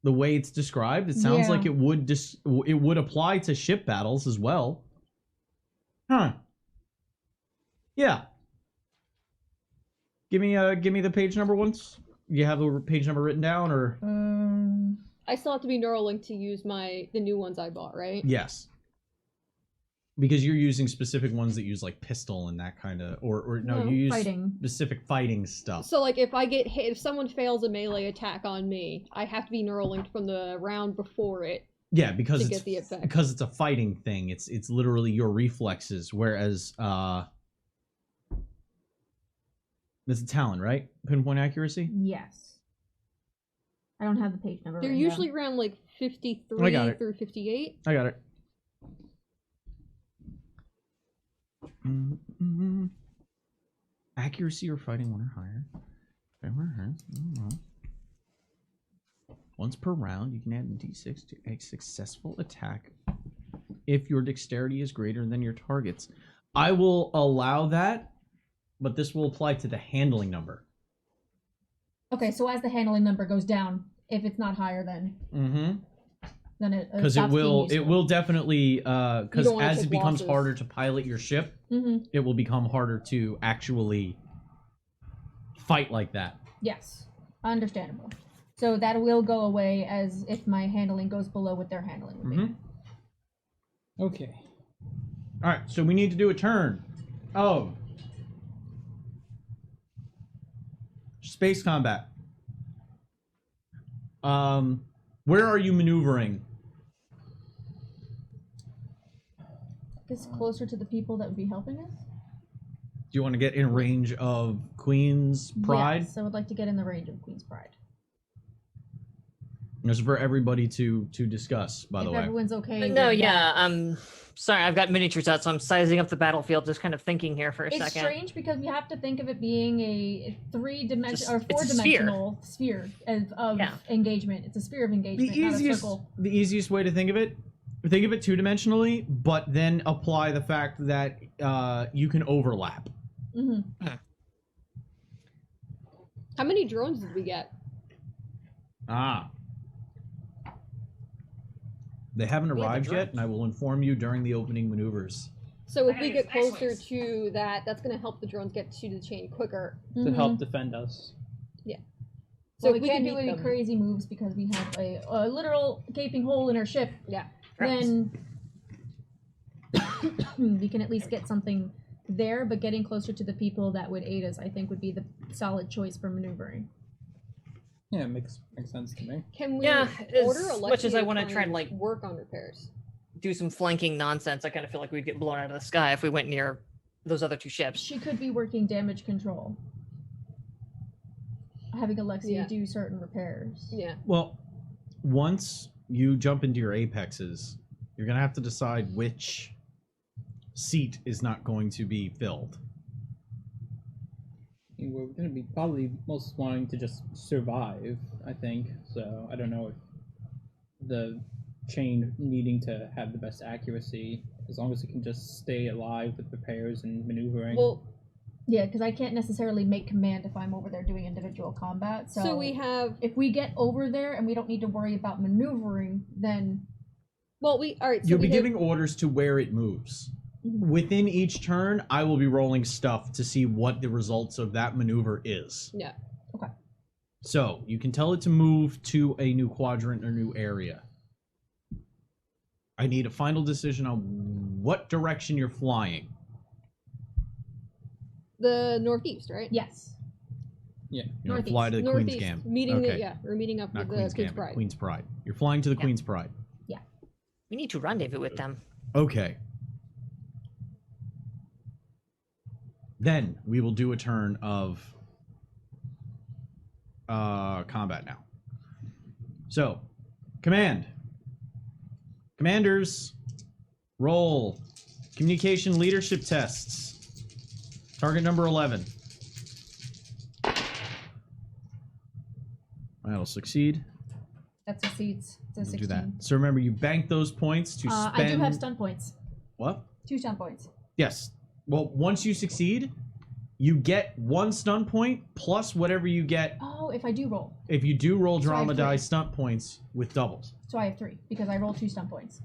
The way it's described, it sounds Yeah. like it would apply to ship battles as well. Huh. Yeah. Give me the page number once. You have the page number written down, or I still have to be Neuralink to use the new ones I bought, right? yes, because you're using specific ones that use like pistol and that kind of, or no, No, you use fighting. specific fighting stuff. So like if I get hit, if someone fails a melee attack on me, I have to be Neuralinked from the round before it. Yeah, because to it's get the effect. because it's a fighting thing. It's literally your reflexes. Whereas it's a talent, right? Pinpoint accuracy. Yes. I don't have the page number. They're written usually down. around like I 53 got it. through 58. I got it. accuracy or fighting 1 or higher. Once per round, you can add a d6 to a successful attack if your dexterity is greater than your target's. I will allow that, but this will apply to the handling number. Okay, so as the handling number goes down, if it's not higher than then it Because it stops being will useful. definitely because don't wanna as it take becomes losses. harder to pilot your ship, it will become harder to actually fight like that. Yes, understandable. So that will go away as if my handling goes below what their handling would be. Okay. All right, so we need to do a turn. Oh, space combat. Where are you maneuvering? It's closer to the people that would be helping us. Do you want to get in range of Queen's Pride? Yes, I would like to get in the range of Queen's Pride. This is for everybody to discuss, by the If way. everyone's okay. No, with yeah. that. Sorry, I've got miniatures out, so I'm sizing up the battlefield, just kind of thinking here for a It's second. strange because we have to think of it being a 3-dimensional or It's a sphere. 4-dimensional sphere of Yeah. engagement. It's a sphere of engagement, not a circle. The easiest way to think of it 2-dimensionally, but then apply the fact that you can overlap. How many drones did we get? Ah. They haven't We have the arrived yet, drones. and I will inform you during the opening maneuvers. So if we Nice, get nice closer ones. to that, that's going to help the drones get to the chain quicker. To help defend us. So So if we can can't do meet any them- crazy moves because we have a literal gaping hole in our ship. Yeah. Then we can at least get something there, but getting closer to the people that would aid us, I think, would be the solid choice for maneuvering. Yeah, it makes sense to me. Can we Yeah, order as Alexia much as I to wanna try try and, and like, work on repairs? Do some flanking nonsense. I kind of feel like we'd get blown out of the sky if we went near those other two ships. She could be working damage control. Having Alexia Yeah. do certain repairs. Yeah. Well, once you jump into your apexes, you're going to have to decide which seat is not going to be filled. I mean, we're going to be probably most wanting to just survive, I think. So I don't know if the chain needing to have the best accuracy, as long as it can just stay alive with repairs and maneuvering. Well, Yeah, because I can't necessarily make command if I'm over there doing individual combat. So, so we have. if we get over there and we don't need to worry about maneuvering, then Well, we all right. So You'll we be have, giving orders to where it moves. Within each turn, I will be rolling stuff to see what the results of that maneuver is. Yeah. So, you can tell it to move to a new quadrant or new area. I need a final decision on what direction you're flying. the northeast, right? yes. You're going to fly to the Northeast. Queen's Gambit. Meeting Okay. the, yeah, we're meeting up Not with Queen's the Queen's Gambit, Pride. Queen's Pride. You're flying to the Yeah. Queen's Pride. We need to rendezvous with them. Okay. Then we will do a turn of combat now. So, commanders, roll communication leadership tests. Target number 11. That'll succeed. That succeeds. It's a We'll 16. do that. So remember, you bank those points to spend. I do have stun points. What? 2 stun points. Yes. Well, once you succeed, you get 1 stun point plus whatever you get Oh, if I do roll. if you do roll So I have drama 3. die stunt points with doubles. So I have 3 because I rolled 2 stun points.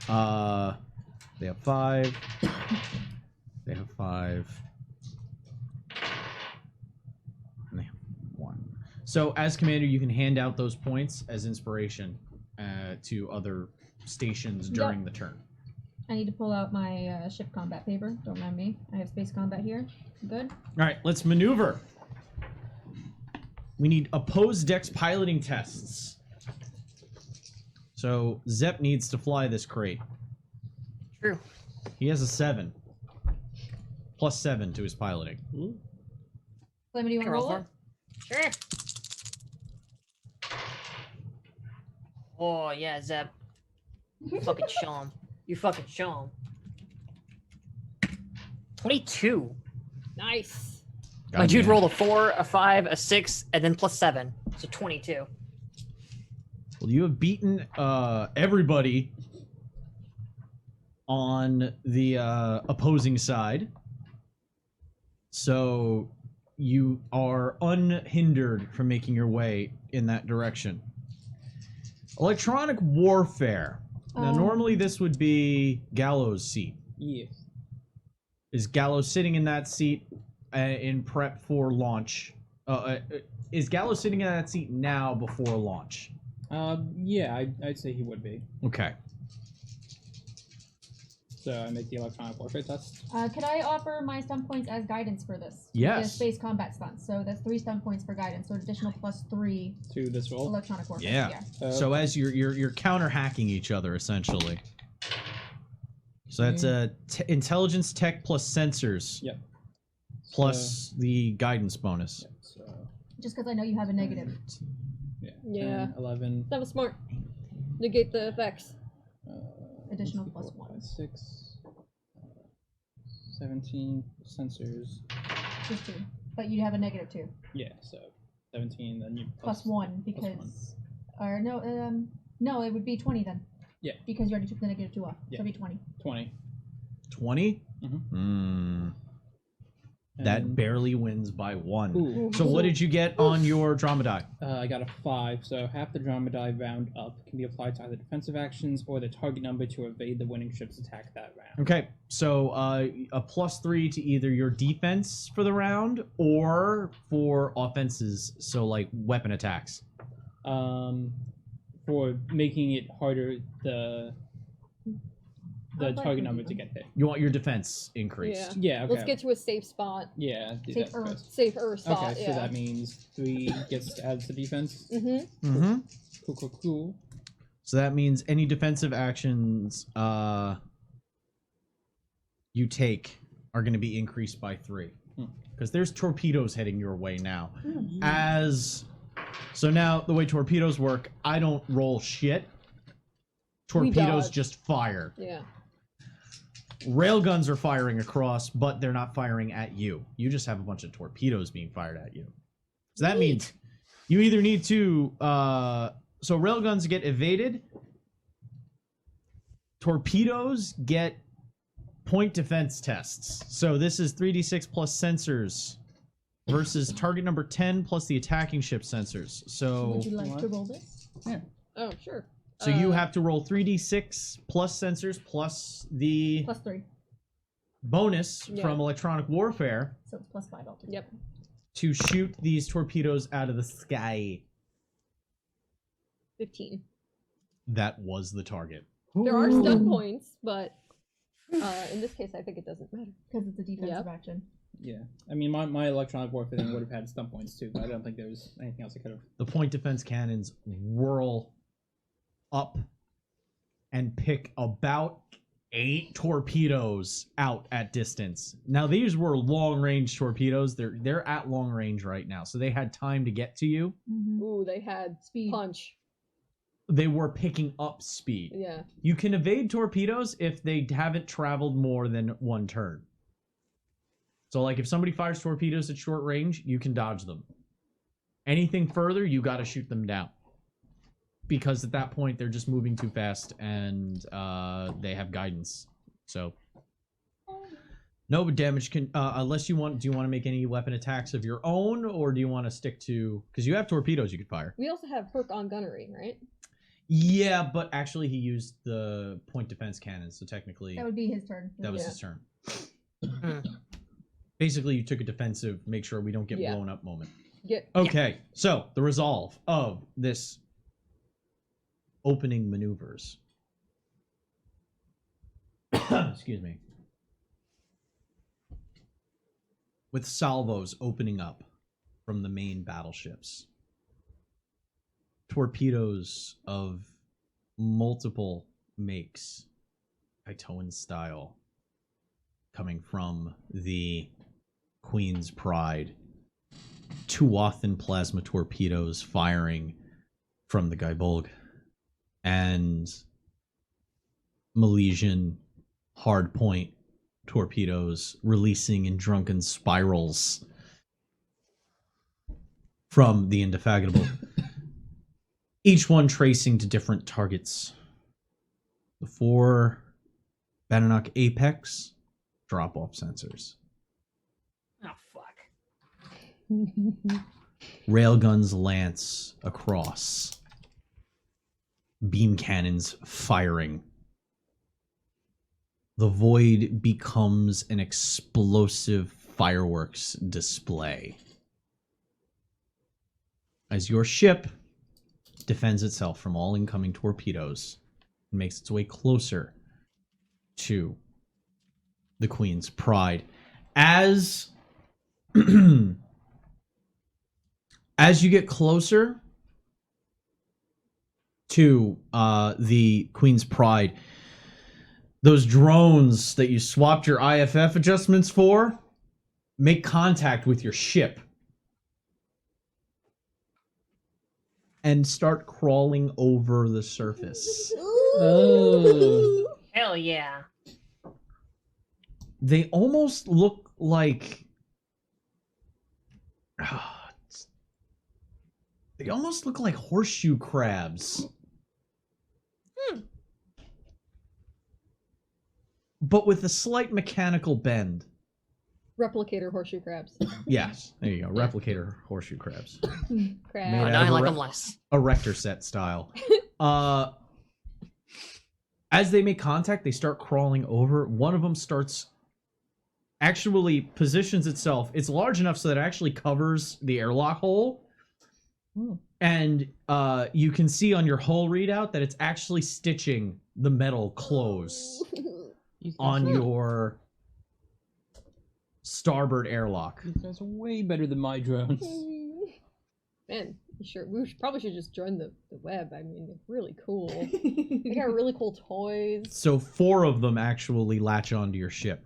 They have 5. They have 5. And they have 1. So as commander, you can hand out those points as inspiration to other stations during the turn. I need to pull out my ship combat paper. Don't mind me. I have space combat here. Good. All right, let's maneuver. We need opposed dex piloting tests. So Zep needs to fly this crate. True. He has a 7. Plus 7 to his piloting. Flammy, do you want Can to I roll roll for it? him? Sure. Oh yeah, Zeb. You fucking show him. You fucking show him. 22. Nice. My dude Goddamn. rolled a 4, a 5, a 6, and then +7, so 22. Well, you have beaten everybody on the opposing side. So you are unhindered from making your way in that direction. Electronic warfare. Now, normally this would be Gallows' seat. Yes. Is Gallows sitting in that seat in prep for launch? Is Gallows sitting in that seat now before launch? Yeah, I'd say he would be. Okay. So I make the electronic warfare test. Could I offer my stun points as guidance for this? Yes. The space combat stunts. So that's 3 stun points for guidance. So an additional +3 To this roll. electronic warfare. Yeah. So as you're counter hacking each other essentially. So that's a intelligence tech plus sensors. Yep. Plus the guidance bonus. Yep, so Just because I know you have a negative. yeah. Yeah. 10, 11. That was smart. Negate the effects. Additional 2, 4, +1. 5, 6. 17 sensors. Just 2. But you have a negative 2. Yeah, so 17. Then you +1 because. Or no, no, it would be 20 then. Yeah. Because you already took the negative 2 off. Yeah. So it'd be 20. 20. 20? Mhm. That And- barely wins by 1. Ooh. So what did you get on your drama die? I got a 5, so half the drama die round up can be applied to either defensive actions or the target number to evade the winning ship's attack that round. Okay, so a +3 to either your defense for the round or for offenses, so like weapon attacks. For making it harder the I'd like target to number do to that. get hit. You want your defense increased. Yeah, okay. Let's get to a safe spot. Yeah, Safe that's Earth. best. Safe Earth spot. Okay, yeah. so that means 3 gets added to defense. Mm-hmm. Mm-hmm. Cool. So that means any defensive actions you take are going to be increased by 3. Because there's torpedoes heading your way now. So now, the way torpedoes work, I don't roll shit. Torpedoes dodge. just fire. Yeah. Railguns are firing across, but they're not firing at you. You just have a bunch of torpedoes being fired at you. So that means you either need to... so railguns get evaded. Torpedoes get point defense tests. So this is 3d6 plus sensors versus target number 10 plus the attacking ship sensors. So, Would you like to roll this? Oh, sure. so you have to roll 3d6 plus sensors plus the +3. bonus Yeah. from electronic warfare So it's +5 altogether. Yep. to shoot these torpedoes out of the sky. 15. That was the target. There are stun points, but in this case, I think it doesn't matter. Because it's a defensive Yep. action. Yeah. I mean, my electronic warfare thing would have had stun points too, but I don't think there was anything else I could have. The point defense cannons whirl up and pick about 8 torpedoes out at distance. Now these were long range torpedoes. They're at long range right now, so they had time to get to you. Mm-hmm. Ooh, they had Speed. punch. They were picking up speed. Yeah. You can evade torpedoes if they haven't traveled more than 1 turn. So like if somebody fires torpedoes at short range, you can dodge them. Anything further, you got to shoot them down. Because at that point, they're just moving too fast and they have guidance. So no damage can, unless you want, do you want to make any weapon attacks of your own, or do you want to stick to, because you have torpedoes you could fire. We also have perk on gunnery, right? Yeah, but actually he used the point defense cannon, so technically That would be his turn. that was Yeah. his turn. Basically, you took a defensive, make sure we don't get Yeah. blown up moment. Get Okay, so the resolve of this opening maneuvers. Excuse me. With salvos opening up from the main battleships. Torpedoes of multiple makes, Kaitoan style, coming from the Queen's Pride. Tuathan plasma torpedoes firing from the Gaibolg. And Milesian hardpoint torpedoes releasing in drunken spirals from the Indefatigable. Each one tracing to different targets. The 4 Bannock Apex drop-off sensors. Oh, fuck. Railguns lance across. Beam cannons firing. The void becomes an explosive fireworks display. As your ship defends itself from all incoming torpedoes and makes its way closer to the Queen's Pride. As as you get closer to the Queen's Pride, those drones that you swapped your IFF adjustments for make contact with your ship and start crawling over the surface. Oh. Hell yeah. They almost look like... They almost look like horseshoe crabs. But with a slight mechanical bend. Replicator horseshoe crabs. Yes, there you go. Replicator horseshoe crabs. Crab. Made Oh, out now I of like a them less. Erector set style. As they make contact, they start crawling over. One of them actually positions itself. It's large enough so that it actually covers the airlock hole. And you can see on your hull readout that it's actually stitching the metal close on your starboard airlock. These guys are way better than my drones. Man, probably should just join the web. I mean, they're really cool. They got really cool toys. So 4 of them actually latch onto your ship.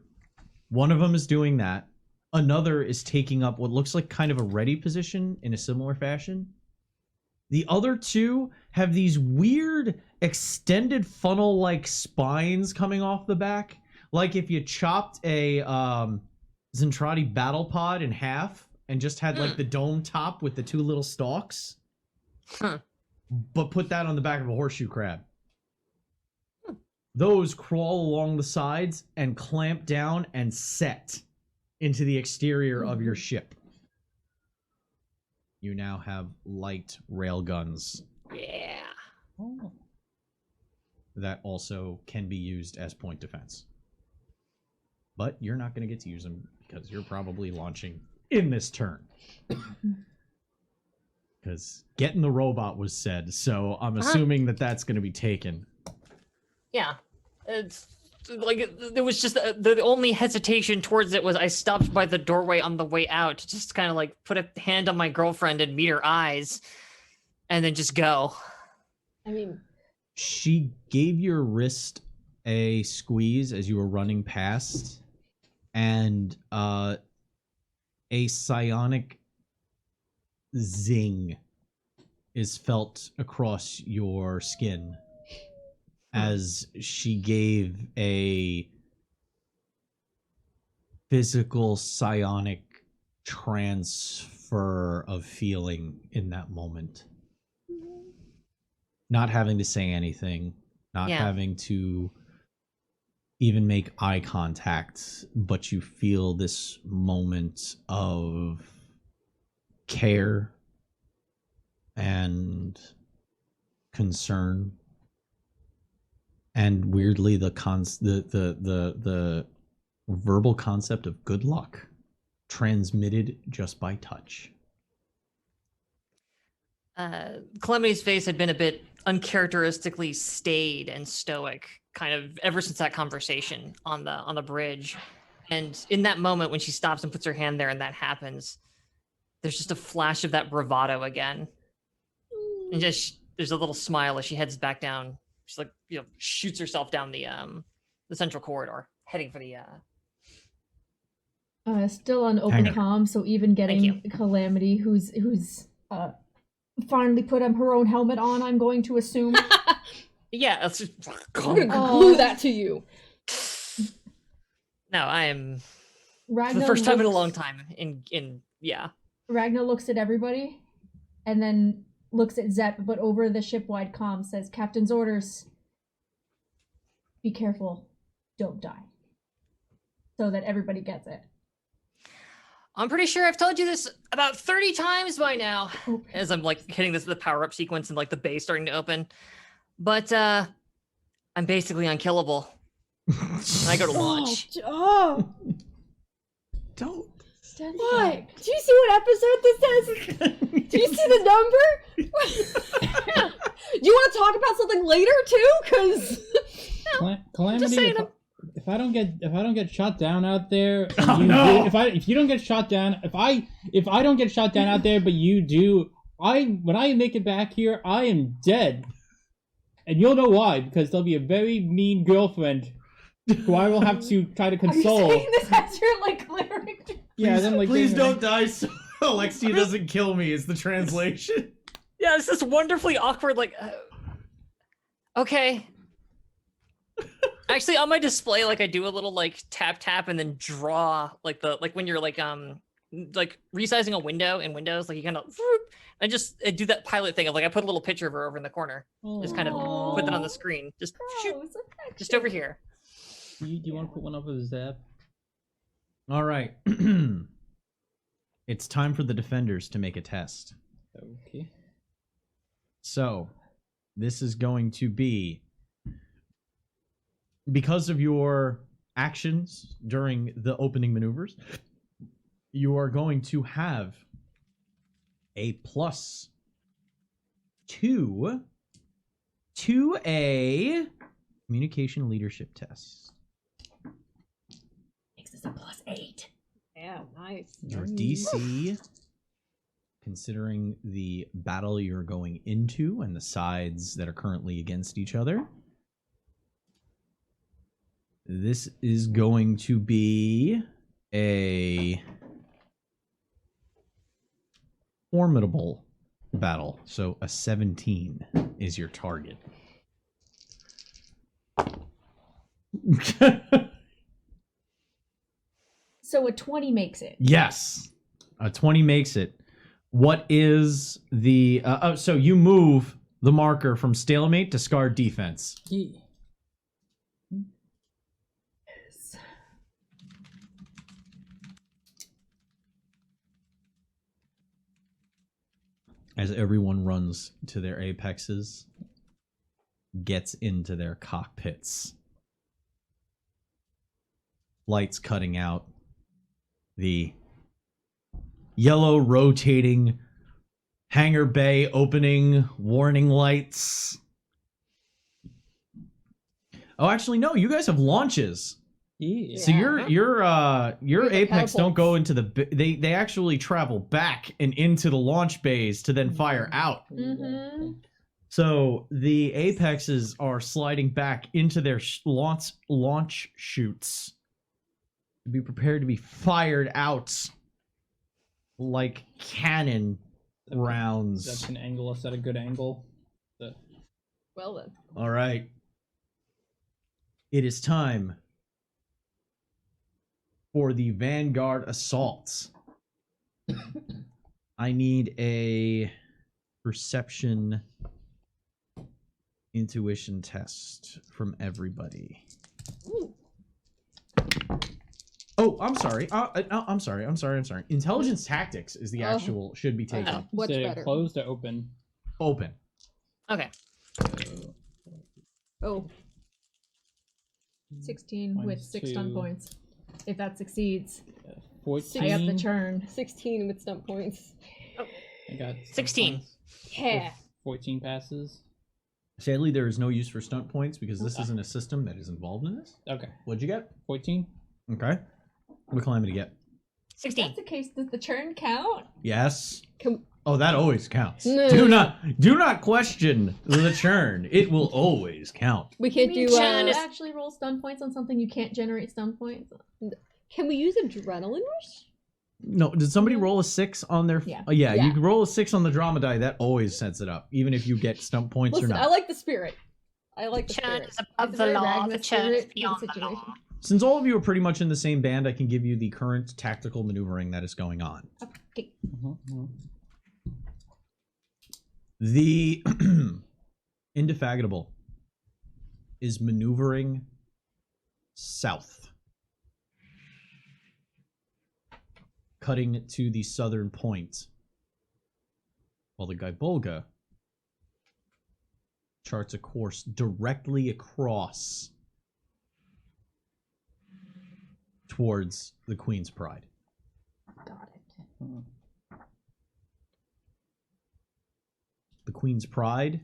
One of them is doing that. Another is taking up what looks like kind of a ready position in a similar fashion. The other 2 have these weird extended funnel-like spines coming off the back. Like if you chopped a Zentradi battle pod in half and just had like the dome top with the 2 little stalks. But put that on the back of a horseshoe crab. Those crawl along the sides and clamp down and set into the exterior of your ship. You now have light railguns Yeah. that also can be used as point defense. But you're not going to get to use them because you're probably launching in this turn. Because getting the robot was said, so I'm assuming that that's going to be taken. Yeah. It's like there was just the only hesitation towards it was I stopped by the doorway on the way out to just kind of like put a hand on my girlfriend and meet her eyes and then just go. I mean, She gave your wrist a squeeze as you were running past, and a psionic zing is felt across your skin as she gave a physical psionic transfer of feeling in that moment. Not having to say anything, not having to even make eye contact, but you feel this moment of care and concern. And weirdly, the verbal concept of good luck transmitted just by touch. Calamity's face had been a bit uncharacteristically staid and stoic, kind of ever since that conversation on the bridge. And in that moment, when she stops and puts her hand there, and that happens, there's just a flash of that bravado again, and just there's a little smile as she heads back down. She's like, shoots herself down the central corridor, heading for the. Still on open comm, so even getting Calamity, who's finally put her own helmet on, I'm going to assume. Yeah, let's just... I'm gonna glue that to you. No, I am for Ragnar the first time in a looks- long time. Yeah. Ragnar looks at everybody, and then looks at Zep, but over the ship-wide comm says, "Captain's orders. Be careful. Don't die." So that everybody gets it. I'm pretty sure I've told you this about 30 times by now. Okay. As I'm like hitting the power up sequence and like the base starting to open. But I'm basically unkillable. And I go to launch. Oh, Don't. Stand what? back. Do you see what episode this is? Do you see the number? Do you want to talk about something later too? Because Calamity, saying, if I don't get shot down out there, and Oh, you no. do, if you don't get shot down, if I don't get shot down out there, but you do, when I make it back here, I am dead, and you'll know why, because there'll be a very mean girlfriend who I will have to try to Are you console. saying this as you're like glaring? Yeah, then like Please then- don't die so Alexia doesn't kill me is the translation. Yeah, it's this wonderfully awkward, like, okay. Actually, on my display, like I do a little like tap and then draw like when you're like resizing a window in Windows, like you kind of I do that pilot thing of like I put a little picture of her over in the corner, just kind of put that on the screen, just shoot, Gross, just over here. Do you want to put one up of Zap? All right. It's time for the defenders to make a test. Okay. So, this is going to be because of your actions during the opening maneuvers, you are going to have a +2 to a communication leadership test. Makes this a +8. yeah, nice. Your DC, considering the battle you're going into and the sides that are currently against each other, this is going to be a formidable battle. So a 17 is your target. So a 20 makes it. Yes, a 20 makes it. What is the so you move the marker from stalemate to scarred defense. Yeah. As everyone runs to their apexes, gets into their cockpits. Lights cutting out. The yellow rotating hangar bay opening warning lights. Oh, actually, no. You guys have launches. Yeah. So your We're the apex don't go catapults. into the they actually travel back and into the launch bays to then fire out. Mhm. So the apexes are sliding back into their launch chutes to be prepared to be fired out like cannon That's rounds. an angle. Is that a good angle? Well then. All right. It is time for the Vanguard assaults. I need a perception intuition test from everybody. Ooh. Oh, I'm sorry. I'm sorry. Intelligence tactics is the Oh. actual should be taken. Oh. What's Is it better? closed or open? Open. Okay. Oh, 16 with Minus 6 stun 2. points. If that succeeds, 14. I got the churn. 16 with stump points. I got 16. Yeah. 14 passes. Sadly, there is no use for stunt points because this isn't a system that is involved in this. Okay. What'd you get? 14. Okay. What calamity get? If 16. that's the case, does the churn count? Yes. Can, Oh, that always counts. No. Do not question the churn. It will always count. we can't do. Churn is- Actually roll stun points on something you can't generate stun points. Can we use adrenaline rush? No, did somebody roll a 6 on their? Yeah. Oh, yeah, Yeah. you can roll a 6 on the drama die. That always sets it up, even if you get stump points Listen, or I not. like the spirit. I like the Churn spirit. is above It's the very law. Ragnar The churn is spirit for the beyond the situation. law. Since all of you are pretty much in the same band, I can give you the current tactical maneuvering that is going on. Okay. The Indefatigable is maneuvering south, cutting to the southern point, while the Gaibolga charts a course directly across towards the Queen's Pride. Got it. The Queen's Pride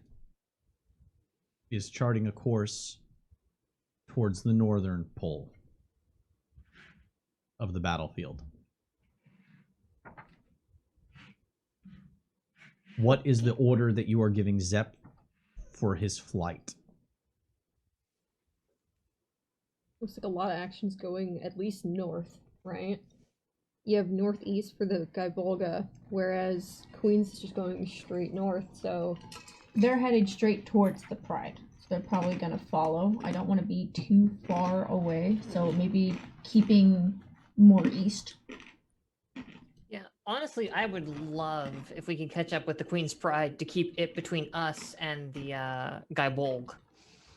is charting a course towards the northern pole of the battlefield. What is the order that you are giving Zep for his flight? Looks like a lot of actions going at least north, right? You have northeast for the Gaibolga, whereas Queen's is just going straight north, so... They're headed straight towards the Pride, so they're probably gonna follow. I don't want to be too far away, so maybe keeping more east. Yeah, honestly, I would love if we could catch up with the Queen's Pride to keep it between us and the Gaibolg.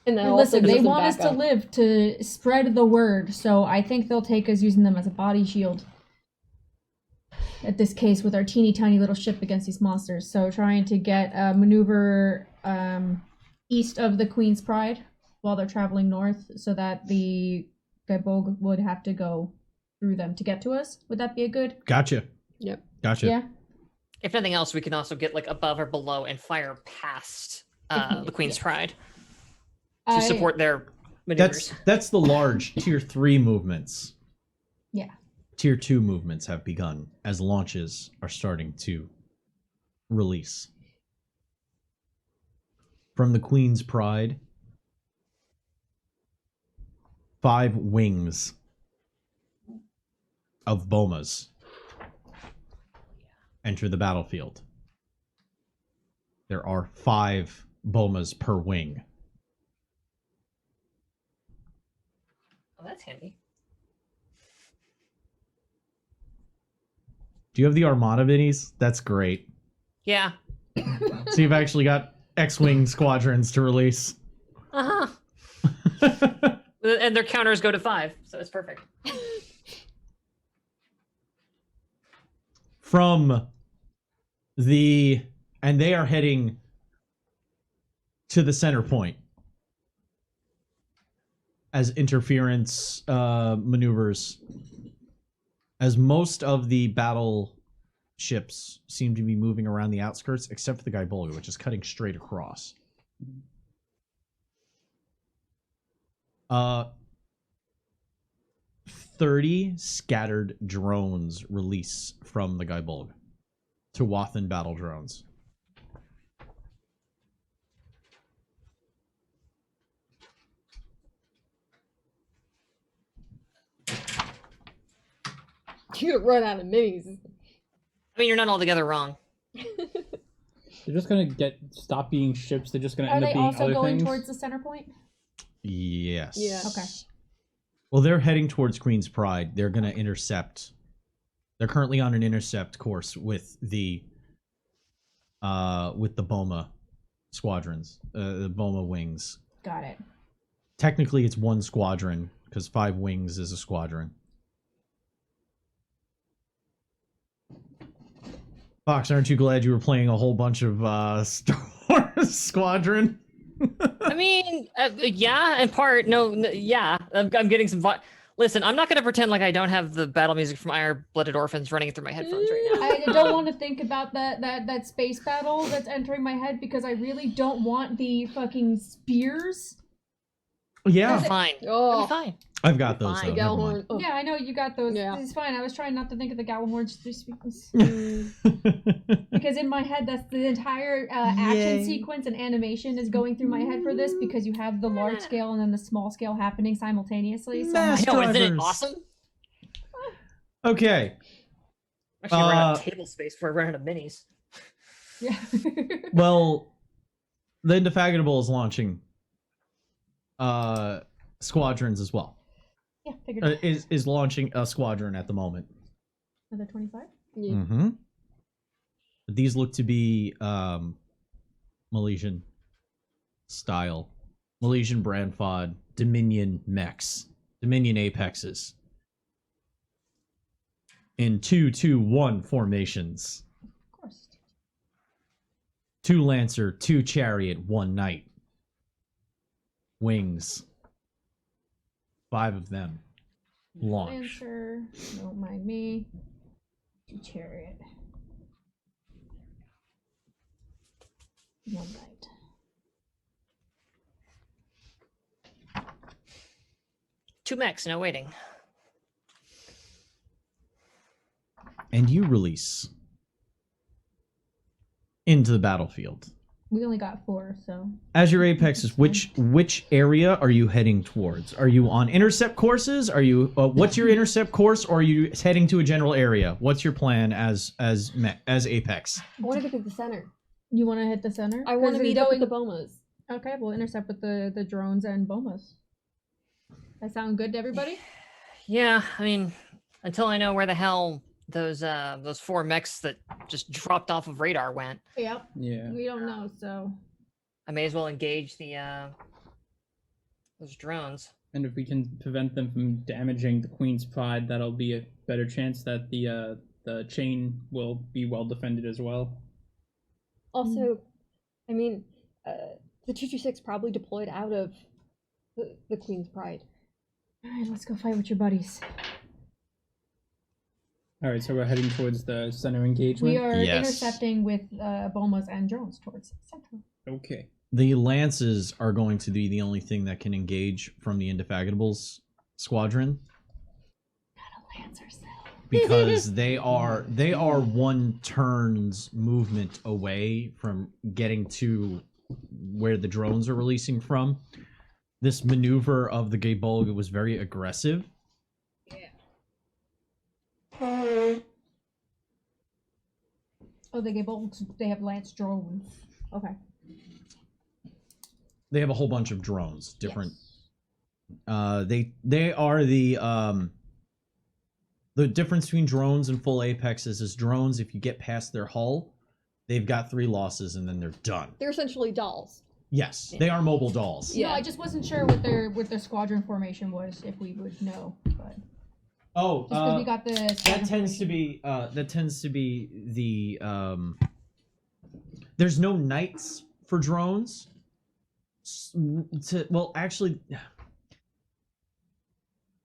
And then Hey, also listen, gives they them want us to backup. live to spread the word, so I think they'll take us using them as a body shield. At this case, with our teeny tiny little ship against these monsters. So trying to get a maneuver east of the Queen's Pride while they're traveling north, so that the Gaibog would have to go through them to get to us. Would that be a good? Gotcha. Yep. Gotcha. Yeah. If nothing else, we can also get like above or below and fire past the Queen's Pride to support their maneuvers. That's the large tier 3 movements. Yeah. Tier 2 movements have begun as launches are starting to release. From the Queen's Pride, 5 wings of bomas enter the battlefield. There are 5 bomas per wing. Oh, that's handy. Do you have the Armada minis? That's great. Yeah. So you've actually got X-Wing squadrons to release. Uh-huh. And their counters go to 5, so it's perfect. From the... And they are heading to the center point as interference maneuvers, as most of the battle ships seem to be moving around the outskirts, except for the Gaibolga, which is cutting straight across. 30 scattered drones release from the Gaibolga to Wathan battle drones. You could run out of minis. I mean, you're not altogether wrong. They're just gonna stop being ships. They're just gonna Are end up they being also other going things. towards the center point? Yes. Yeah. Okay. Well, they're heading towards Queen's Pride. They're going to intercept. They're currently on an intercept course with the Boma squadrons, the Boma wings. Got it. Technically, it's one squadron because 5 wings is a squadron. Fox, aren't you glad you were playing a whole bunch of Star Wars Squadron? I mean, yeah, in part. No, yeah, I'm getting some. Listen, I'm not going to pretend like I don't have the battle music from Iron Blooded Orphans running through my headphones right now. I don't want to think about that space battle that's entering my head because I really don't want the fucking spears. Yeah, I'm fine. Oh, I'm fine. I've got those. Fine. Though. Never mind. Gallhorn. Oh. Yeah, I know you got those. Yeah. It's fine. I was trying not to think of the Gallahorns Mm. because in my head, that's the entire action Yay. sequence and animation is going through my head for this because you have the large scale and then the small scale happening simultaneously. So I'm I like, know, isn't it Drivers. awesome? Okay. Actually, run out of table space before I run out of minis. yeah. Well, the Indefatigable is launching squadrons as well. Yeah, figured. is launching a squadron at the moment. Another 25. Yeah. Mm-hmm. But these look to be Malaysian style, Malaysian brand FOD, Dominion mechs, Dominion apexes in 2-2-1 formations. Of course. 2 Lancer, 2 Chariot, 1 Knight. Wings. 5 of them. Launch. Lancer, don't mind me. Chariot. 1 Knight. Two mechs, no waiting. And you release into the battlefield. We only got 4, so. As your apexes, which area are you heading towards? Are you on intercept courses? Are you what's your intercept course, or are you heading to a general area? What's your plan as apex? I want to get to the center. You want to hit the center? I want to 'Cause meet it's up with going- the bomas. Okay, we'll intercept with the drones and bomas. That sound good to everybody? Yeah, I mean, until I know where the hell those 4 mechs that just dropped off of radar went, Yep. Yeah. We don't know, so. I may as well engage the those drones. And if we can prevent them from damaging the Queen's Pride, that'll be a better chance that the chain will be well defended as well. Also, I mean, the 226 probably deployed out of the Queen's Pride. Alright, let's go fight with your buddies. Alright, so we're heading towards the center engagement? We are Yes. intercepting with bomas and drones towards central. Okay. The lances are going to be the only thing that can engage from the Indefatigables squadron, Not a lancer cell. because they are 1 turn's movement away from getting to where the drones are releasing from. This maneuver of the Gabolg was very aggressive. Oh, they get bolts. They have lance drones. Okay. They have a whole bunch of drones, different. They are the difference between drones and full apexes is drones. If you get past their hull, they've got 3 losses and then they're done. They're essentially dolls. Yes, they are mobile dolls. Yeah. No, I just wasn't sure what their squadron formation was, if we would know. But Oh, just because we got the that squadron tends to formation. be the there's no knights for drones. Well, actually,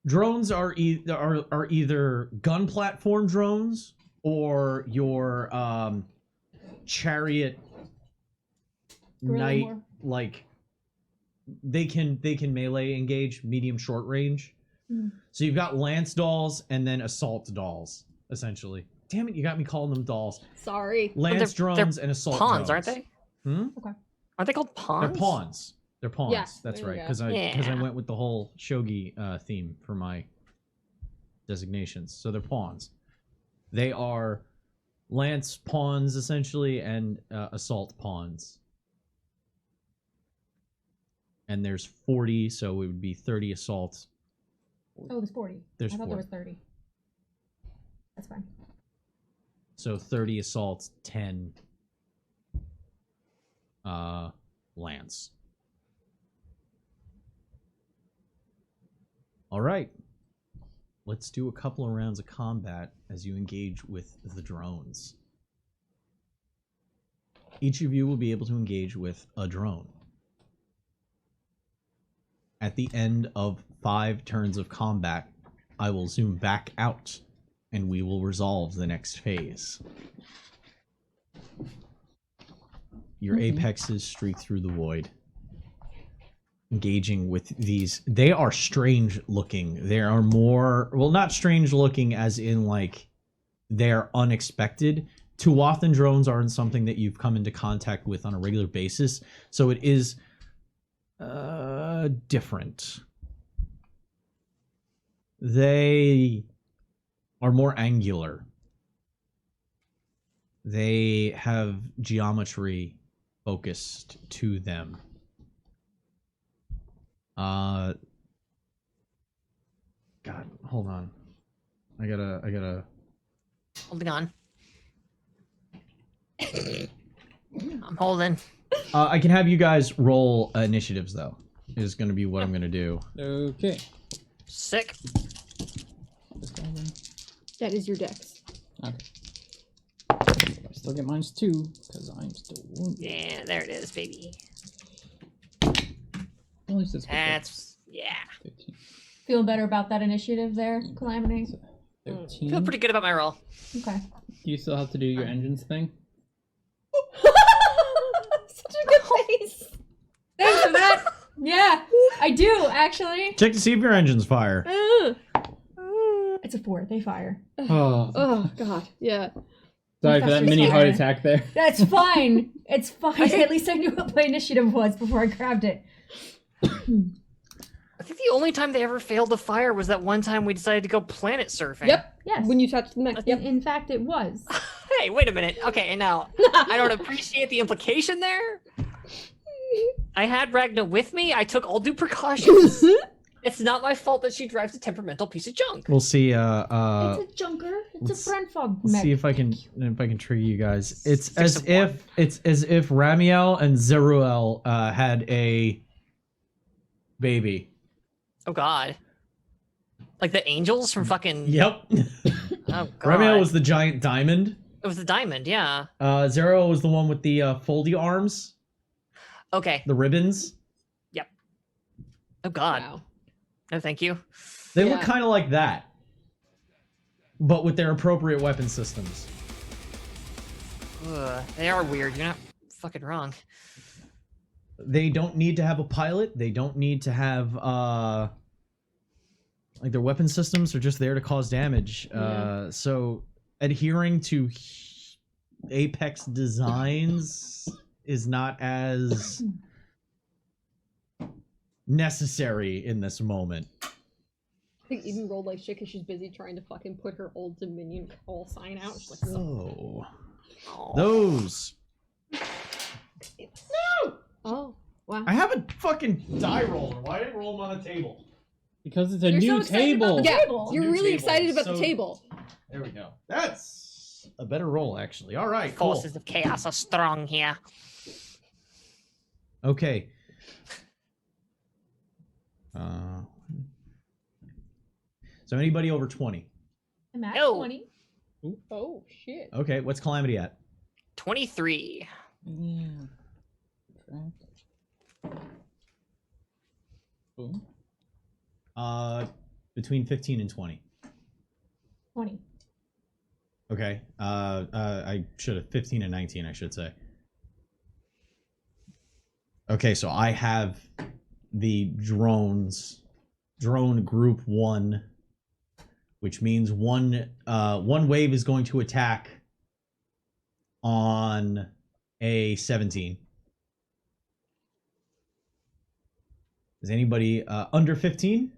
drones are either gun platform drones or your chariot Guerrilla knight. war. Like they can melee engage medium short range. Mhm. So you've got lance dolls and then assault dolls, essentially. Damn it, you got me calling them dolls. Sorry. Lance they're drones and assault Pawns, drones. aren't they? Hmm? Aren't they called pawns? They're pawns. They're pawns. Yes, That's there you right. go. Because I Yeah. went with the whole shogi theme for my designations. So they're pawns. They are lance pawns essentially and assault pawns. And there's 40, so it would be 30 assault. Oh, there's 40. There's I thought there 40. was 30. That's fine. So 30 assault, 10 lance. All right. Let's do a couple of rounds of combat as you engage with the drones. Each of you will be able to engage with a drone. At the end of 5 turns of combat, I will zoom back out and we will resolve the next phase. Your apexes streak through the void, engaging with these. They are strange looking. They are more, well, not strange looking as in like they're unexpected. Tuathan drones aren't something that you've come into contact with on a regular basis, so it is different. They are more angular. They have geometry focused to them. God, hold on. I gotta. Holding on. I'm holding. I can have you guys roll initiatives though. Is going to be what I'm going to do. Okay. Sick. That is your dex. Okay. I still get mines too, because I'm still wounded. Yeah, there it is, baby. At least it's That's yeah. 15. Feel better about that initiative there, Calamity? 13. Feel pretty good about my roll. Okay. Do you still have to do your engines thing? Such a good face. Thanks for that. Yeah, I do actually. Check to see if your engines fire. It's a 4. They fire. Oh, Oh god, yeah. sorry for that mini heart Sorry. attack there. That's fine. It's fine. At least I knew what my initiative was before I grabbed it. I think the only time they ever failed to fire was that one time we decided to go planet surfing. Yep. Yes. When you touched the mech. Yep. In fact, it was. Hey, wait a minute. Okay, and now I don't appreciate the implication there. I had Ragna with me. I took all due precautions. It's not my fault that she drives a temperamental piece of junk. We'll see. It's a junker. It's let's- a Brentfog Let's mech. see if I can trigger you guys. It's 6 as of if Ramiel and Zeruel had a baby. Oh god. Like the angels from fucking Yep. Oh god. Ramiel was the giant diamond. It was the diamond, yeah. Zeruel was the one with the foldy arms, Okay. the ribbons. Oh god. Wow. No thank you. They Yeah. look kind of like that, but with their appropriate weapon systems. Ugh, they are weird. You're not fucking wrong. They don't need to have a pilot. They don't need to have like their weapon systems are just there to cause damage. Yeah. So adhering to Apex designs is not as necessary in this moment. I think Eden rolled like shit because she's busy trying to fucking put her old Dominion call sign out. She's like, So Oh. those. oh, wow. I have a fucking die roller. Why did I roll them on the table? Because it's a You're so new excited about table. the Yeah, table. you're New really table. excited about the So- table. There we go. That's a better roll, actually. All right, cool. Forces of chaos are strong here. Okay. So anybody over 20? I'm at No. 20. Oh, shit. Okay, what's Calamity at? 23. Yeah. Boom. Between 15 and 20. 20. Okay. I should have 15 and 19, I should say. Okay, so I have the drone group 1, which means one wave is going to attack on a 17. Is anybody under 15?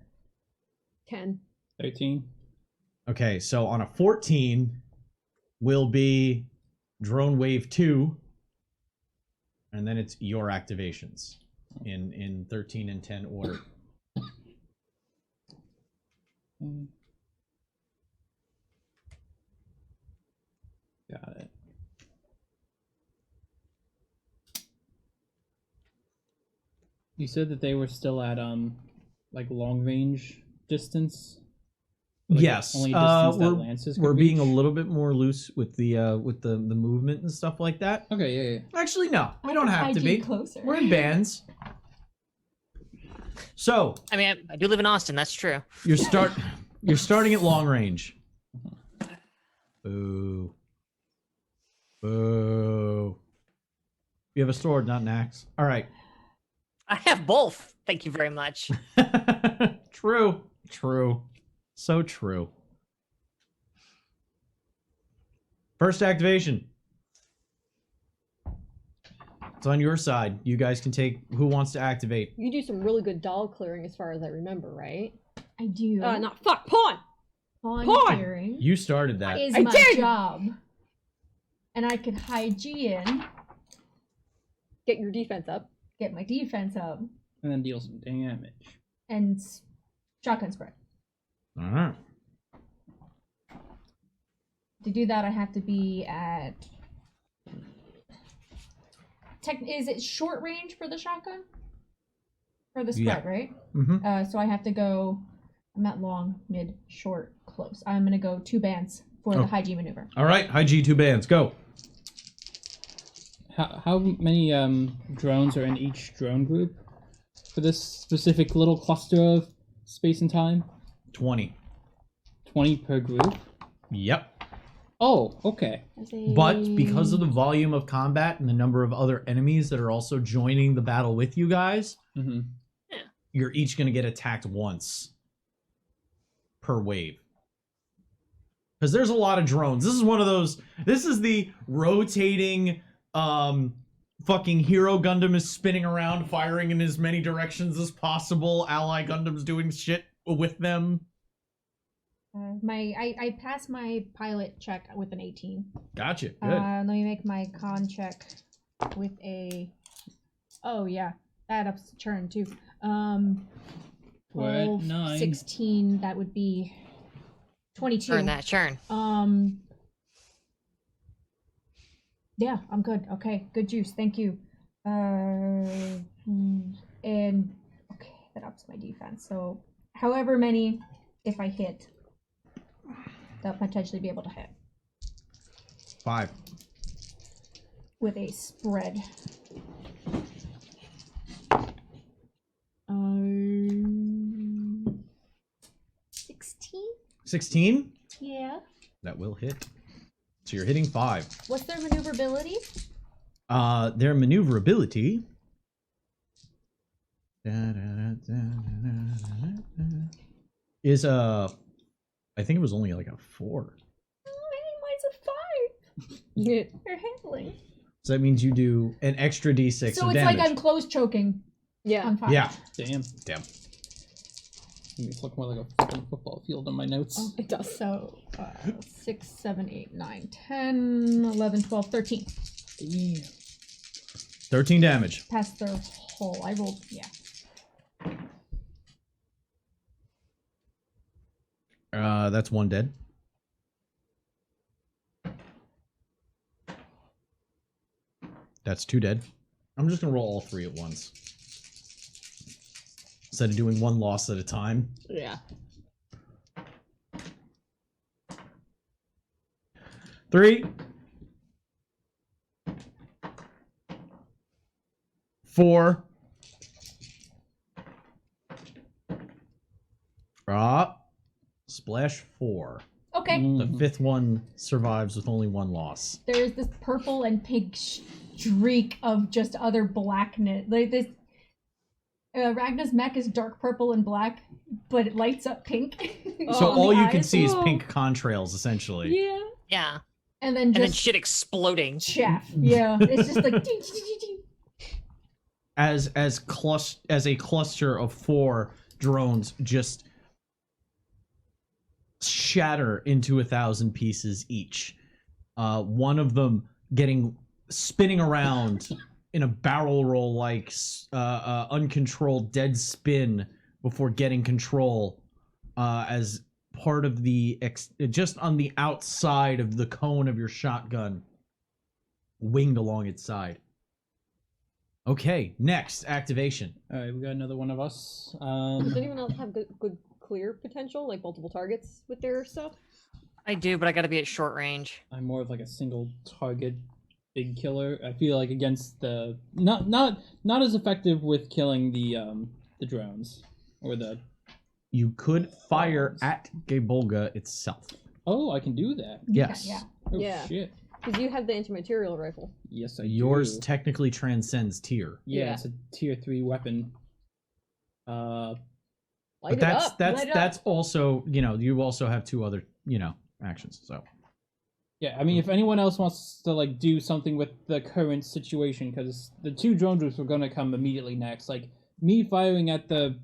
10. 13. Okay, so on a 14 will be drone wave 2, and then it's your activations in 13 and 10 order. Got it. You said that they were still at like long range distance. Like, Yes, only distance that we're lances could we're being a reach? little bit more loose with the movement and stuff like that. Okay, yeah. Actually, no, we don't have to ID be. closer. We're in bands. So I mean, I do live in Austin. That's true. you're starting at long range. Boo. Boo. You have a sword, not an axe. All right. I have both. Thank you very much. True. True. So true. First activation. It's on your side. You guys can take who wants to activate. You do some really good doll clearing as far as I remember, right? I do. Not fuck, pawn! Pawn pawn! clearing You started that. is I my did! job. And I can hide G in, Get your defense up. get my defense up, And then deal some damage. and shotgun spray. All right. To do that, I have to be at. Is it short range for the shotgun? For the spread, right? Mm-hmm. So I have to go. I'm at long, mid, short, close. I'm gonna go 2 bands for the high G maneuver. All right. High G 2 bands. Go. How many drones are in each drone group for this specific little cluster of space and time? 20. 20 per group? Yep. Oh, okay. But because of the volume of combat and the number of other enemies that are also joining the battle with you guys, Mm-hmm. you're each going to get attacked once per wave. Because there's a lot of drones. This is one of those. This is the rotating. Fucking Hero Gundam is spinning around, firing in as many directions as possible. Ally Gundam's doing shit with them. I passed my pilot check with an 18. Gotcha. Good. Let me make my con check with a. Oh yeah, that ups the turn too. 12, 9. 16. That would be 22. Earn that churn. Yeah, I'm good. Okay, good juice. Thank you. And okay, that ups my defense. So, however many, if I hit, they'll potentially be able to hit 5. with a spread. 16. 16. Yeah. That will hit. So you're hitting 5. What's their maneuverability? Their maneuverability is I think it was only like a 4. Mine's a 5. Yeah. They're handling. So that means you do an extra d6 So of it's damage. like I'm close choking Yeah. on 5. Yeah. Damn. Damn. It looks more like a fucking football field on my notes. It does. So 6, 7, 8, 9, 10, 11, 12, 13. Yeah. 13 damage. Past their hull. I rolled, yeah. That's 1 dead. That's 2 dead. I'm just gonna roll all 3 at once. Instead of doing 1 loss at a time. Yeah. 3. 4. Splash 4. Okay. The Mhm. 5th one survives with only 1 loss. There's this purple and pink streak of just other blackness. Like this. Ragna's mech is dark purple and black, but it lights up pink. So on all the you can eyes. see is Oh. pink contrails, essentially. Yeah. Yeah. And then And then just shit exploding. chaff. Yeah. It's just like. Ding, ding, ding, ding. As a cluster of 4 drones just shatter into 1,000 pieces each. One of them spinning around in a barrel roll like uncontrolled dead spin before getting control as part of the just on the outside of the cone of your shotgun, winged along its side. Okay, next activation. Alright, we got another one of us. Does anyone else have good clear potential, like multiple targets with their stuff? I do, but I gotta be at short range. I'm more of like a single target big killer. I feel like against the not as effective with killing the drones or the. You could fire at Gabolga itself. Oh, I can do that. Yes. Yeah. Oh Yeah. shit. Because you have the anti-material rifle. Yes, I Yours do. technically transcends tier. Yeah, Yeah. it's a tier 3 weapon. Light But it that's up. that's Light it that's also, you also have 2 other, actions. So Yeah, I mean, if anyone else wants to like do something with the current situation, because the 2 drone groups are gonna come immediately next. Like me firing at the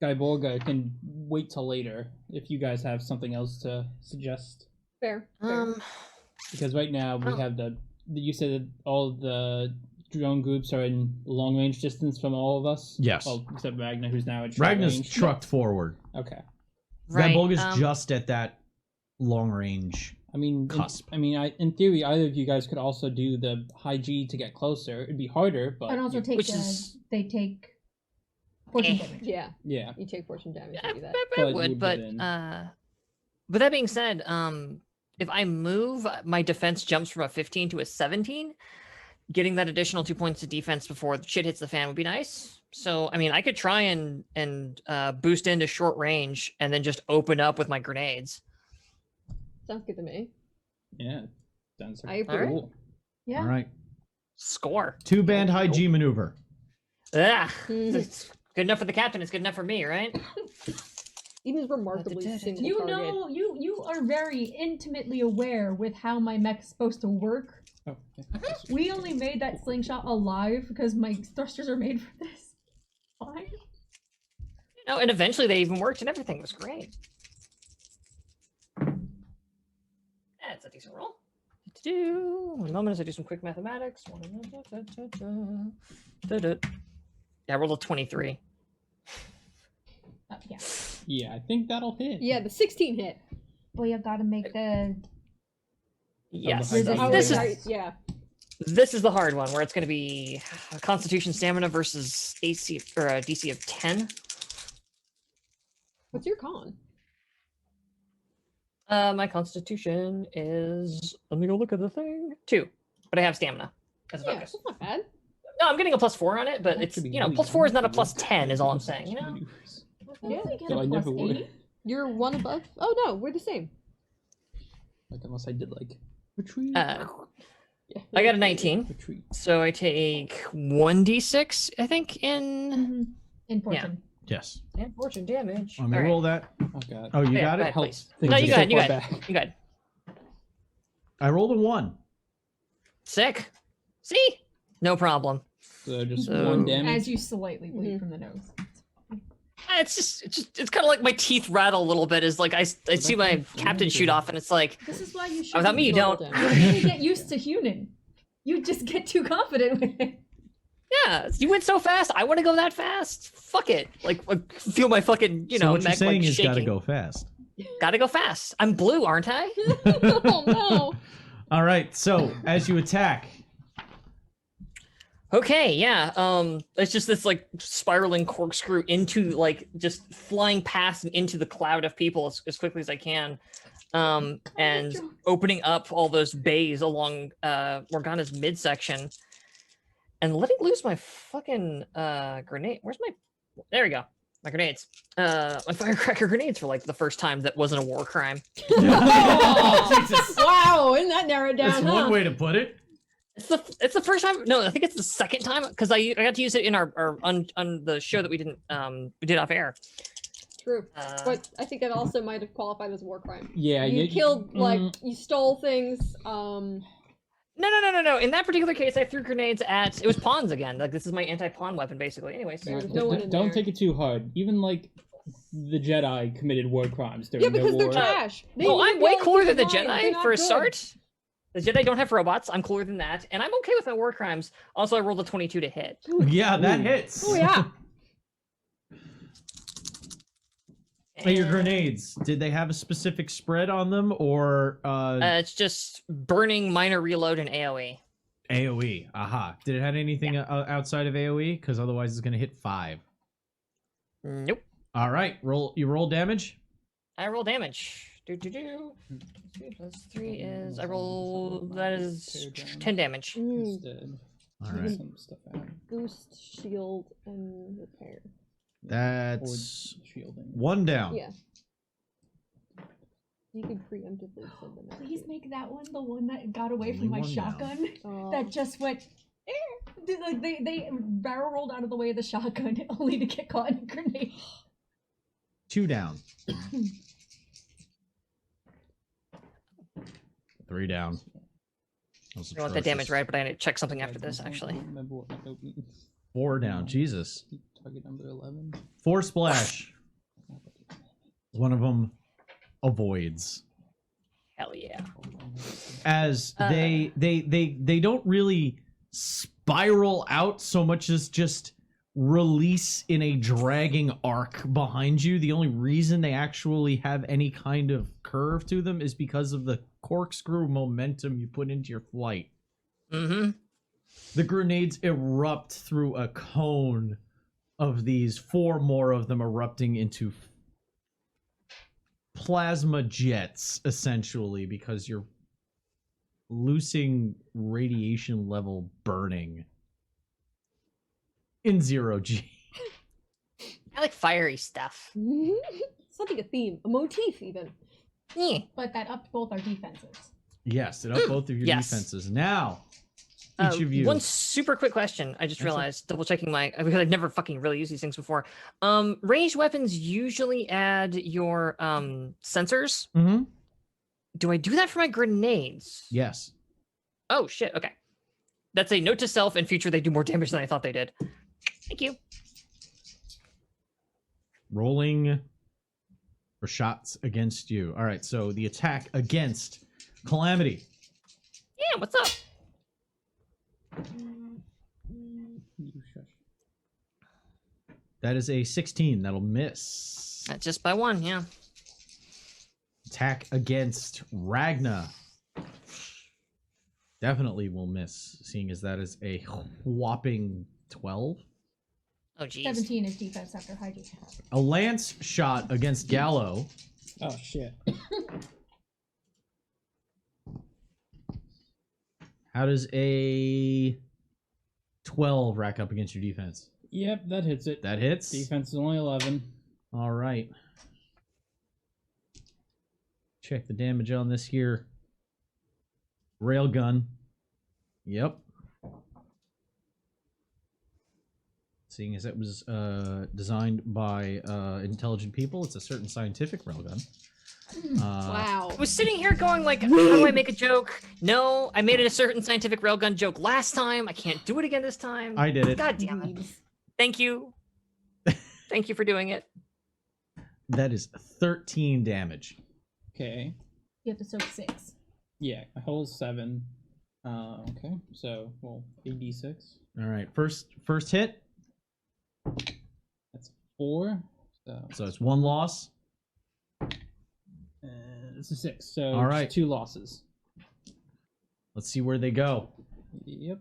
Gaiborga can wait till later. If you guys have something else to suggest, Fair. Fair. because right now we have you said that all the drone groups are in long range distance from all of us. Yes. Well, except Ragnar, who's now at short Ragnar's range. trucked forward. Okay. Right. That bulk is just at that long range. I mean, Cusp. in theory, either of you guys could also do the high G to get closer. It'd be harder, but And also take Which is- they take poison Eh. damage. Yeah, yeah. you take fortune damage I, to do that. I But you would, would but get in. but that being said, if I move, my defense jumps from a 15 to a 17. Getting that additional 2 points of defense before shit hits the fan would be nice. So, I mean, I could try and boost into short range and then just open up with my grenades. Sounds good to me. Yeah. Sounds I like approve. cool. Yeah. All right. Score. 2-band high G maneuver. Ah, Mhm. it's good enough for the captain. It's good enough for me, right? Eden's remarkably single You target. know, you are very intimately aware with how my mech's supposed to work. Oh, yeah. We only made that slingshot alive because my thrusters are made for this. Fine. You know, and eventually they even worked and everything was great. That's a decent roll. One moment as I do some quick mathematics. Yeah, I rolled a 23. Yeah. Yeah, I think that'll hit. Yeah, the 16 hit. But you gotta make the. Yes. I got This it. is Yeah. this is the hard one where it's going to be a Constitution Stamina versus AC or a DC of 10. What's your con? My Constitution is, let me go look at the thing, 2, but I have Stamina as a Yeah, bonus. that's not bad. No, I'm getting a +4 on it, but That it's, should be you know, really +4 is not a easy to work +10 is all I'm with saying, you know? maneuvers. Yeah, You get so a I never plus would. 8. You're one above. Oh no, we're the same. Like, unless I did, like, retreat. Uh, Yeah. I got a 19, Retreat. so I take 1d6, I think, in In fortune. Yes. fortune damage. Let me All right. roll that. Oh, God. Oh, you Yeah, got go it? ahead, please. Things No, are you so got it, you far got it. back. You got it. I rolled a 1. Sick. See? No problem. So just So- one damage. As you slightly bleed Mhm. from the nose. It's kind of like my teeth rattle a little bit. Is like I see my captain shoot off, and it's like, This is why you should. without me, you Normal don't. damage. You really get used to Hunan. You just get too confident with it. Yeah, you went so fast. I want to go that fast. Fuck it. Like feel my fucking, So what you're mech, saying like, is shaking. gotta go fast. Gotta go fast. I'm blue, aren't I? Oh no. All right. So as you attack, Okay, yeah. It's just this like spiraling corkscrew into like just flying past and into the cloud of people as quickly as I can. And opening up all those bays along Morgana's midsection and letting loose my fucking grenade. Where's my there we go. My grenades. My firecracker grenades for like the first time that wasn't a war crime. Jesus. Wow, isn't that narrowed down? That's huh? one way to put it. It's the first time. No, I think it's the second time because I got to use it in our on the show that we did off air. True. Uh, But I think that also might have qualified as a war crime. Yeah, You killed, like, you stole things. No. In that particular case, I threw grenades at. It was pawns again. Like this is my anti-pawn weapon, basically. Anyway, so There's no one in don't there. take it too hard. Even like the Jedi committed war crimes during Yeah, because the they're war. trash. They oh, need I'm to way go cooler into than the line. They're Jedi not for a good. start. The Jedi don't have robots. I'm cooler than that, and I'm okay with my war crimes. Also, I rolled a 22 to hit. Yeah, that hits. Oh yeah. Hey, your And, grenades, did they have a specific spread on them or it's just burning, minor reload, and AOE. AoE? Aha. Did it have anything outside of AoE? Because otherwise it's going to hit 5. Nope. All right. You roll damage? I roll damage. 2 plus 3 is I roll that is 10 damage. Instead, All take right. some stuff out. Boost, shield, and repair. That's Or shielding. 1 down. Yeah. You could preemptively send them out. Please make that one the one that got away Only from my one down. shotgun. Oh. That just went. Like they barrel rolled out of the way of the shotgun only to get caught in a grenade. 2 down. 3 down. That was I want that damage atrocious. right, but I need to check something after this actually. Remember what my note means. 4 down. Jesus. Target number 11. 4 splash. One of them avoids. Hell yeah. As they don't really spiral out so much as just release in a dragging arc behind you. The only reason they actually have any kind of curve to them is because of the corkscrew momentum you put into your flight. Mm-hmm. The grenades erupt through a cone of these, 4 more of them erupting into plasma jets, essentially, because you're losing radiation level burning in 0G. I like fiery stuff. Something, a theme, a motif, even. Yeah. But that upped both our defenses. Yes, it up both of your Yes. defenses. Now, each of you. One super quick question. I just That's realized, double checking because I've never fucking really used these things before. Ranged weapons usually add your sensors. Mm-hmm. Do I do that for my grenades? Yes. Oh shit. Okay. That's a note to self. In future, they do more damage than I thought they did. Thank you. Rolling for shots against you. All right, so the attack against Calamity. Yeah. What's up? You shush. That is a 16. That'll miss. Just by 1. Yeah. Attack against Ragna. Definitely will miss, seeing as that is a whopping 12. Oh geez. 17 is defense after hygiene. A lance shot against Gallo. Oh shit. How does a 12 rack up against your defense? Yep, that hits it. That hits. Defense is only 11. All right. Check the damage on this here. Railgun. Yep. Seeing as it was designed by intelligent people, it's a certain scientific railgun. Wow. I was sitting here going like, how do I make a joke? No, I made it a certain scientific railgun joke last time. I can't do it again this time. I did it. God damn it. Thank you. Thank you for doing it. That is 13 damage. Okay. You have to soak 6. Yeah, my whole 7. Okay, so well, 8d6. All right. First hit. That's 4. So it's 1 loss. It's a 6. So All right. 2 losses. Let's see where they go. Yep.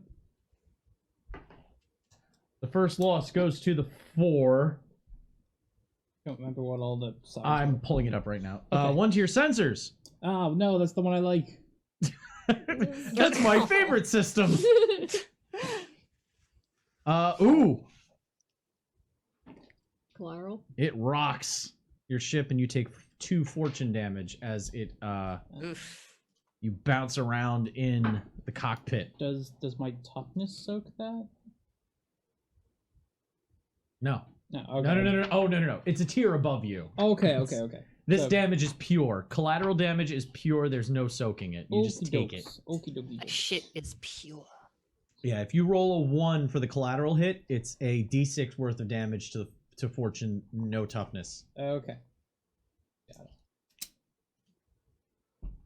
The first loss goes to the 4. Don't remember what all the sides I'm were. pulling it up right now. Okay. 1 to your sensors. Oh no, that's the one I like. That's my favorite system. Ooh. Collateral. It rocks your ship and you take 2 fortune damage as it Oof. you bounce around in the cockpit. Does my toughness soak that? No. No. Okay. No. Oh, no. It's a tier above you. Okay. This So- damage is pure. Collateral damage is pure. There's no soaking it. You just take it. Okie dokie. That shit is pure. Yeah, if you roll a 1 for the collateral hit, it's a d6 worth of damage to fortune, no toughness. Okay. Got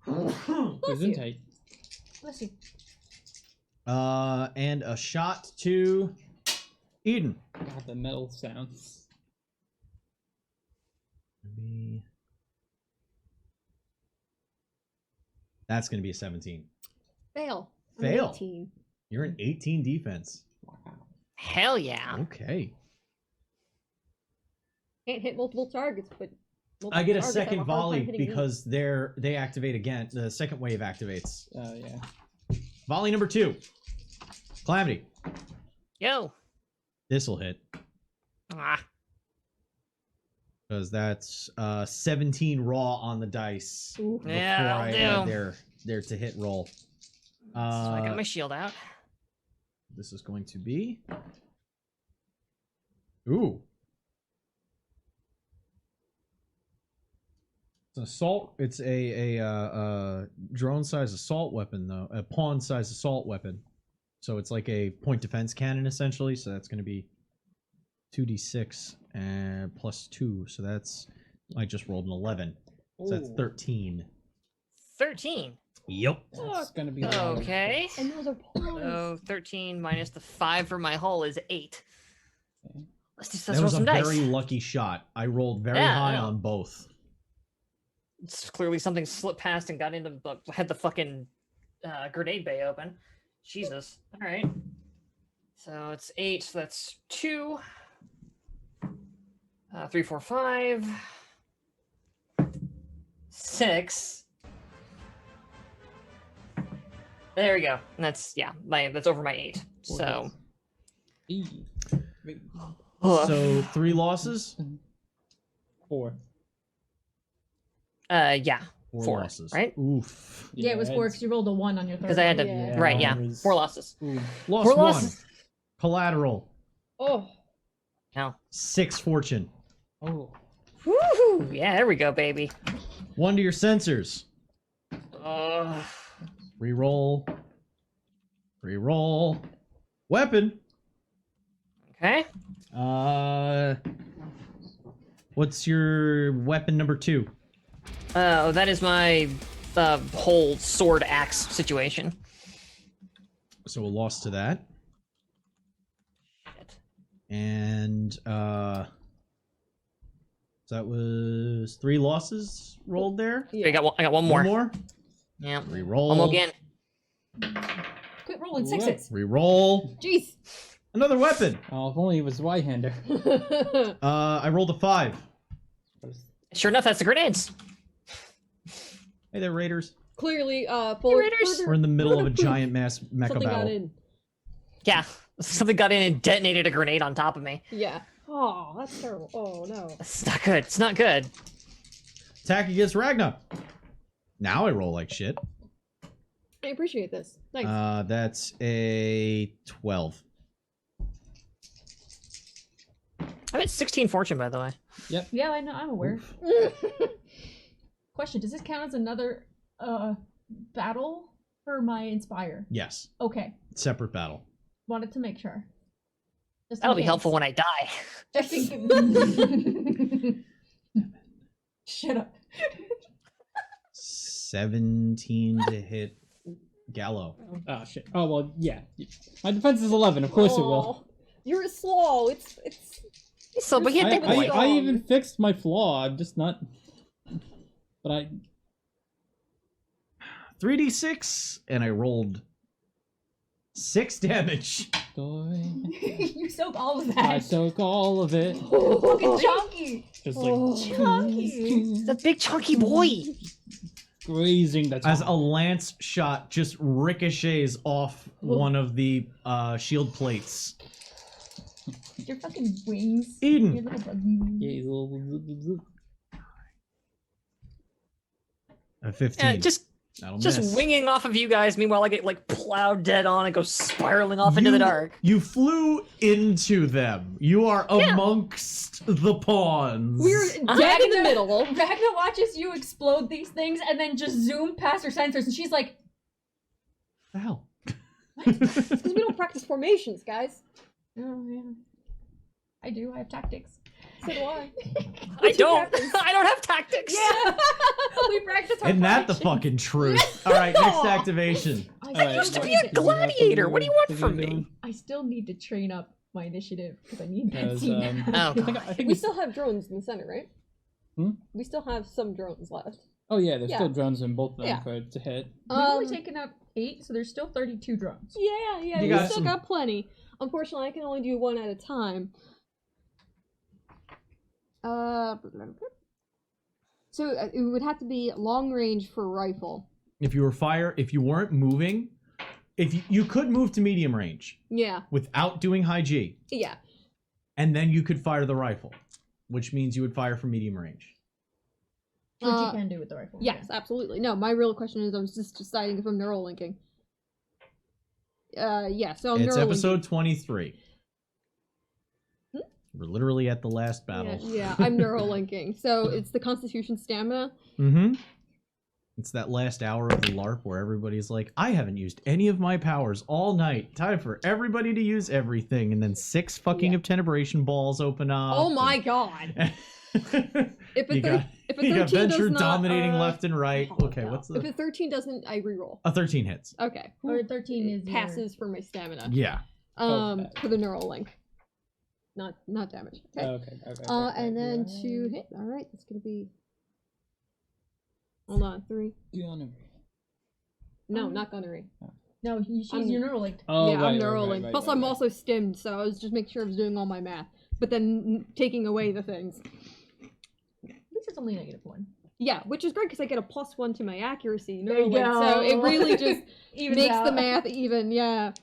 it. Bless Isn't you. tight. Bless you. And a shot to Eden. God, the metal sounds. That's going to be a 17. Fail. I'm Fail. 18. You're an 18 defense. Wow. Hell yeah. Okay. Can't hit multiple targets, but I get a targets have second hard time volley hitting me. because they activate again. The second wave activates. Oh yeah. Volley number 2. Calamity. Yo. This'll hit Ah. because that's 17 raw on the dice. Ooh. Before Yeah, I that'll add do. their to hit roll. So I got my shield out. This is going to be. Ooh. It's an assault. It's a drone-sized assault weapon, though. A pawn-sized assault weapon. So it's like a point defense cannon, essentially. So that's going to be 2d6 and plus 2. So that's. I just rolled an 11. So that's Ooh. 13. 13. Yep. That's gonna be a lot of- Okay. And those are pawns. So 13 minus the 5 for my hull is 8. Let's That roll was a some dice. very lucky shot. I rolled very Yeah, high yeah. on both. It's clearly something slipped past and got into had the fucking grenade bay open. Jesus. All right. So it's 8. So that's 2. 3, 4, 5. 6. There we go. And that's that's over my 8. So So 3 losses, 4. yeah. 4 4, losses. right? Oof. Yeah, it was 4 because you rolled a 1 on your third. Because I had to. Yeah. Right. Yeah. Mine was- 4 losses. Lost 4 1. losses. Collateral. Oh. No. 6 fortune. Oh. Woo! Yeah. There we go, baby. 1 to your sensors. Ugh. Reroll. Reroll. Weapon. Okay. What's your weapon number 2? That is my whole sword axe situation. So a loss to that. Shit. And so that was 3 losses rolled there. Yeah. I got one more. One more. Yeah. Reroll. One more again. Quit rolling 6s. Reroll. Jeez. Another weapon. Oh, if only it was Y-hander. I rolled a 5. Sure enough, that's the grenades. Hey there, Raiders. Clearly, Raiders. We're in the middle of a giant mass mecha something got battle. in. Yeah. Something got in and detonated a grenade on top of me. Yeah. Oh, that's terrible. Oh no. It's not good. It's not good. Attack against Ragna. Now I roll like shit. I appreciate this. Thanks. That's a 12. I'm at 16 fortune, by the way. Yeah, I know. I'm aware. Question: does this count as another battle for my inspire? Yes. Okay, Separate battle. wanted to make sure. Just in That'll be case. helpful when I die. Just in case. Shut up. 17 to hit Gallo. Oh shit. Oh well, yeah. My defense is 11. Of course it will. Aw, you're slow. It's. So, but he had big boy. I even fixed my flaw. I'm just not. But I. 3d6, and I rolled 6 damage. You soak all of that. I soak all of it. Fucking chunky. Just Oh. like Chunky. The big chunky boy. grazing the top. As a lance shot just ricochets off one of the shield plates. Your fucking wings. Eden. Your little buggy. Yeah, he's a little- A 15. That'll just miss. winging off of you guys. Meanwhile, I get like plowed dead on and go spiraling off into the dark. You flew into them. You are amongst the pawns. We're dead in the middle. Ragna watches you explode these things and then just zoom past her sensors, and she's like, the hell? Because we don't practice formations, guys. "Oh yeah, I do. I have tactics." So do I. I don't. I don't have tactics. Yeah, we practice. Our Isn't that the formations. fucking truth? All right, next activation. I used to be a gladiator. What do you want from me? I still need to train up my initiative because I need that. Because, scene. Oh, I think We still have drones in the center, right? Hmm? We still have some drones left. Oh yeah, there's Yeah. still drones in both of them Yeah. for it to hit. We've only taken out 8, so there's still 32 drones. Yeah, You we got still some- got plenty. Unfortunately, I can only do one at a time. So it would have to be long range for rifle. If you weren't moving, you could move to medium range Yeah, without doing high G, yeah. and then you could fire the rifle, which means you would fire from medium range. Which Uh, you can do with the rifle. Yes, absolutely. No, my real question is I was just deciding if I'm neural linking. Yeah, so I'm It's neural episode 23. Hmm? We're literally at the last battle. Yeah, I'm neural linking. So it's the Constitution stamina. Mm-hmm. It's that last hour of the LARP where everybody's like, I haven't used any of my powers all night. Time for everybody to use everything. And then 6 fucking Yeah. obtenebration balls open up. Oh my god! If a you got 13 Venture does not, dominating left and right. oh, Okay, no. what's If the... a 13 doesn't, I reroll. A 13 hits. Okay. Or 13 is It passes for my stamina. Yeah. For the neural link. not damage. Okay. Okay. And then to hit. All right, that's gonna be. Hold on, 3. No, not gunnery. No, she's I'm- Neuralink. Oh, yeah, right, I'm right, Neuralink. right, Plus, right, I'm right. also stimmed, so I was just making sure I was doing all my math. But then taking away the things. At least it's only -1. Yeah, which is great because I get a +1 to my accuracy. There you Neuralink, so it go. really just Evens makes the out. math even. Yeah.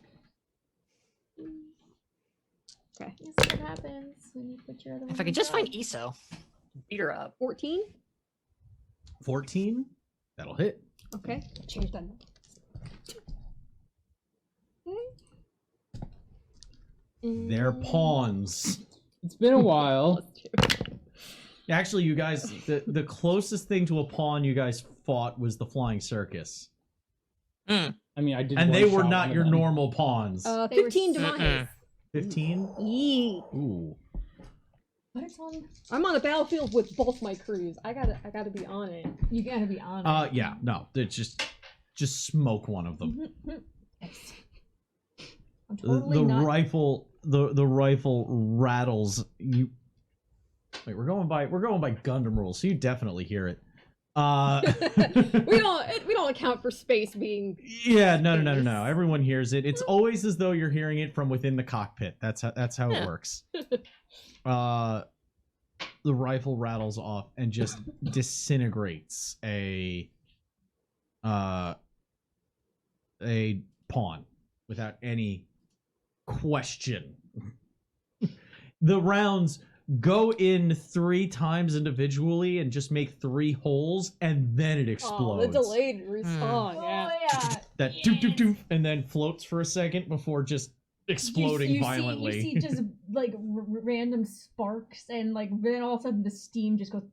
Okay. This is what happens when you put your other If I one could just down. find ESO, beat her up. 14. 14. That'll hit. Okay. Change that. Okay. They're pawns. It's been a while. Actually, you guys, the closest thing to a pawn you guys fought was the flying circus. I mean, I did. And one they were shot not one of your them. normal pawns. They were 15 to my Mm-mm. 15? Yee. Ooh. But it's on. I'm on a battlefield with both my crews. I gotta be on it. You gotta be on it. Yeah, no. It's just smoke one of them. Yes. I'm totally the not. rifle the rifle rattles you. Wait, we're going by Gundam rules, so you definitely hear it. we don't account for space being. Yeah, no. Everyone hears it. It's always as though you're hearing it from within the cockpit. That's how it works. The rifle rattles off and just disintegrates a pawn without any question. The rounds go in 3 times individually and just make 3 holes, and then it Oh, explodes. the delayed respawn. Oh Yeah. yeah. That Yes. doop doop doop, and then floats for a second before just exploding you violently. See just like random sparks, and like then all of a sudden the steam just goes.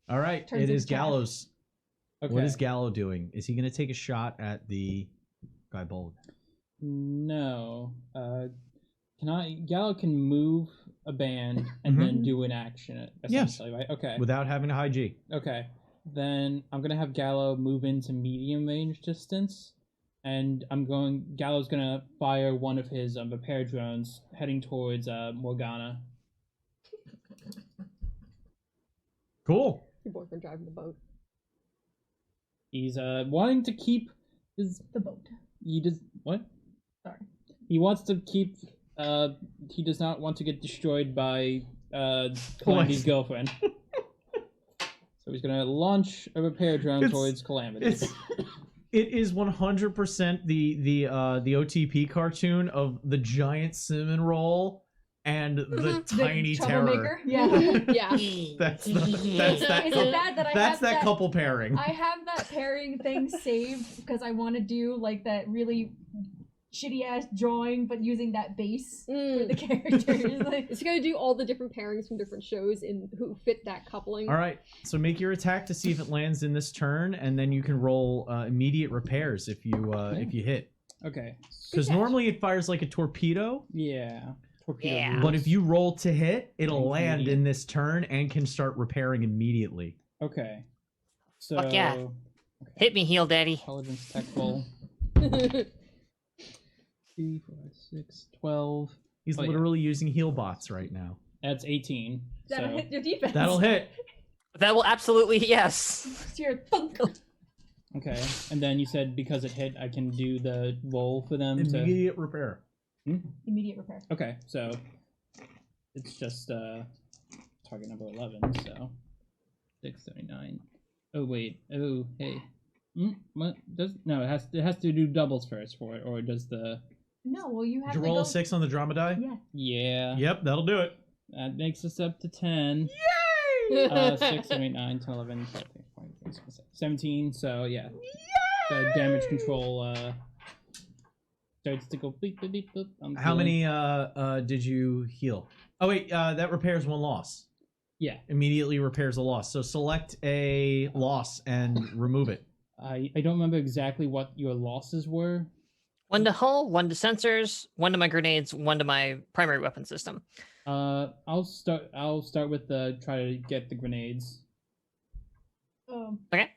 All right, Turns it is into chaff. Gallows. Okay. What is Gallo doing? Is he going to take a shot at the guy bold? No. Gallo can move a band and then do an action, essentially, right? Okay. Without having to high G. Okay. Then I'm gonna have Gallo move into medium range distance, and Gallo's gonna fire one of his repair drones heading towards Morgana. Cool. Your boyfriend driving the boat. He's wanting to keep his. The boat. He does what? Sorry. He wants to keep. He does not want to get destroyed by Calamity's girlfriend. So he's gonna launch a repair drone towards Calamity. It is 100% the OTP cartoon of the giant cinnamon roll and the tiny terror. troublemaker? Yeah. Yeah. That's that Is it bad that I that's have that couple pairing. I have that pairing thing saved because I want to do like that really shitty ass drawing, but using that base for the characters. Like, It's gonna do all the different pairings from different shows in who fit that coupling. All right, so make your attack to see if it lands in this turn, and then you can roll immediate repairs if you hit. Okay. Because normally it fires like a torpedo, Yeah. Torpedo. Yeah. rules. but if you roll to hit, it'll Thank you. land in this turn and can start repairing immediately. Okay. So. Fuck yeah. Okay. Hit me, heel daddy. Intelligence tech roll. 3, 4, 6, 12. He's Oh, yeah. literally using heal bots right now. That's 18. that'll so. hit your defense. That'll hit. That will absolutely yes. It's your thunk. Okay. And then you said because it hit, I can do the roll for them to. Immediate repair. Immediate repair. Okay, so it's just target number 11, so 679. Oh wait. Oh hey. What does no? It has to do doubles first for it, or does the No, well you have Did you to roll go... a 6 on the drama die? Yeah. yeah? Yep, that'll do it. That makes us up to 10. Yay! 6, 7, 8, 9, 10, 11, 12, 13, 14, 15, 17. So yeah, the damage control starts to go beep beep beep. Beep. I'm How feeling- many did you heal? Oh wait, that repairs 1 loss. Yeah, Immediately repairs a loss. So select a loss and remove it. I don't remember exactly what your losses were. 1 to hull, 1 to sensors, 1 to my grenades, 1 to my primary weapon system. I'll start with the try to get the grenades. Okay.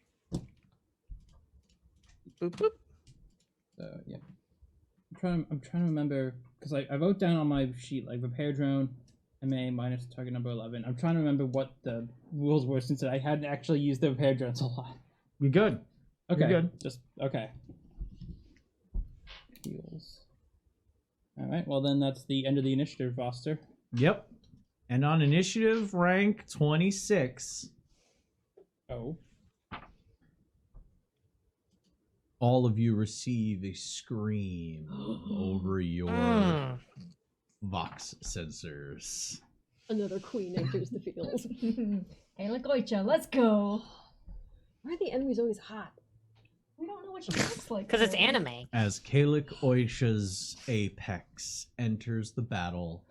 Boop boop. So yeah, I'm trying to remember because I wrote down on my sheet like repair drone, MA minus target number 11. I'm trying to remember what the rules were since I hadn't actually used the repair drones a lot. You're good. Okay, You're good. Just okay. Heals. All right. Well, then that's the end of the initiative roster. Yep. And on initiative rank 26, Oh. all of you receive a scream over your Mm. Vox sensors. Another queen enters the field. Hey, look, Oicha, let's go. Why are the enemies always hot? We don't know what she looks like. Because it's though. anime. As Kalik Oisha's apex enters the battle,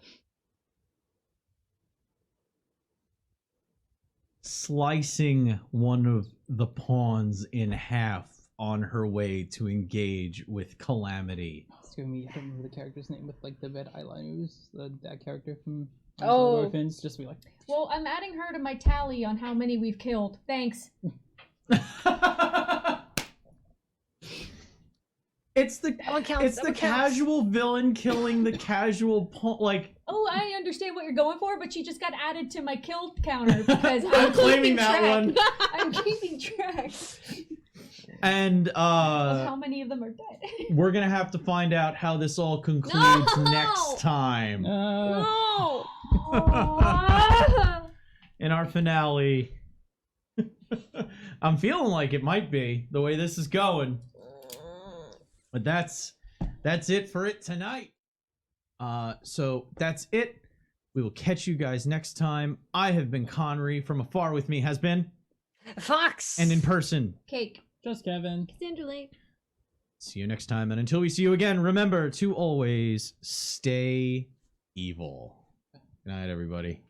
slicing one of the pawns in half on her way to engage with Calamity. It's gonna be, I don't remember the character's name with like the red eyeliners. That character from Oh. Orphans. Just be like, Well, I'm adding her to my tally on how many we've killed. Thanks. It's the That one counts. it's that the one counts. casual villain killing the casual pawn. Like, Oh, I understand what you're going for, but she just got added to my kill counter because I'm claiming keeping that track. one. I'm keeping track And of how many of them are dead. we're gonna have to find out how this all concludes No! next time No! in our finale. I'm feeling like it might be the way this is going. But that's it for it tonight. So that's it. We will catch you guys next time. I have been Connery. From afar with me has been, Fox. and in person. Cake. just Kevin. Cassandra Lake. See you next time, and until we see you again, remember to always stay evil. Good night, everybody.